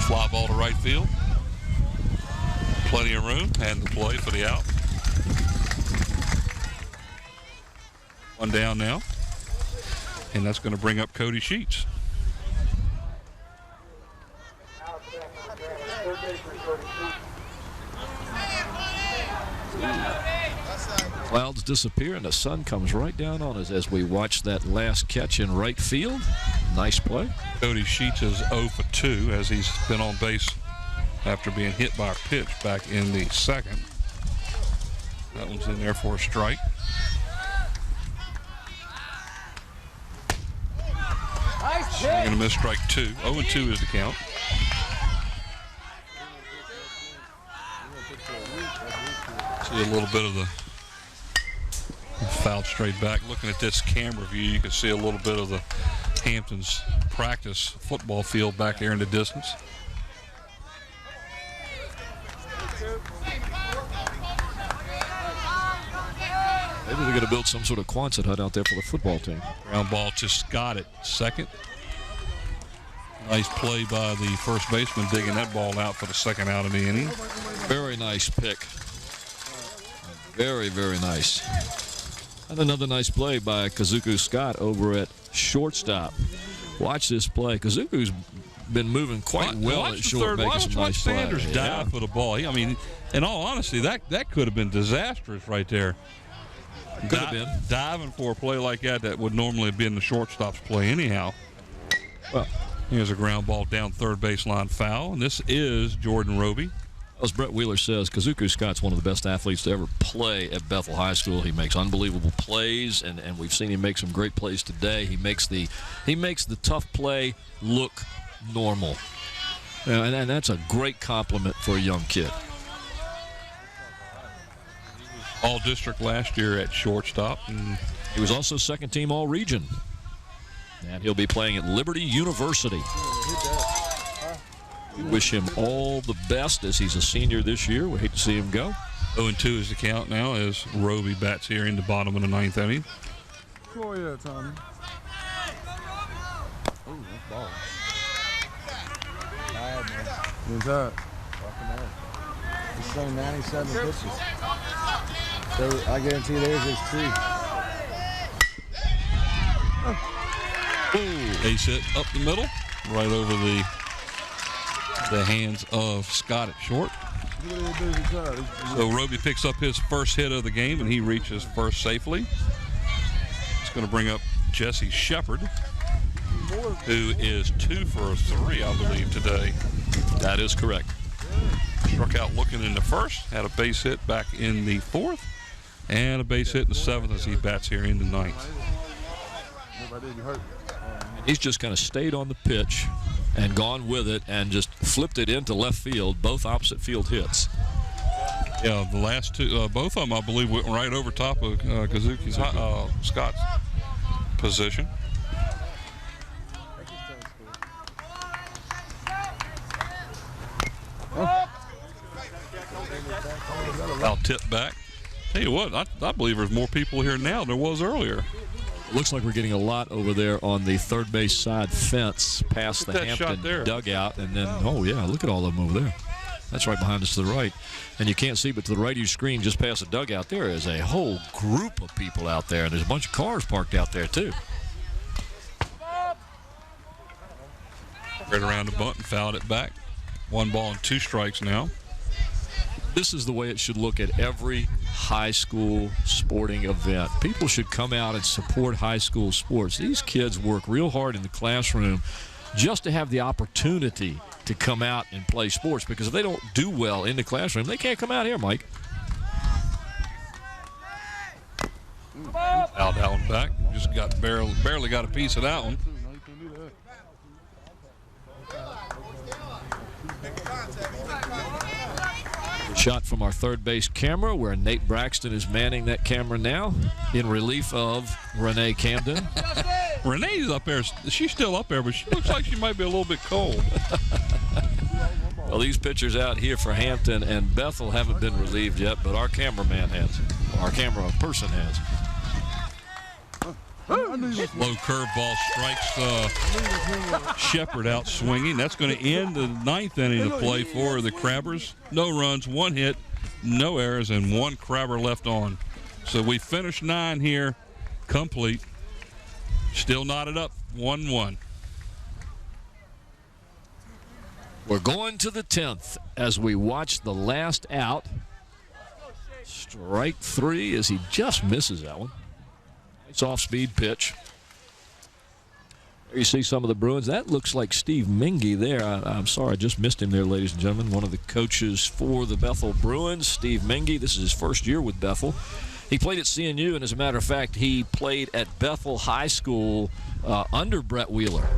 Fly ball to right field. Plenty of room, and the play for the out. One down now. And that's going to bring up Cody Sheets. Clouds disappear and the sun comes right down on us as we watch that last catch in right field. Nice play. Cody Sheets is 0 for 2 as he's been on base after being hit by a pitch back in the second. That one's in there for a strike. Nice Going to miss strike 2. 0-2 is the count. See a little bit of the fouled straight back. Looking at this camera view, you can see a little bit of the Hampton's practice football field back there in the distance. Maybe they're going to build some sort of Quonset hut out there for the football team. Ground ball to Scott at second. Nice play by the first baseman, digging that ball out for the second out of the inning. Very nice pick. Very, very nice. And another nice play by Kazuku Scott over at shortstop. Watch this play. Kazuku's been moving quite well at short, making some nice plays. Sanders dive for the ball. I mean, in all honesty, that could have been disastrous right there. Could have been. Diving for a play like that would normally be in the shortstop's play anyhow. Well, here's a ground ball down third baseline foul, and this is Jordan Roby. As Brett Wheeler says, Kazuku Scott's one of the best athletes to ever play at Bethel High School. He makes unbelievable plays, and we've seen him make some great plays today. He makes the tough play look normal, and that's a great compliment for a young kid. All-district last year at shortstop. And he was also second-team All-Region, and he'll be playing at Liberty University. We wish him all the best as he's a senior this year. We hate to see him go. 0-2 is the count now as Roby bats here in the bottom of the 9th inning. Oh, yeah, Tommy. Oh, that's ball. Bad, man. What's that? He's throwing 97 pitches. So I guarantee there's his tree. Base hit up the middle, right over the hands of Scott at short. So Roby picks up his first hit of the game, and he reaches first safely. It's going to bring up Jesse Shepard, who is 2 for 3, I believe, today. That is correct. Struck out looking in the first, had a base hit back in the 4th, and a base hit in the 7th as he bats here in the 9th. He's just kind of stayed on the pitch and gone with it and just flipped it into left field, both opposite field hits. Yeah, the last two, both of them, I believe, went right over top of Kazuki Scott's position. I'll tip back. Tell you what, I believe there's more people here now than there was earlier. Looks like we're getting a lot over there on the third base side fence past the Hampton dugout. And then, oh, yeah, look at all of them over there. That's right behind us to the right. And you can't see, but to the right of your screen, just past the dugout, there is a whole group of people out there. And there's a bunch of cars parked out there, too. Right around the bunt and fouled it back. 1 ball and 2 strikes now. This is the way it should look at every high school sporting event. People should come out and support high school sports. These kids work real hard in the classroom just to have the opportunity to come out and play sports, because if they don't do well in the classroom, they can't come out here, Mike. Fouled that one back. Just got barely got a piece of that one. Shot from our third base camera, where Nate Braxton is manning that camera now in relief of Renee Camden. Renee's up there. She's still up there, but she looks like she might be a little bit cold. Well, these pitchers out here for Hampton and Bethel haven't been relieved yet, but our cameraman has. Our camera person has. Low curveball strikes Shepard out swinging. That's going to end the 9th inning of play for the Crabbers. No runs, 1 hit, no errors, and 1 Crabber left on. So we finished 9 here, complete. Still knotted up, 1-1. We're going to the 10th as we watch the last out. Strike 3 as he just misses that one. It's off-speed pitch. There you see some of the Bruins. That looks like Steve Mingy there. I'm sorry, I just missed him there, ladies and gentlemen. One of the coaches for the Bethel Bruins, Steve Mingy. This is his first year with Bethel. He played at CNU, and as a matter of fact, he played at Bethel High School under Brett Wheeler.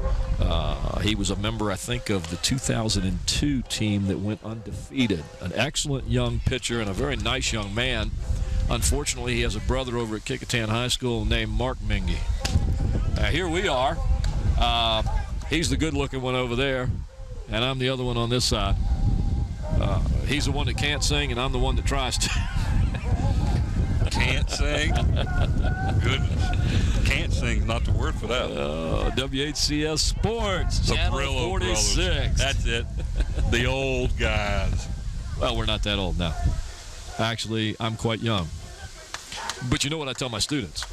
He was a member, I think, of the 2002 team that went undefeated. An excellent young pitcher and a very nice young man. Unfortunately, he has a brother over at Kecoughtan High School named Mark Mingy. Here we are. He's the good-looking one over there, and I'm the other one on this side. He's the one that can't sing, and I'm the one that tries to. Can't sing? Goodness. Can't sing, not the word for that. WHCS Sports, the Channel Brillo 46. Brothers. That's it. The old guys. Well, we're not that old now. Actually, I'm quite young. But you know what I tell my students?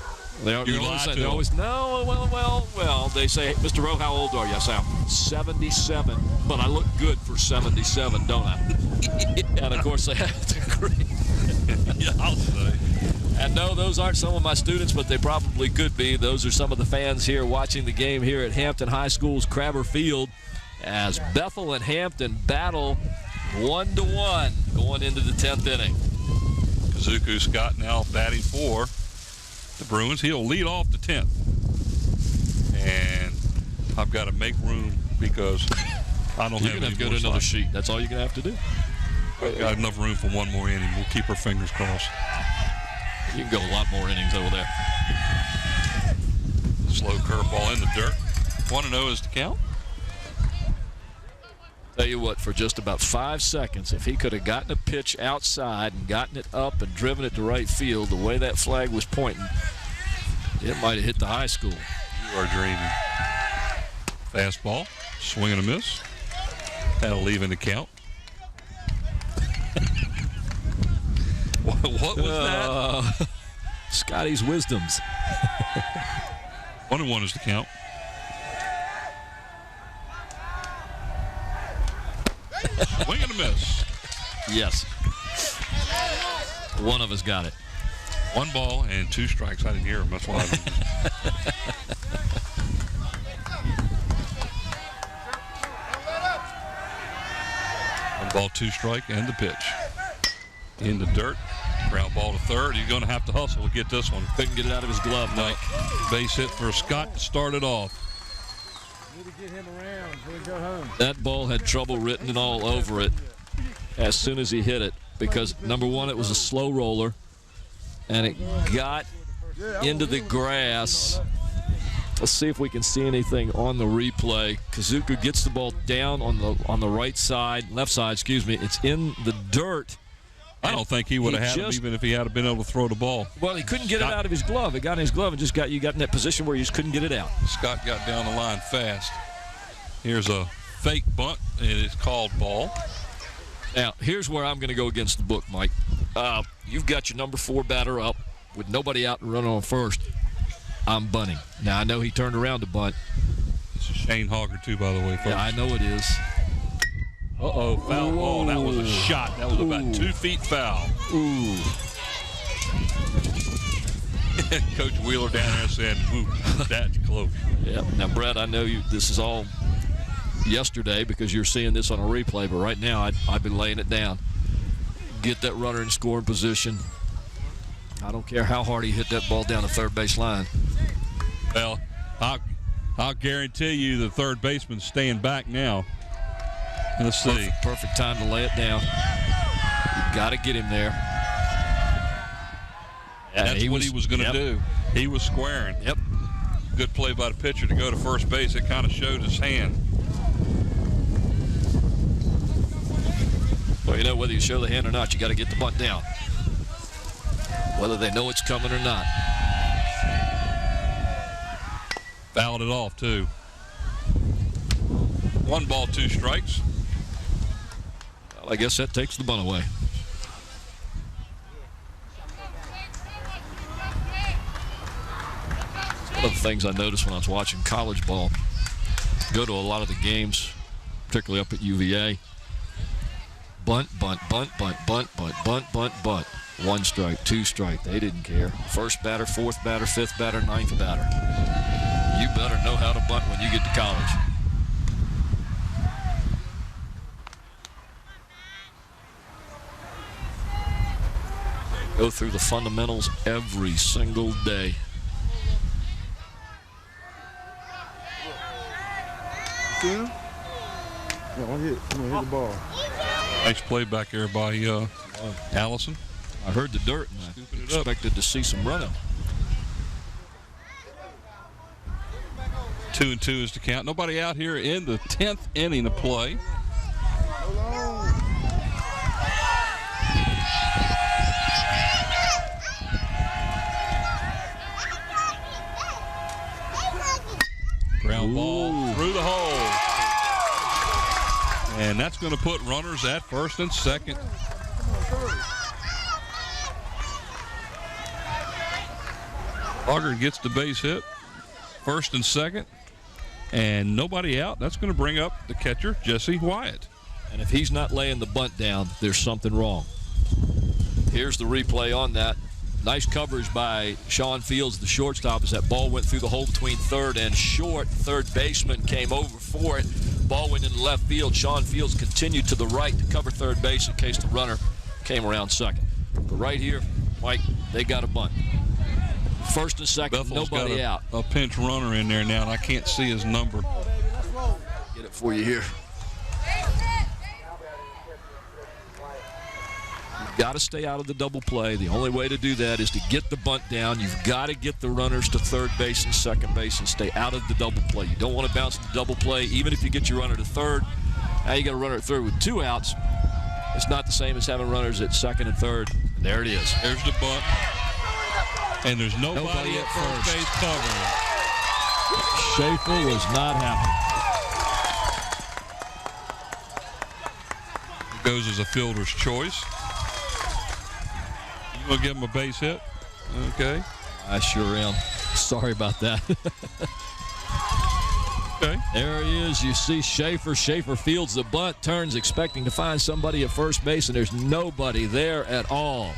They always no, well, they say, hey, Mr. Rowe, how old are you? I say, I'm 77, but I look good for 77, don't I? And, of course, they have to agree. Yeah, I'll say. And no, those aren't some of my students, but they probably could be. Those are some of the fans here watching the game here at Hampton High School's Crabber Field as Bethel and Hampton battle 1-1 going into the 10th inning. Kazuku Scott now batting for the Bruins. He'll lead off the 10th. And I've got to make room because I don't You're have going to have to go to any more another slots. sheet. That's all you're going to have to do. I've got enough room for one more inning. We'll keep our fingers crossed. You can go a lot more innings over there. Slow curveball in the dirt. 1-0 is the count. Tell you what, for just about 5 seconds, if he could have gotten a pitch outside and gotten it up and driven it to right field, the way that flag was pointing, it might have hit the high school. You are dreaming. Fastball, swing and a miss. That'll leave in the count. What was that? Scotty's wisdoms. 1-1 is the count. Swing and a miss. Yes. One of us got it. 1 ball and 2 strikes. I didn't hear him. That's why I didn't. 1 ball, 2 strike, and the pitch. In the dirt. Ground ball to third. He's going to have to hustle to get this one. Couldn't get it out of his glove, Mike. Base hit for Scott to start it off. Need to get him around before we go home. That ball had trouble written all over it as soon as he hit it because, number one, it was a slow roller, and it got into the grass. Let's see if we can see anything on the replay. Kazuku gets the ball down on the right side, left side, excuse me. It's in the dirt. I don't think he would have had him even if he had been able to throw the ball. Well, he couldn't get it out of his glove. It got in his glove and you got in that position where you just couldn't get it out. Scott got down the line fast. Here's a fake bunt, and it's called ball. Now, here's where I'm going to go against the book, Mike. You've got your number 4 batter up with nobody out and running on first. I'm bunting. Now, I know he turned around to bunt. It's a Shane Hogger, too, by the way, folks. Yeah, I know it is. Uh-oh, foul ball. That was a shot. That was about 2 feet foul. Ooh. Coach Wheeler down there saying, ooh, that's close. Yeah. Now, Brett, I know this is all yesterday because you're seeing this on a replay, but right now I'd be laying it down. Get that runner in scoring position. I don't care how hard he hit that ball down the third base line. Well, I'll guarantee you the third baseman's staying back now. Let's see. Perfect time to lay it down. You got to get him there. That's what he was going to do. He was squaring. Yep. Good play by the pitcher to go to first base. It kind of showed his hand. Well, you know, whether you show the hand or not, you got to get the bunt down. Whether they know it's coming or not. Fouled it off, too. 1 ball, 2 strikes. Well, I guess that takes the bunt away. One of the things I noticed when I was watching college ball, go to a lot of the games, particularly up at UVA. Bunt, bunt, bunt, bunt, bunt, bunt, bunt, bunt, bunt. 1 strike, 2 strike. They didn't care. First batter, 4th batter, 5th batter, 9th batter. You better know how to bunt when you get to college. Go through the fundamentals every single day. Yeah, I'm gonna hit the ball. Nice play back there by Allison. I heard the dirt and I expected to see some running. 2-2 is the count. Nobody out here in the 10th inning of play. Ground ball through the hole. And that's going to put runners at first and second. Hogger gets the base hit. First and second. And nobody out. That's going to bring up the catcher, Jesse Wyatt. And if he's not laying the bunt down, there's something wrong. Here's the replay on that. Nice coverage by Sean Fields, the shortstop, as that ball went through the hole between third and short. Third baseman came over for it. ball went into left field. Sean Fields continued to the right to cover third base in case the runner came around second. But right here, Mike, they got a bunt. First and second, Bethel's nobody got out. a pinch runner in there now, and I can't see his number. Get it for you here. You've got to stay out of the double play. The only way to do that is to get the bunt down. You've got to get the runners to third base and second base and stay out of the double play. You don't want to bounce the double play, even if you get your runner to third. Now you got a runner at third with 2 outs. It's not the same as having runners at second and third. There it is. There's the bunt. And there's nobody at first base covering. Schaefer was not happy. Goes as a fielder's choice. You gonna give him a base hit? Okay. I sure am. Sorry about that. Okay. There he is. You see Schaefer. Schaefer fields the bunt, turns expecting to find somebody at first base, and there's nobody there at all.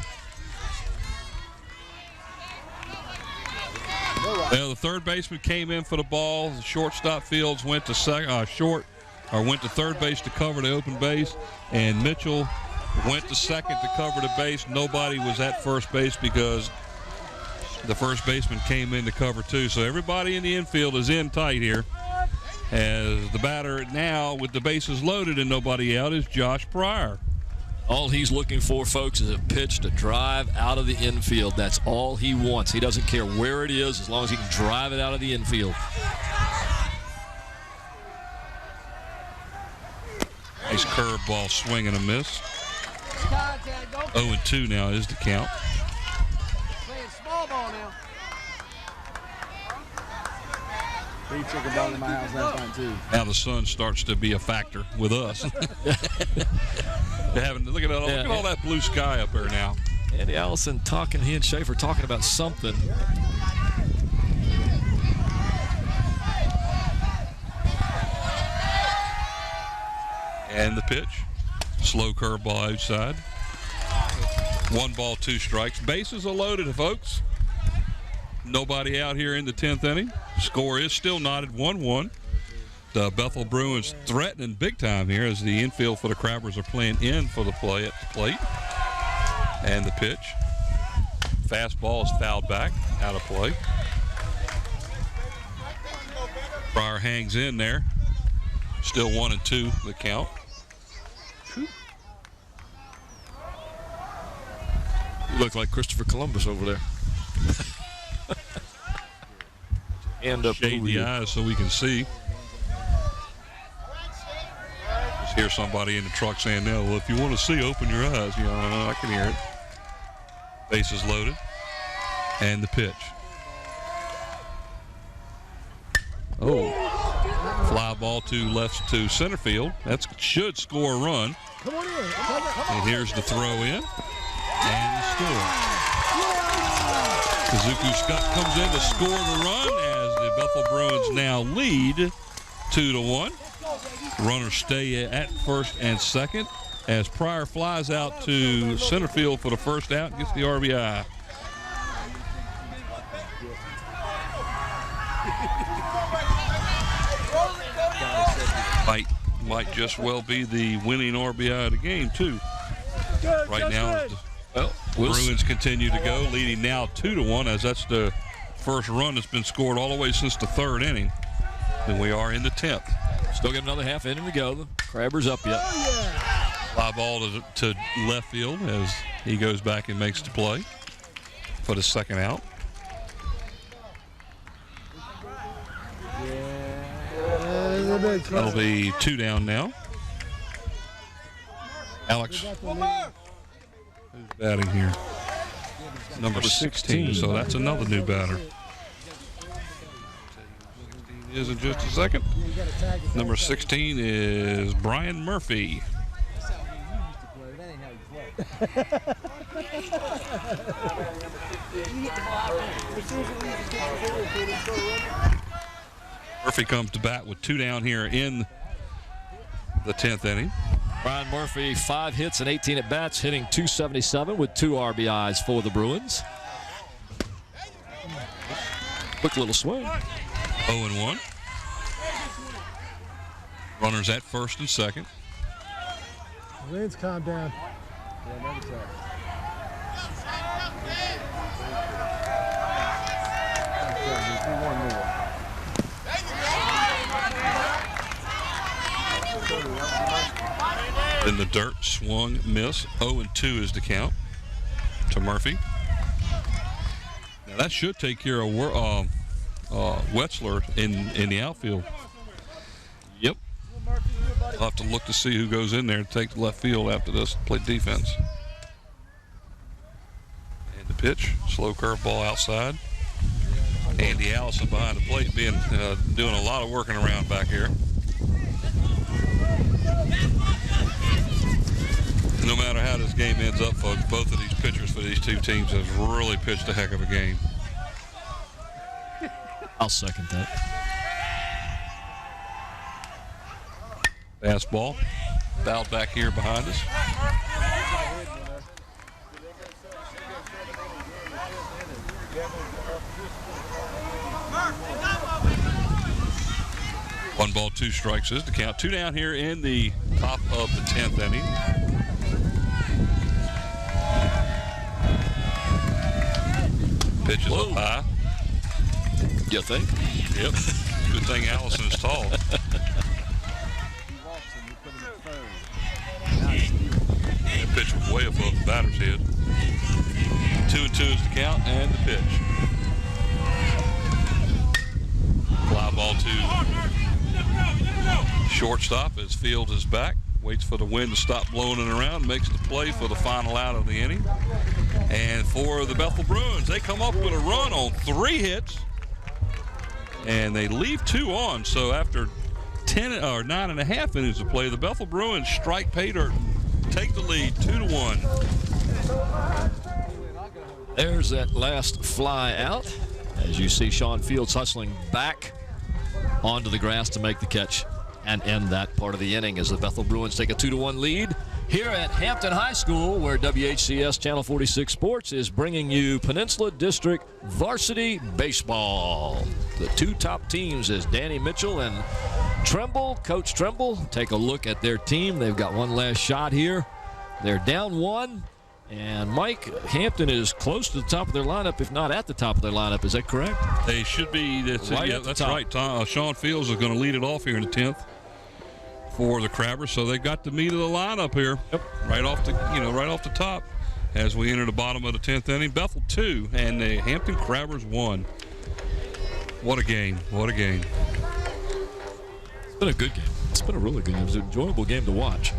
Well, the third baseman came in for the ball. The shortstop Fields went to went to third base to cover the open base, and Mitchell went to second to cover the base. Nobody was at first base because the first baseman came in to cover too. So everybody in the infield is in tight here. As the batter now with the bases loaded and nobody out is Josh Pryor. All he's looking for, folks, is a pitch to drive out of the infield. That's all he wants. He doesn't care where it is as long as he can drive it out of the infield. Nice curveball swing and a miss. 0-2 now is the count. Playing small ball now. He took a ball in my house last night, too. Now the sun starts to be a factor with us. Look at all that blue sky up there now. Andy Allison he and Schaefer talking about something. And the pitch. Slow curveball outside. 1 ball, 2 strikes. Bases are loaded, folks. Nobody out here in the 10th inning. Score is still knotted 1-1. The Bethel Bruins threatening big time here as the infield for the Crabbers are playing in for the play at the plate. And the pitch. Fastball is fouled back, out of play. Pryor hangs in there. Still 1-2 the count. You look like Christopher Columbus over there. Hand up. Shade the eyes so we can see. Just hear somebody in the truck saying, "No, well, if you want to see, open your eyes." You know, I can hear it. Bases loaded. And the pitch. Oh. Fly ball to center field. That should score a run. Come on in. And here's the throw in. And the score. Kazuku Scott comes in to score the run as the Bethel Bruins now lead 2-1. Runners stay at first and second as Pryor flies out to center field for the first out and gets the RBI. Might just well be the winning RBI of the game, too. Right now, Bruins continue to go, leading now 2-1, as that's the first run that's been scored all the way since the 3rd inning. And we are in the 10th. Still got another half inning to go. The Crabbers up yet. Fly ball to left field as he goes back and makes the play for the second out. That'll be 2 down now. Alex, who's batting here? Number 16, so that's another new batter. 16 is in just a second. Number 16 is Brian Murphy. Murphy comes to bat with 2 down here in the 10th inning. Brian Murphy, 5 hits and 18 at-bats, hitting .277 with 2 RBIs for the Bruins. Quick little swing. 0-1. Runners at first and second. Wind's calm down. Yeah, notice that. One more. In the dirt, swung, miss. 0-2 is the count to Murphy. Now that should take care of Wetzler in the outfield. Yep. I'll have to look to see who goes in there and take the left field after this, play defense. And the pitch, slow curveball outside. Andy Allison behind the plate doing a lot of working around back here. No matter how this game ends up, folks, both of these pitchers for these two teams have really pitched a heck of a game. I'll second that. Fastball, fouled back here behind us. One ball, 2 strikes is the count. 2 down here in the top of the 10th inning. Pitch is up high. You think? Yep. Good thing Allison is tall. That pitch was way above the batter's head. 2-2 is the count and the pitch. Fly ball to shortstop as Fields is back. Waits for the wind to stop blowing it around. Makes the play for the final out of the inning. And for the Bethel Bruins, they come up with a run on 3 hits. And they leave 2 on. So after 9.5 innings of play, the Bethel Bruins strike pay dirt, take the lead 2-1. There's that last fly out. As you see Sean Fields hustling back onto the grass to make the catch and end that part of the inning as the Bethel Bruins take a 2-1 lead here at Hampton High School, where WHCS Channel 46 Sports is bringing you Peninsula District Varsity Baseball. The 2 top teams is Danny Mitchell and Coach Tremble. Take a look at their team. They've got one last shot here. They're down 1. And Mike, Hampton is close to the top of their lineup, if not at the top of their lineup. Is that correct? They should be. That's right. Sean Fields is going to lead it off here in the 10th for the Crabbers. So they've got the meat of the lineup here, right off the top, as we enter the bottom of the 10th inning. Bethel 2 and the Hampton Crabbers 1. What a game! What a game! It's been a good game. It's been a really good game. It was an enjoyable game to watch.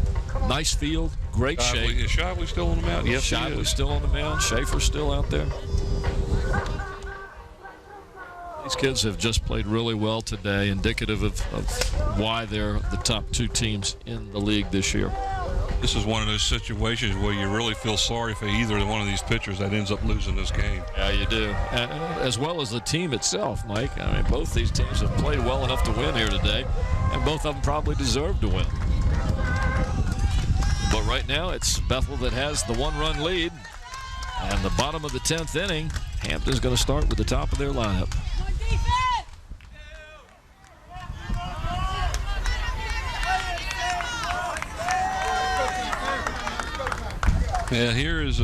Nice field, great shape. Is Shively still on the mound? Yes, Shively's still on the mound. Schaefer's still out there. These kids have just played really well today, indicative of why they're the top 2 teams in the league this year. This is one of those situations where you really feel sorry for either one of these pitchers that ends up losing this game. Yeah, you do. And as well as the team itself, Mike. I mean, both these teams have played well enough to win here today, and both of them probably deserve to win. But right now, it's Bethel that has the 1-run lead. And the bottom of the 10th inning, Hampton's going to start with the top of their lineup. Yeah, here is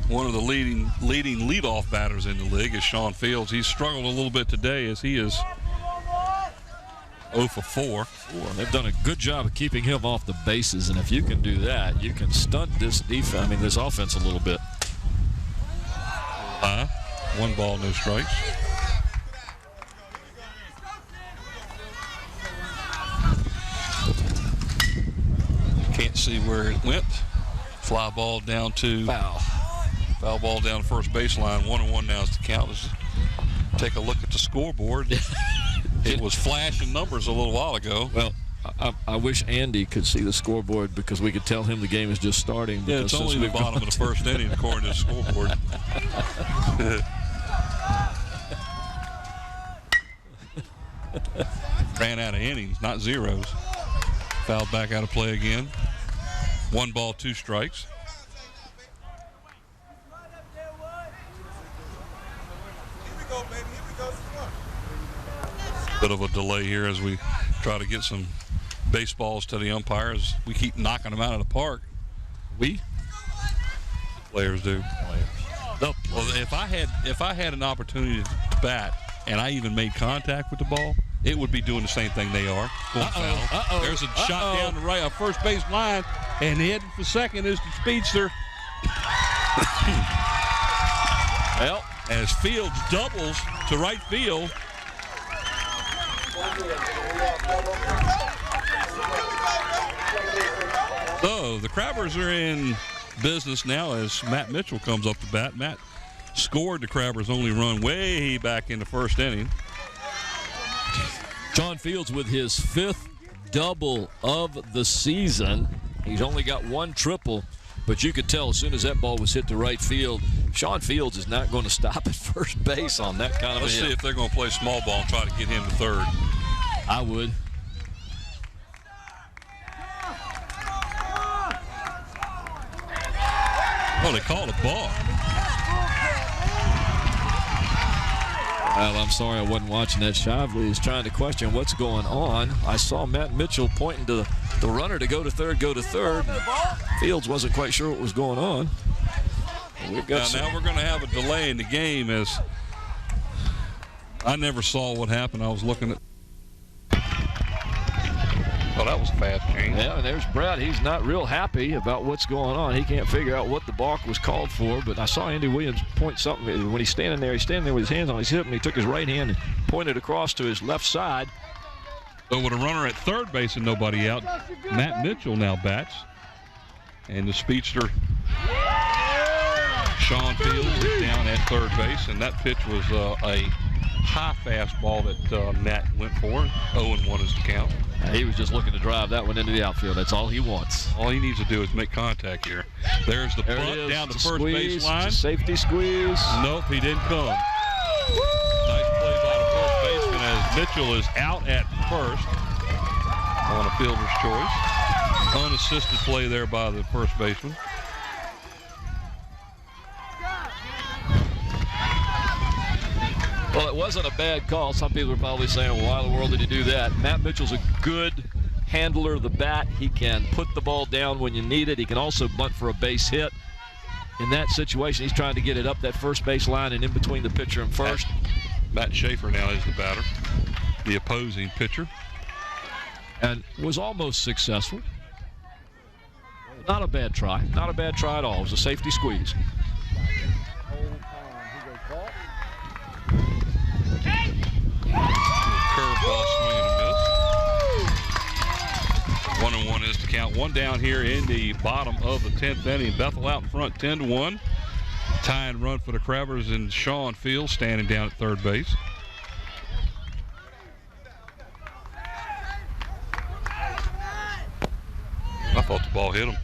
one of the leading leadoff batters in the league is Sean Fields. He's struggled a little bit today as he is 0 for 4. They've done a good job of keeping him off the bases, and if you can do that, you can stunt this this offense a little bit. 1 ball, no strikes. Can't see where it went. Fly ball down to foul ball down the first baseline. 1-1 now is the count. Let's take a look at the scoreboard. It was flashing numbers a little while ago. Well, I wish Andy could see the scoreboard because we could tell him the game is just starting. Yeah, it's only the bottom of the first inning according to the scoreboard. Ran out of innings, not zeros. Fouled back out of play again. 1 ball, 2 strikes. Bit of a delay here as we try to get some baseballs to the umpires. We keep knocking them out of the park. Players do. Well, if I had an opportunity to bat and I even made contact with the ball, it would be doing the same thing they are. Going foul. There's a shot down the right, first base line, and heading for second is the speedster. Well, as Fields doubles to right field. So the Crabbers are in business now as Matt Mitchell comes up to bat. Matt scored the Crabbers' only run way back in the first inning. Sean Fields with his 5th double of the season. He's only got 1 triple, but you could tell as soon as that ball was hit to right field, Sean Fields is not going to stop at first base on that kind of Let's see if they're going to play small ball and try to get him to third. I would. Oh, they called a ball. Well, I'm sorry I wasn't watching that. Shively is trying to question what's going on. I saw Matt Mitchell pointing to the runner to go to third. Fields wasn't quite sure what was going on. We've got now we're going to have a delay in the game as I never saw what happened. I was looking at. Oh, that was a fast change. Yeah, and there's Brad. He's not real happy about what's going on. He can't figure out what the balk was called for, but I saw Andy Williams point something. When he's standing there with his hands on his hip, and he took his right hand and pointed across to his left side. So with a runner at third base and nobody out, Matt Mitchell now bats. And the speedster, Sean Fields, is down at third base, and that pitch was a high fastball that Matt went for. 0-1 is the count. He was just looking to drive that one into the outfield. That's all he wants. All he needs to do is make contact here. There's the bunt down the first base line. Safety squeeze. Nope, he didn't come. Nice play by the first baseman as Mitchell is out at first on a fielder's choice. Unassisted play there by the first baseman. Well, it wasn't a bad call. Some people are probably saying, well, why in the world did he do that? Matt Mitchell's a good handler of the bat. He can put the ball down when you need it. He can also bunt for a base hit. In that situation, he's trying to get it up that first base line and in between the pitcher and first. Matt Schaefer now is the batter, the opposing pitcher. And was almost successful. Not a bad try. Not a bad try at all. It was a safety squeeze. Curveball swing and a miss. 1-1 is the count. One down here in the bottom of the 10th inning. Bethel out in front 10-1. Tying run for the Crabbers and Sean Fields standing down at third base. I thought the ball hit him.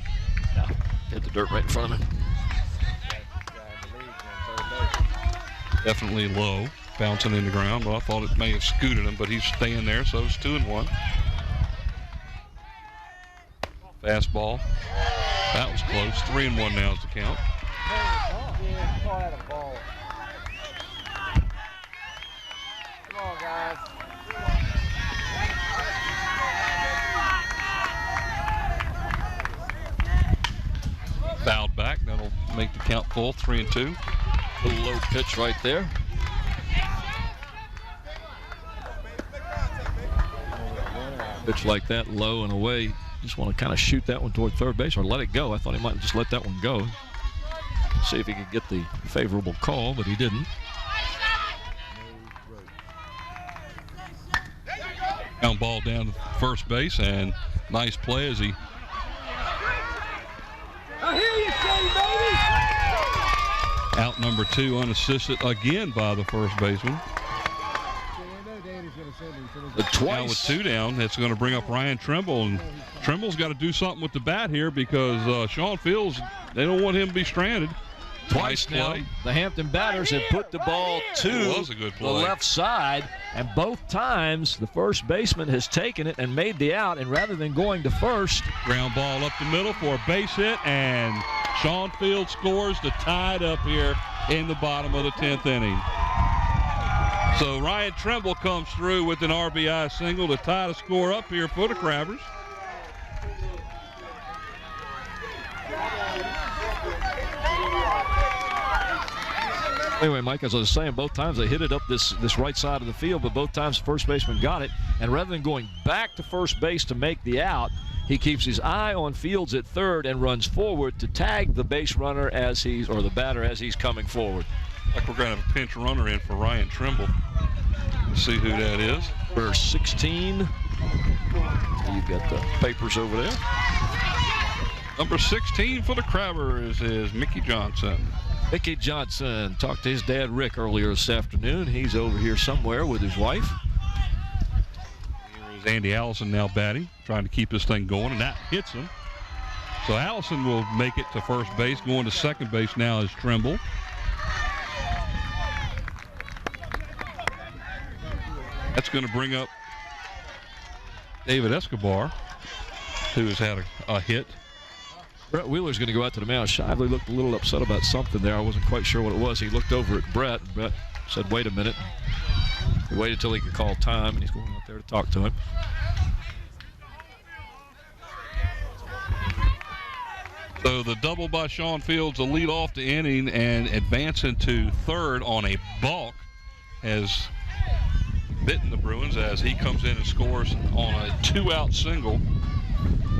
Yeah, hit the dirt right in front of him. Definitely low, bouncing in the ground, but I thought it may have scooted him, but he's staying there, so it's 2-1. Fastball. That was close. 3-1 now is the count. Come on, guys. Fouled back. That'll make the count full. 3-2. A little low pitch right there. Pitch like that, low and away. Just want to kind of shoot that one toward third base or let it go. I thought he might just let that one go. See if he could get the favorable call, but he didn't. Ground ball down to first base, and nice play as he. I hear you, baby. Out number 2, unassisted again by the first baseman. Now with 2 down, that's going to bring up Ryan Trimble, and Trimble's got to do something with the bat here because Sean Fields, they don't want him to be stranded. Twice now, the Hampton batters have put the ball to the left side, and both times the first baseman has taken it and made the out, and rather than going to first. Ground ball up the middle for a base hit, and Sean Fields scores to tie it up here in the bottom of the 10th inning. So Ryan Trimble comes through with an RBI single to tie the score up here for the Crabbers. Anyway, Mike, as I was saying, both times they hit it up this right side of the field, but both times the first baseman got it. And rather than going back to first base to make the out, he keeps his eye on Fields at third and runs forward to tag the base runner or the batter as he's coming forward. Like we're going to have a pinch runner in for Ryan Trimble. Let's see who that is. Number 16. You've got the papers over there. Number 16 for the Crabbers is Mickey Johnson. Mickey Johnson talked to his dad, Rick, earlier this afternoon. He's over here somewhere with his wife. Here is Andy Allison now batting, trying to keep this thing going, and that hits him. So Allison will make it to first base. Going to second base now is Trimble. That's going to bring up David Escobar, who has had a hit. Brett Wheeler's going to go out to the mound. Shively looked a little upset about something there. I wasn't quite sure what it was. He looked over at Brett, and Brett said, wait a minute. He waited till he could call time, and he's going out there to talk to him. So the double by Sean Fields will lead off the inning and advance into third on a balk has bitten the Bruins as he comes in and scores on a 2-out single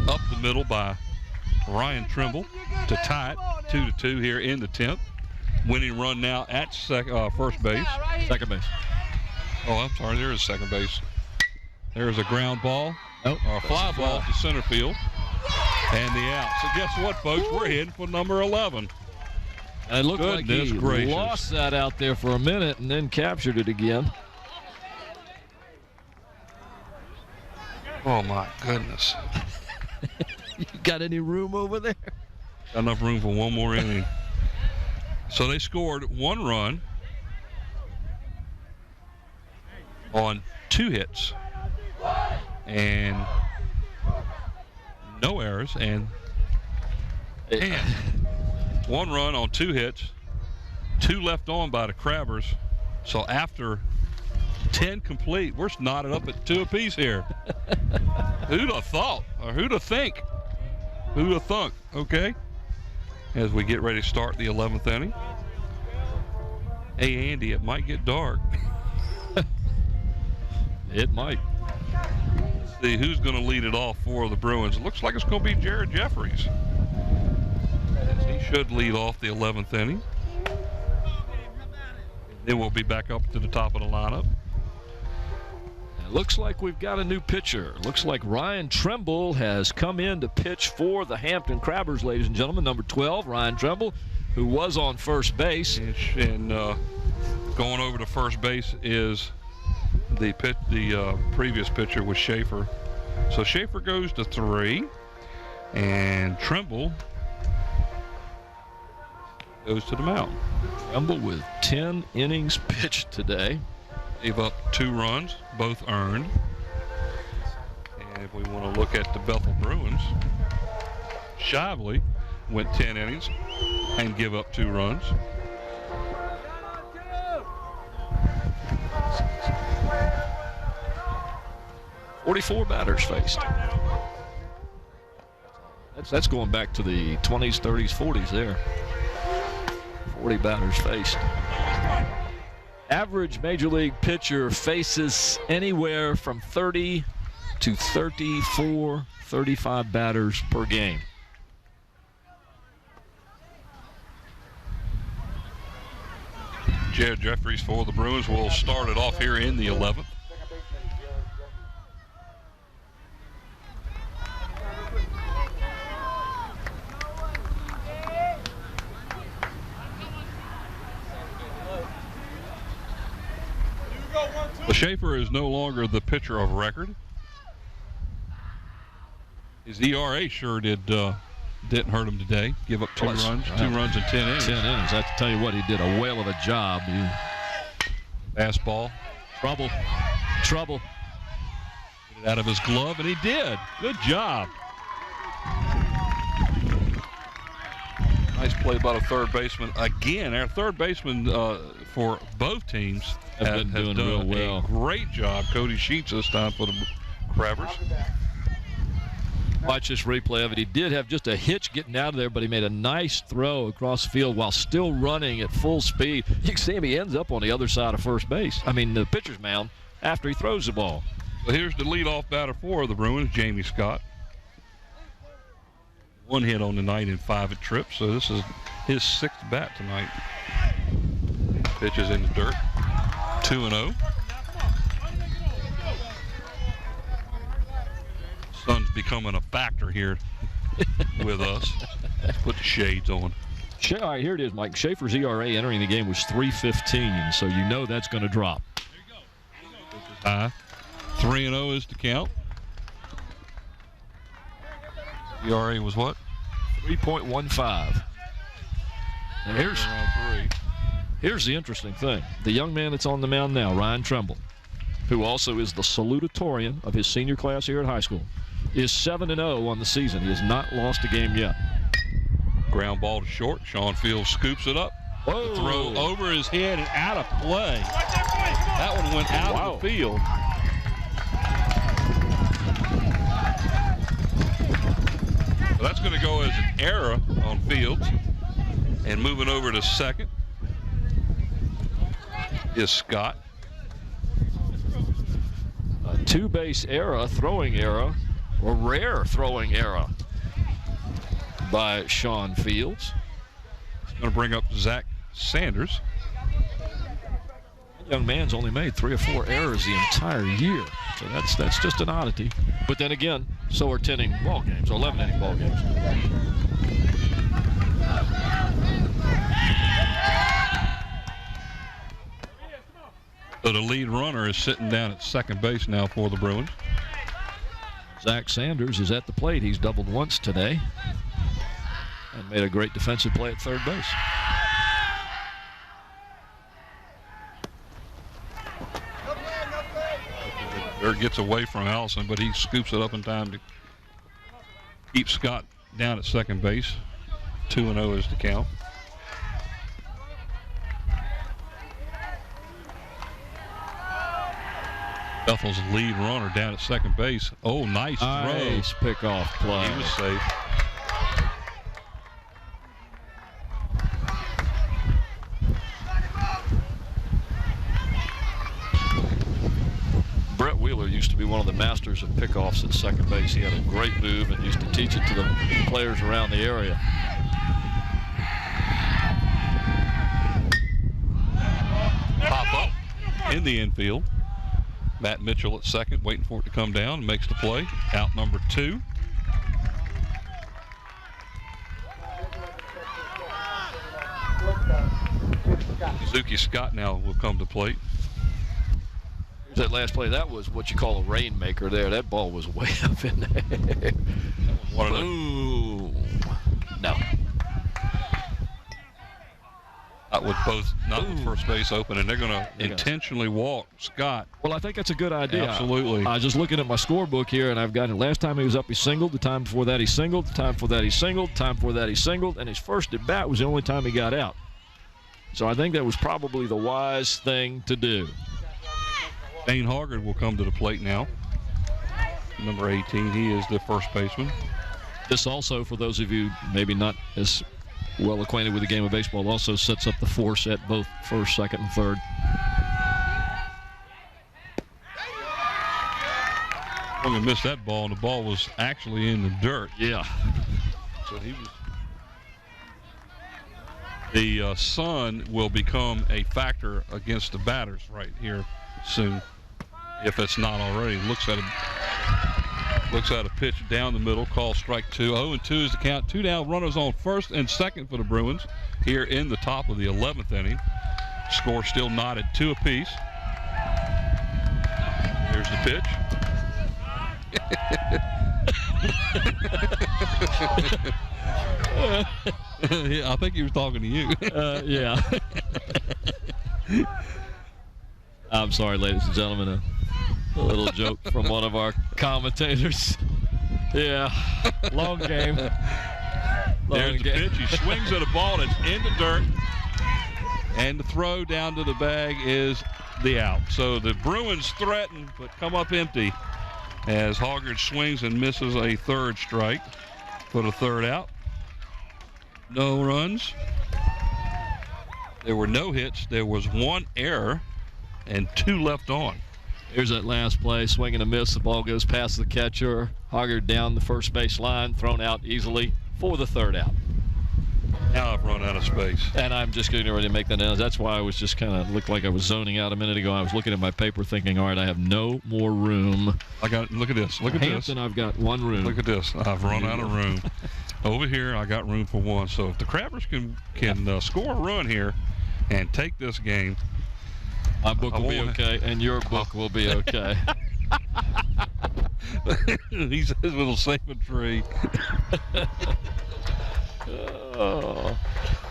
up the middle by Ryan Trimble to tie it 2-2 here in the 10th. Winning run now at first base. Second base. Oh, I'm sorry. There is second base. There's a ground ball. Nope. Or a fly ball to center field. And the out. So guess what, folks? We're heading for number 11. And it looked like he lost that out there for a minute and then captured it again. Oh, my goodness. You got any room over there? Got enough room for one more inning. So they scored one run on 2 hits and no errors and 1 run on 2 hits, 2 left on by the Crabbers. So after 10 complete, we're knotted up at 2 apiece here. Who'd have thought, or who'd have think? Who'd have thunk? Okay. As we get ready to start the 11th inning. Hey, Andy, it might get dark. It might. Let's see who's going to lead it off for the Bruins. It looks like it's going to be Jared Jeffries. He should lead off the 11th inning. Then we'll be back up to the top of the lineup. It looks like we've got a new pitcher. Looks like Ryan Trimble has come in to pitch for the Hampton Crabbers, ladies and gentlemen. Number 12, Ryan Trimble, who was on first base. And going over to first base is the previous pitcher was Schaefer. So Schaefer goes to 3, and Trimble goes to the mound. Trimble with 10 innings pitched today. Gave up 2 runs, both earned. And if we want to look at the Bethel Bruins, Shively went 10 innings and give up 2 runs. .44 batters faced. That's going back to the 20s, 30s, 40s there. 40 batters faced. Average major league pitcher faces anywhere from 30 to 34, 35 batters per game. Jared Jeffries for the Bruins will start it off here in the 11th. Schaefer is no longer the pitcher of record. His ERA sure didn't hurt him today. Give up 2 runs, 2 runs in 10 innings. 10 innings. I have to tell you what, he did a whale of a job. Fastball. Trouble. Get it out of his glove, and he did. Good job. Nice play by the third baseman. Again, our third baseman for both teams has done real well. A great job. Cody Sheets this time for the Crabbers. Watch this replay of it. He did have just a hitch getting out of there, but he made a nice throw across the field while still running at full speed. You can see him. He ends up on the other side of first base. I mean, the pitcher's mound after he throws the ball. Well, here's the leadoff batter for the Bruins, Jamie Scott. 1 hit on the night and 5 at Tripp, so this is his 6th bat tonight. Pitches in the dirt. 2-0. Sun's becoming a factor here with us. Let's put the shades on. All right, here it is, Mike. Schaefer's ERA entering the game was .315, so you know that's going to drop. High. 3-0 is the count. ERA was what? 3.15. And here's the interesting thing. The young man that's on the mound now, Ryan Tremble, who also is the salutatorian of his senior class here at high school, is 7-0 on the season. He has not lost a game yet. Ground ball to short. Sean Fields scoops it up. Whoa. The throw over his head and out of play. That one went out of the field. So that's going to go as an error on Fields. And moving over to second is Scott. A two-base error, throwing error, or rare throwing error by Sean Fields. It's going to bring up Zach Sanders. That young man's only made 3 or 4 errors the entire year. So that's just an oddity. But then again, so are 10-inning ball games, or 11-inning ball games. So the lead runner is sitting down at second base now for the Bruins. Zach Sanders is at the plate. He's doubled once today and made a great defensive play at third base. There gets away from Allison, but he scoops it up in time to keep Scott down at second base. 2-0 is the count. Bethel's lead runner down at second base. Oh, nice throw. Nice pickoff play. He was safe. Brett Wheeler used to be one of the masters of pickoffs at second base. He had a great move and used to teach it to the players around the area. Pop up in the infield. Matt Mitchell at second, waiting for it to come down, makes the play. Out number 2. Suzuki Scott now will come to plate. Here's that last play. That was what you call a rainmaker there. That ball was way up in there. Boom. No. Not with first base open, and they're going to intentionally walk Scott. Well, I think that's a good idea. Absolutely. I was just looking at my scorebook here, and I've got it. Last time he was up, he singled. The time before that, he singled. The time before that, he singled. The time before that, he singled. And his first at bat was the only time he got out. So I think that was probably the wise thing to do. Dane Hoggard will come to the plate now. Number 18, he is the first baseman. This also, for those of you maybe not as well acquainted with the game of baseball, also sets up the force at both first, second, and third. Only missed that ball, and the ball was actually in the dirt. Yeah. So the sun will become a factor against the batters right here soon, if it's not already. Looks at a pitch down the middle, call strike 2. 0-2 is the count. 2 down, runners on first and second for the Bruins here in the top of the 11th inning. Score still knotted 2 apiece. Here's the pitch. Yeah, I think he was talking to you. Yeah. I'm sorry, ladies and gentlemen. A little joke from one of our commentators. Yeah, long game. There's the pitch. He swings at a ball that's in the dirt, and the throw down to the bag is the out. So the Bruins threaten, but come up empty as Hoggard swings and misses a third strike for the third out. No runs. There were no hits. There was one error and 2 left on. Here's that last play, swing and a miss. The ball goes past the catcher. Hoggard down the first base line, thrown out easily for the third out. Now I've run out of space. And I'm just getting ready to make that announcement. That's why I was just kind of looked like I was zoning out a minute ago. I was looking at my paper thinking, all right, I have no more room. Look at this. Look at this. Hampton, I've got one room. Look at this. I've run out of room. Over here, I got room for one. So if the Crabbers can score a run here and take this game, my book will be okay, and your book will be okay. He says it'll save a tree.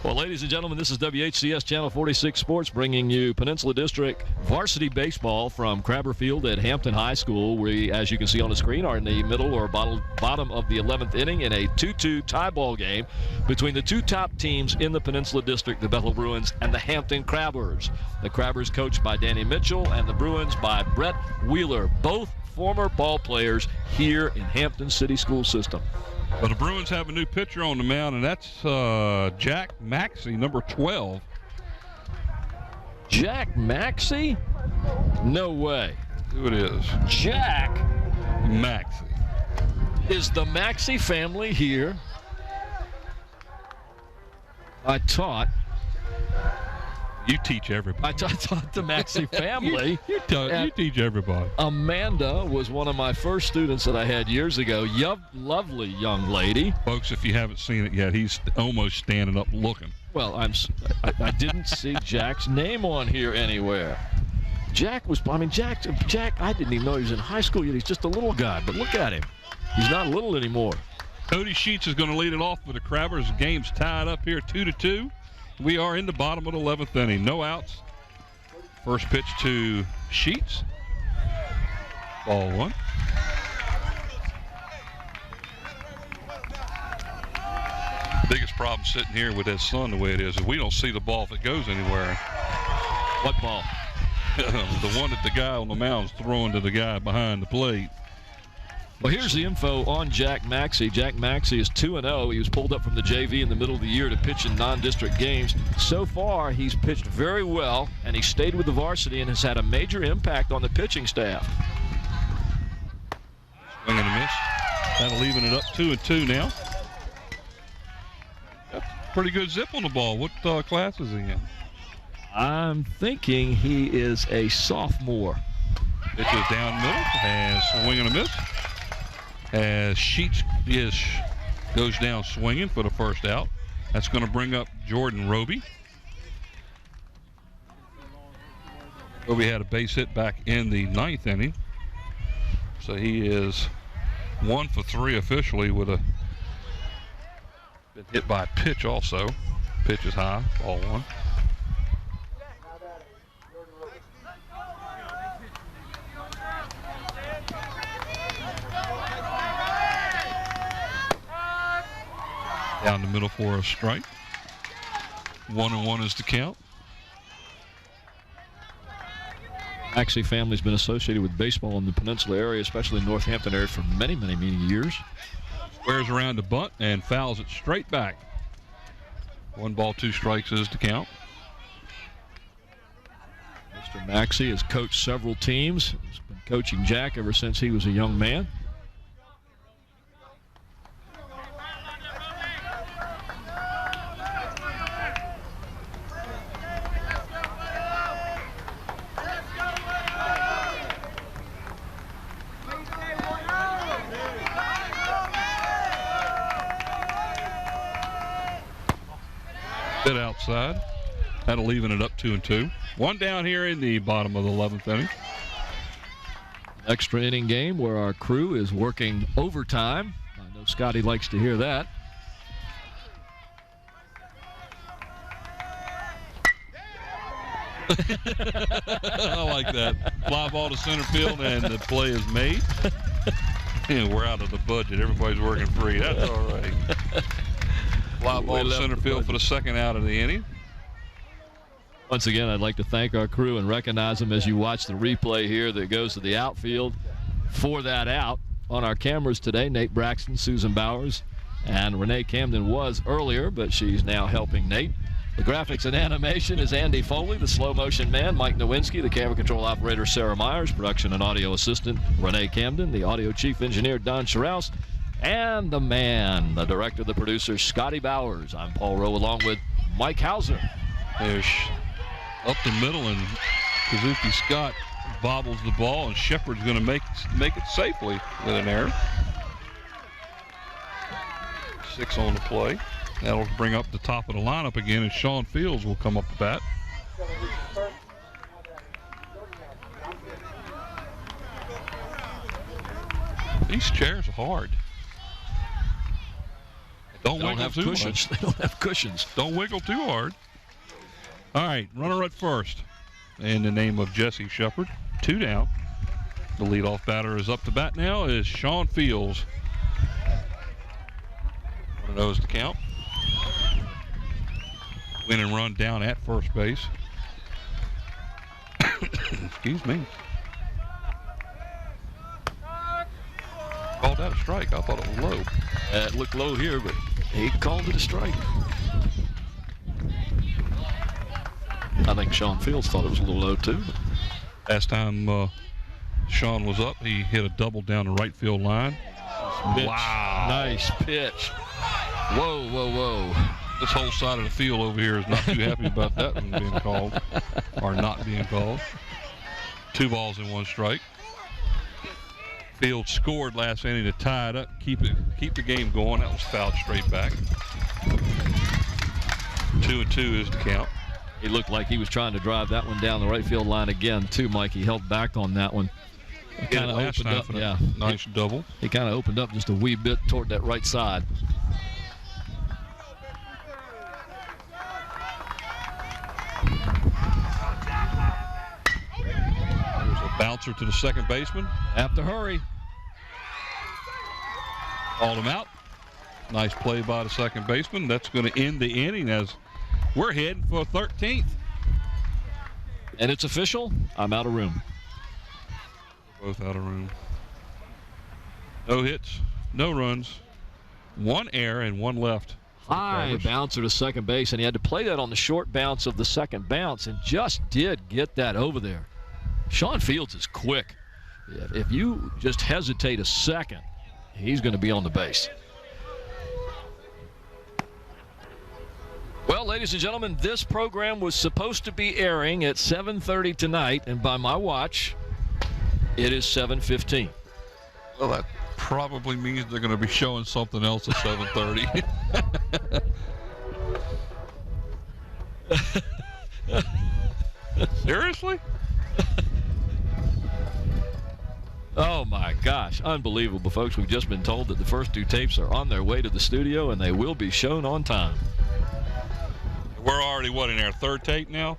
Well, ladies and gentlemen, this is WHCS Channel 46 Sports bringing you Peninsula District varsity baseball from Crabber Field at Hampton High School. We, as you can see on the screen, are in the middle or bottom of the 11th inning in a 2-2 tie ball game between the two top teams in the Peninsula District, the Bethel Bruins and the Hampton Crabbers. The Crabbers coached by Danny Mitchell and the Bruins by Brett Wheeler, both former ball players here in Hampton City School System. But the Bruins have a new pitcher on the mound, and that's Jack Maxey, number 12. Jack Maxey? No way. Who it is? Jack Maxey. Is the Maxey family here? I taught. You teach everybody. I taught the Maxey family. You teach everybody. Amanda was one of my first students that I had years ago. Lovely young lady. Folks, if you haven't seen it yet, he's almost standing up looking. Well, I didn't see Jack's name on here anywhere. Jack, I didn't even know he was in high school yet. He's just a little guy, but look at him. He's not little anymore. Cody Sheets is going to lead it off for the Crabbers. The game's tied up here 2-2. We are in the bottom of the 11th inning. No outs. First pitch to Sheets. Ball 1. Biggest problem sitting here with his son the way it is we don't see the ball if it goes anywhere. What ball? The one that the guy on the mound's throwing to the guy behind the plate. Well, here's the info on Jack Maxey. Jack Maxey is 2-0. He was pulled up from the JV in the middle of the year to pitch in non-district games. So far, he's pitched very well, and he stayed with the varsity and has had a major impact on the pitching staff. Swing and a miss. That'll even it up 2-2 now. Pretty good zip on the ball. What class is he in? I'm thinking he is a sophomore. Pitches down middle and swing and a miss. As Sheets goes down swinging for the first out. That's going to bring up Jordan Roby. Roby had a base hit back in the 9th inning. So he is 1 for 3 officially with a been hit by a pitch also. Pitch is high, ball 1. Down the middle for a strike. 1-1 is the count. Maxey family's been associated with baseball in the Peninsula area, especially in Northampton area, for many, many, many years. Squares around the bunt and fouls it straight back. 1 ball, 2 strikes is the count. Mr. Maxey has coached several teams. He's been coaching Jack ever since he was a young man. Bit outside. That'll even it up 2-2. 1 down here in the bottom of the 11th inning. Extra inning game where our crew is working overtime. I know Scotty likes to hear that. I like that. Fly ball to center field and the play is made. And we're out of the budget. Everybody's working free. That's all right. Fly ball to center field for the second out of the inning. Once again, I'd like to thank our crew and recognize them as you watch the replay here that goes to the outfield. for that out on our cameras today. Nate Braxton, Susan Bowers, and Renee Camden was earlier, but she's now helping Nate. The graphics and animation is Andy Foley, the slow motion man, Mike Nowinski, the camera control operator, Sarah Myers, production and audio assistant, Renee Camden, the audio chief engineer, Don Scharouse, and the man, the director, the producer, Scotty Bowers. I'm Paul Rowe along with Mike Hauser. There's up the middle, and Kazuki Scott bobbles the ball, and Shepard's going to make it safely with an error. 6 on the play. That'll bring up the top of the lineup again, and Sean Fields will come up to bat. These chairs are hard. Don't wiggle too much. They don't have cushions. Don't wiggle too hard. All right, runner at first. In the name of Jesse Shepard, 2 down. The leadoff batter is up to bat now is Sean Fields. 1-0 is the count. Win and run down at first base. Excuse me. Called that a strike. I thought it was low. It looked low here, but he called it a strike. I think Sean Fields thought it was a little low, too. Last time Sean was up, he hit a double down the right field line. Wow. Nice pitch. Whoa, whoa, whoa. This whole side of the field over here is not too happy about that one being called, or not being called. 2 balls and 1 strike. Fields scored last inning to tie it up, keep the game going. That was fouled straight back. 2-2 is the count. He looked like he was trying to drive that one down the right field line again, too, Mike. He held back on that one. Kind of opened up. Yeah, nice double. He kind of opened up just a wee bit toward that right side. There's a bouncer to the second baseman. Have to hurry. Called him out. Nice play by the second baseman. That's going to end the inning as we're heading for 13th. And it's official. I'm out of room. Both out of room. No hits, no runs, 1 error and 1 left. High bouncer to second base, and he had to play that on the short bounce of the second bounce and just did get that over there. Sean Fields is quick. If you just hesitate a second, he's going to be on the base. Well, ladies and gentlemen, this program was supposed to be airing at 7:30 tonight, and by my watch, it is 7:15. Well, that probably means they're going to be showing something else at 7:30. Seriously? Oh, my gosh. Unbelievable, folks. We've just been told that the first 2 tapes are on their way to the studio, and they will be shown on time. We're already, what, in our 3rd tape now?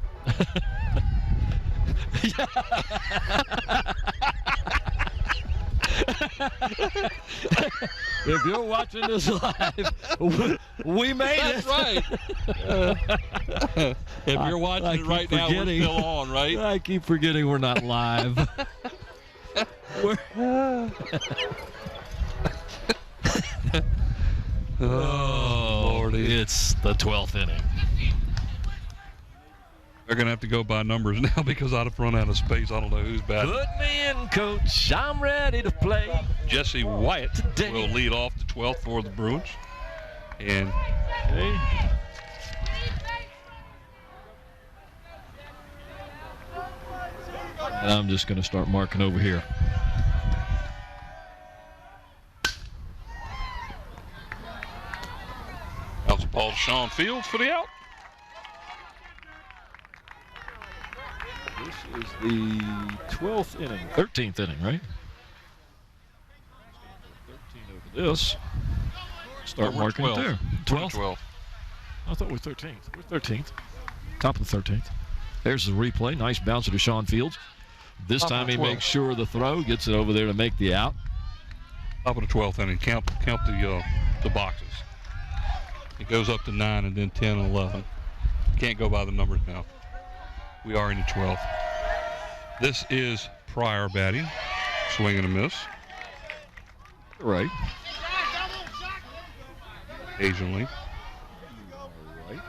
If you're watching this live, we made it. That's right. If you're watching it right now, we're still on, right? I keep forgetting we're not live. Oh, Lordy. It's the 12th inning. They're going to have to go by numbers now because I've run out of space. I don't know who's batting. Put me in, coach. I'm ready to play. Jesse Wyatt will lead off the 12th for the Bruins. And I'm just going to start marking over here. Bounce the ball to Sean Fields for the out. This is the 12th inning. 13th inning, right? 13 over this. Start marking it there. 12th? I thought we were 13th. We're 13th. Top of the 13th. There's the replay. Nice bouncer to Sean Fields. This time he makes sure the throw, gets it over there to make the out. Top of the 12th inning. Count the boxes. It goes up to 9 and then 10 and 11. Can't go by the numbers now. We are in the 12th. This is Pryor batting. Swing and a miss. Right. Occasionally. Right.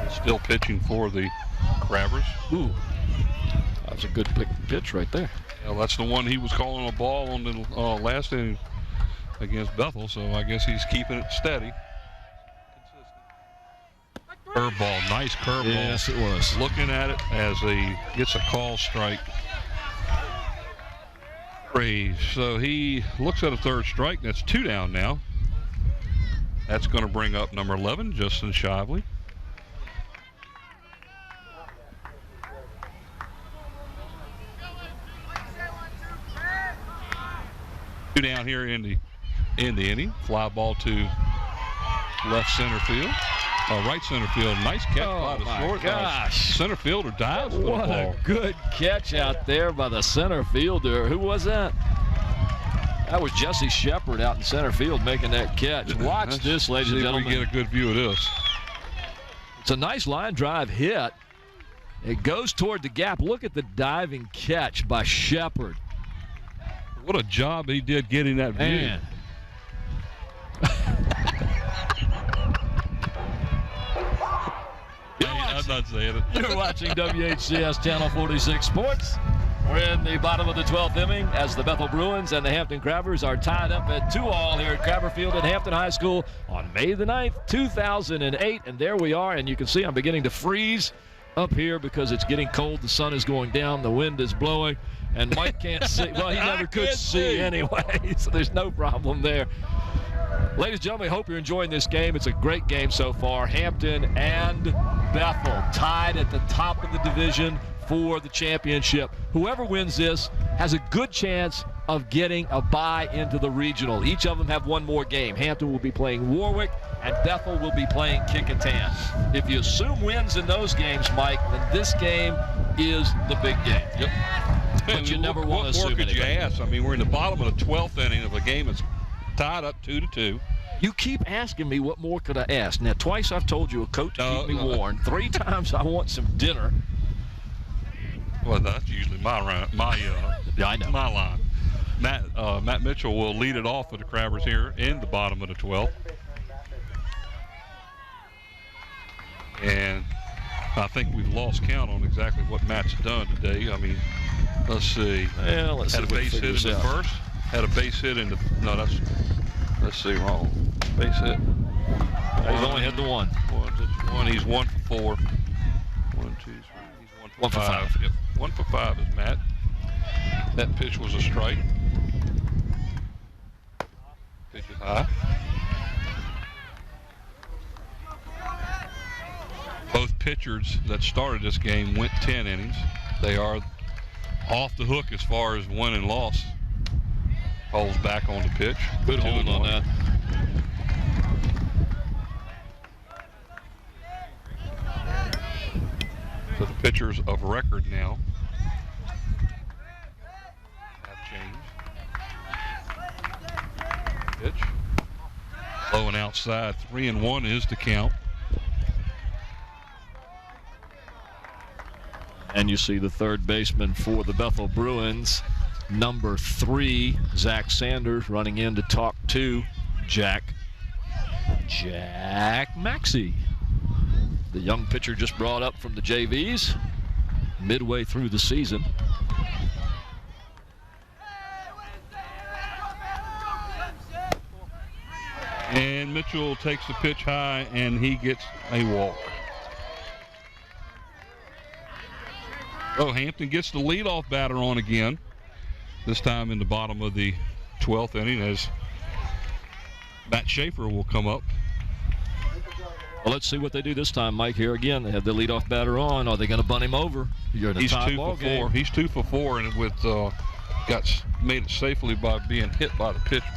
Still pitching for the Crabbers. Ooh. That was a good pitch right there. Well, that's the one he was calling a ball on the last inning against Bethel, so I guess he's keeping it steady. Curveball, nice curveball. Yes, it was. Looking at it as he gets a call strike. Raise. So he looks at a third strike. That's 2 down now. That's going to bring up number 11, Justin Shively. Two down here in the inning. Fly ball to left center field. Right center field. Nice catch by the short. Gosh. Center fielder dives for the What ball. a good catch out there by the center fielder. Who was that? That was Jesse Shepard out in center field making that catch. Watch this, ladies and gentlemen. See if we get a good view of this. It's a nice line drive hit. It goes toward the gap. Look at the diving catch by Shepard. What a job he did getting that view. Man. I'm not saying it. You're watching WHCS Channel 46 Sports. We're in the bottom of the 12th inning as the Bethel Bruins and the Hampton Crabbers are tied up at 2-2 here at Crabber Field at Hampton High School on May the 9th, 2008. And there we are, and you can see I'm beginning to freeze up here because it's getting cold. The sun is going down. The wind is blowing. And Mike can't see. Well, he never could see anyway, so there's no problem there. Ladies and gentlemen, I hope you're enjoying this game. It's a great game so far. Hampton and Bethel tied at the top of the division for the championship. Whoever wins this has a good chance of getting a bye into the regional. Each of them have one more game. Hampton will be playing Warwick, and Bethel will be playing Kecoughtan. If you assume wins in those games, Mike, then this game is the big game. Yep. But you never want to assume What more could you anything. ask? I mean, we're in the bottom of the 12th inning of a game that's tied up 2-2. You keep asking me what more could I ask. Now, twice I've told you a coat to keep me warm. 3 times I want some dinner. Well, that's usually my Yeah, I know. my line. Matt Mitchell will lead it off for the Crabbers here in the bottom of the 12th. And I think we've lost count on exactly what Matt's done today. I mean, let's see. Well, let's Had a see if we base can hit figure in the this out. first. Had a base hit in the let's see, wrong. Base hit. He's only hit the one. He's 1 for 4. 1, 2, 3. He's 1 for 5. Yep. 1 for 5 is Matt. That pitch was a strike. Pitch is high. Both pitchers that started this game went 10 innings. They are off the hook as far as win and loss. Holds back on the pitch. Good hold on that. So the pitchers of record now have changed. Pitch. Low and outside. 3-1 is the count. And you see the third baseman for the Bethel Bruins, number 3, Zach Sanders, running in to talk to Jack Maxey. The young pitcher just brought up from the JVs midway through the season. And Mitchell takes the pitch high, and he gets a walk. Oh, Hampton gets the leadoff batter on again, this time in the bottom of the 12th inning as Matt Schaefer will come up. Well, let's see what they do this time, Mike. Here again, they have the leadoff batter on. Are they going to bunt him over? You're in a He's tie 2 ball for game. 4. He's 2 for 4, and made it safely by being hit by the pitcher.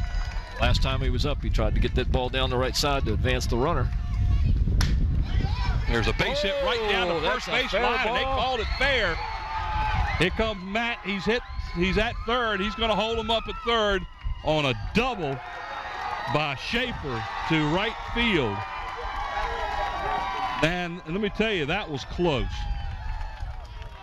Last time he was up, he tried to get that ball down the right side to advance the runner. There's a base hit right down the first base line, and they called it fair. Here comes Matt. He's at third. He's going to hold him up at third on a double by Schaefer to right field. And let me tell you, that was close.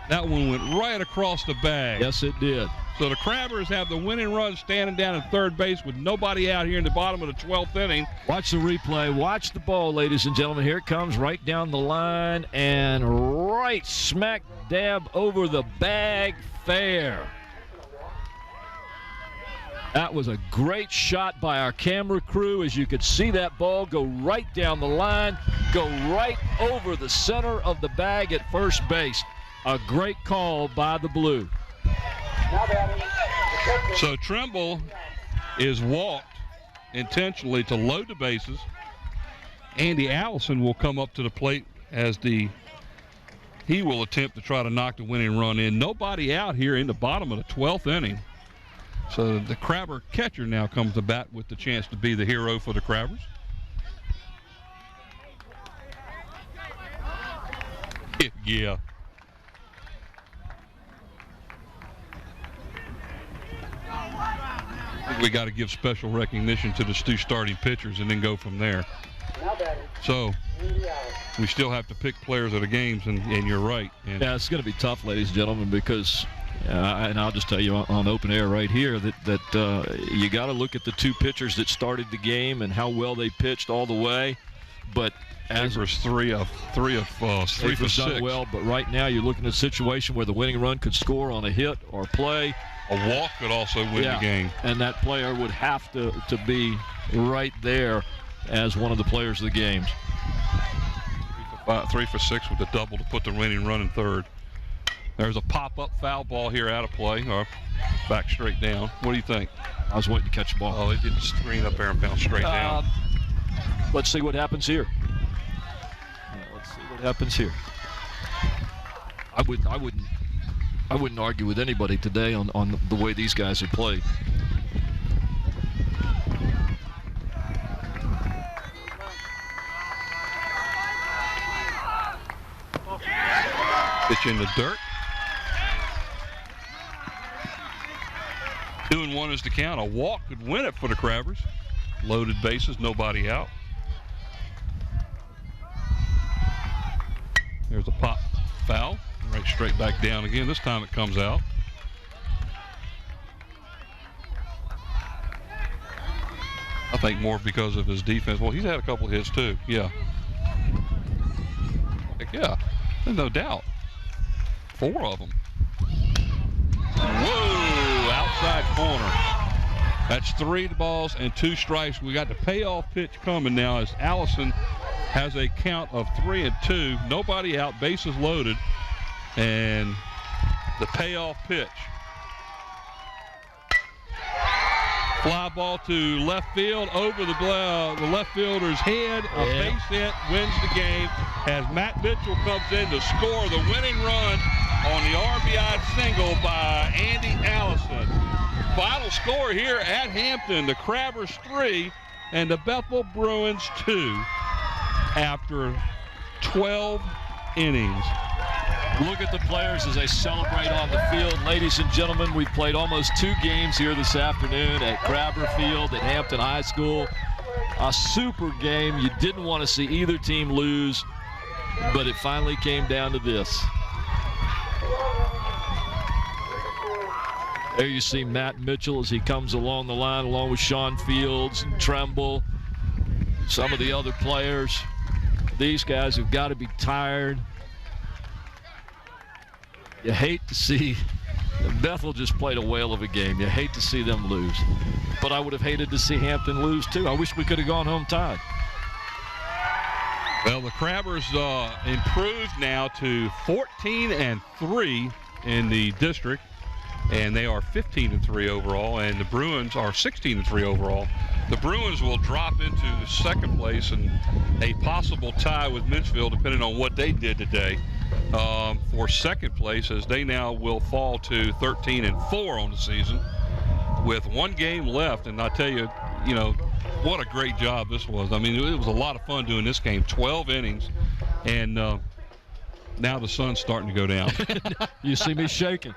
That one went right across the bag. Yes, it did. So the Crabbers have the winning run standing down at third base with nobody out here in the bottom of the 12th inning. Watch the replay. Watch the ball, ladies and gentlemen. Here it comes right down the line and right smack dab over the bag fair. That was a great shot by our camera crew. As you could see that ball go right down the line, go right over the center of the bag at first base. A great call by the Blue. So Trimble is walked intentionally to load the bases. Andy Allison will come up to the plate as he will attempt to try to knock the winning run in. Nobody out here in the bottom of the 12th inning. So the Crabber catcher now comes to bat with the chance to be the hero for the Crabbers. Yeah. We got to give special recognition to the two starting pitchers and then go from there. So we still have to pick players of the games, and you're right. And yeah, it's going to be tough, ladies and gentlemen, because and I'll just tell you on open air right here that you got to look at the two pitchers that started the game and how well they pitched all the way. But as was three for six. Done well, but right now you're looking at a situation where the winning run could score on a hit or play. A walk could also win the game. And that player would have to be right there as one of the players of the games. 3 for 6 with a double to put the winning run in third. There's a pop-up foul ball here out of play, or back straight down. What do you think? I was waiting to catch the ball. Oh, it didn't screen up there and bounce straight down. Let's see what happens here. Let's see what happens here. I wouldn't argue with anybody today on the way these guys have played. Pitch in the dirt. 2-1 is the count. A walk could win it for the Crabbers. Loaded bases, nobody out. There's a pop foul. Right straight back down again. This time it comes out. I think more because of his defense. Well, he's had a couple hits too. Yeah. Yeah, there's no doubt. 4 of them. Whoa, outside corner. That's 3 balls and 2 strikes. We got the payoff pitch coming now as Allison has a count of 3-2. Nobody out, bases loaded. And the payoff pitch. Fly ball to left field over the left fielder's head. A base hit wins the game as Matt Mitchell comes in to score the winning run on the RBI single by Andy Allison. Final score here at Hampton, the Crabbers 3 and the Bethel Bruins 2 after 12 innings. Look at the players as they celebrate on the field. Ladies and gentlemen, we've played almost 2 games here this afternoon at Crabber Field at Hampton High School. A super game. You didn't want to see either team lose, but it finally came down to this. There you see Matt Mitchell as he comes along the line along with Sean Fields and Tremble, some of the other players. These guys have got to be tired. You hate to see Bethel just played a whale of a game. You hate to see them lose. But I would have hated to see Hampton lose too. I wish we could have gone home tied. Well, the Crabbers improved now to 14-3 in the district, and they are 15-3 overall, and the Bruins are 16-3 overall. The Bruins will drop into the second place and a possible tie with Minchville, depending on what they did today, for second place, as they now will fall to 13-4 on the season with 1 game left. And I tell you, what a great job this was. I mean, it was a lot of fun doing this game, 12 innings, and now the sun's starting to go down. You see me shaking.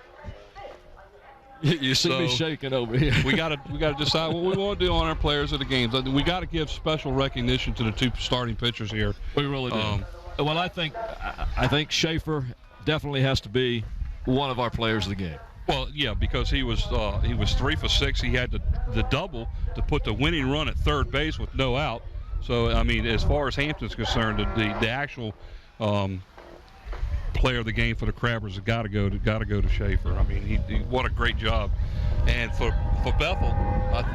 You see me shaking over here. we got to decide what we want to do on our players of the games. We got to give special recognition to the 2 starting pitchers here. We really do. Well, I think Schaefer definitely has to be one of our players of the game. Well, yeah, because he was 3 for 6. He had the double to put the winning run at third base with no out. So, I mean, as far as Hampton's concerned, the actual player of the game for the Crabbers has got to go to Schaefer. I mean, he what a great job. And for Bethel,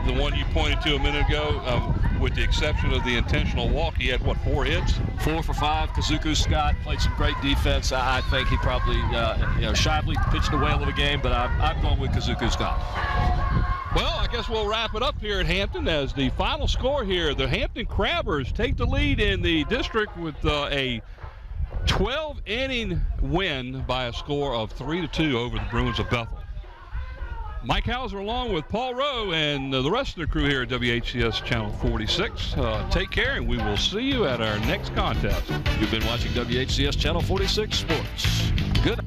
the one you pointed to a minute ago, with the exception of the intentional walk, he had 4 hits? 4 for 5. Kazuku Scott played some great defense. I think he probably, Shively pitched a whale of a game, but I'm going with Kazuku Scott. Well, I guess we'll wrap it up here at Hampton as the final score here. The Hampton Crabbers take the lead in the district with a 12-inning win by a score of 3-2 over the Bruins of Bethel. Mike Hauser along with Paul Rowe and the rest of the crew here at WHCS Channel 46. Take care, and we will see you at our next contest. You've been watching WHCS Channel 46 Sports. Good night.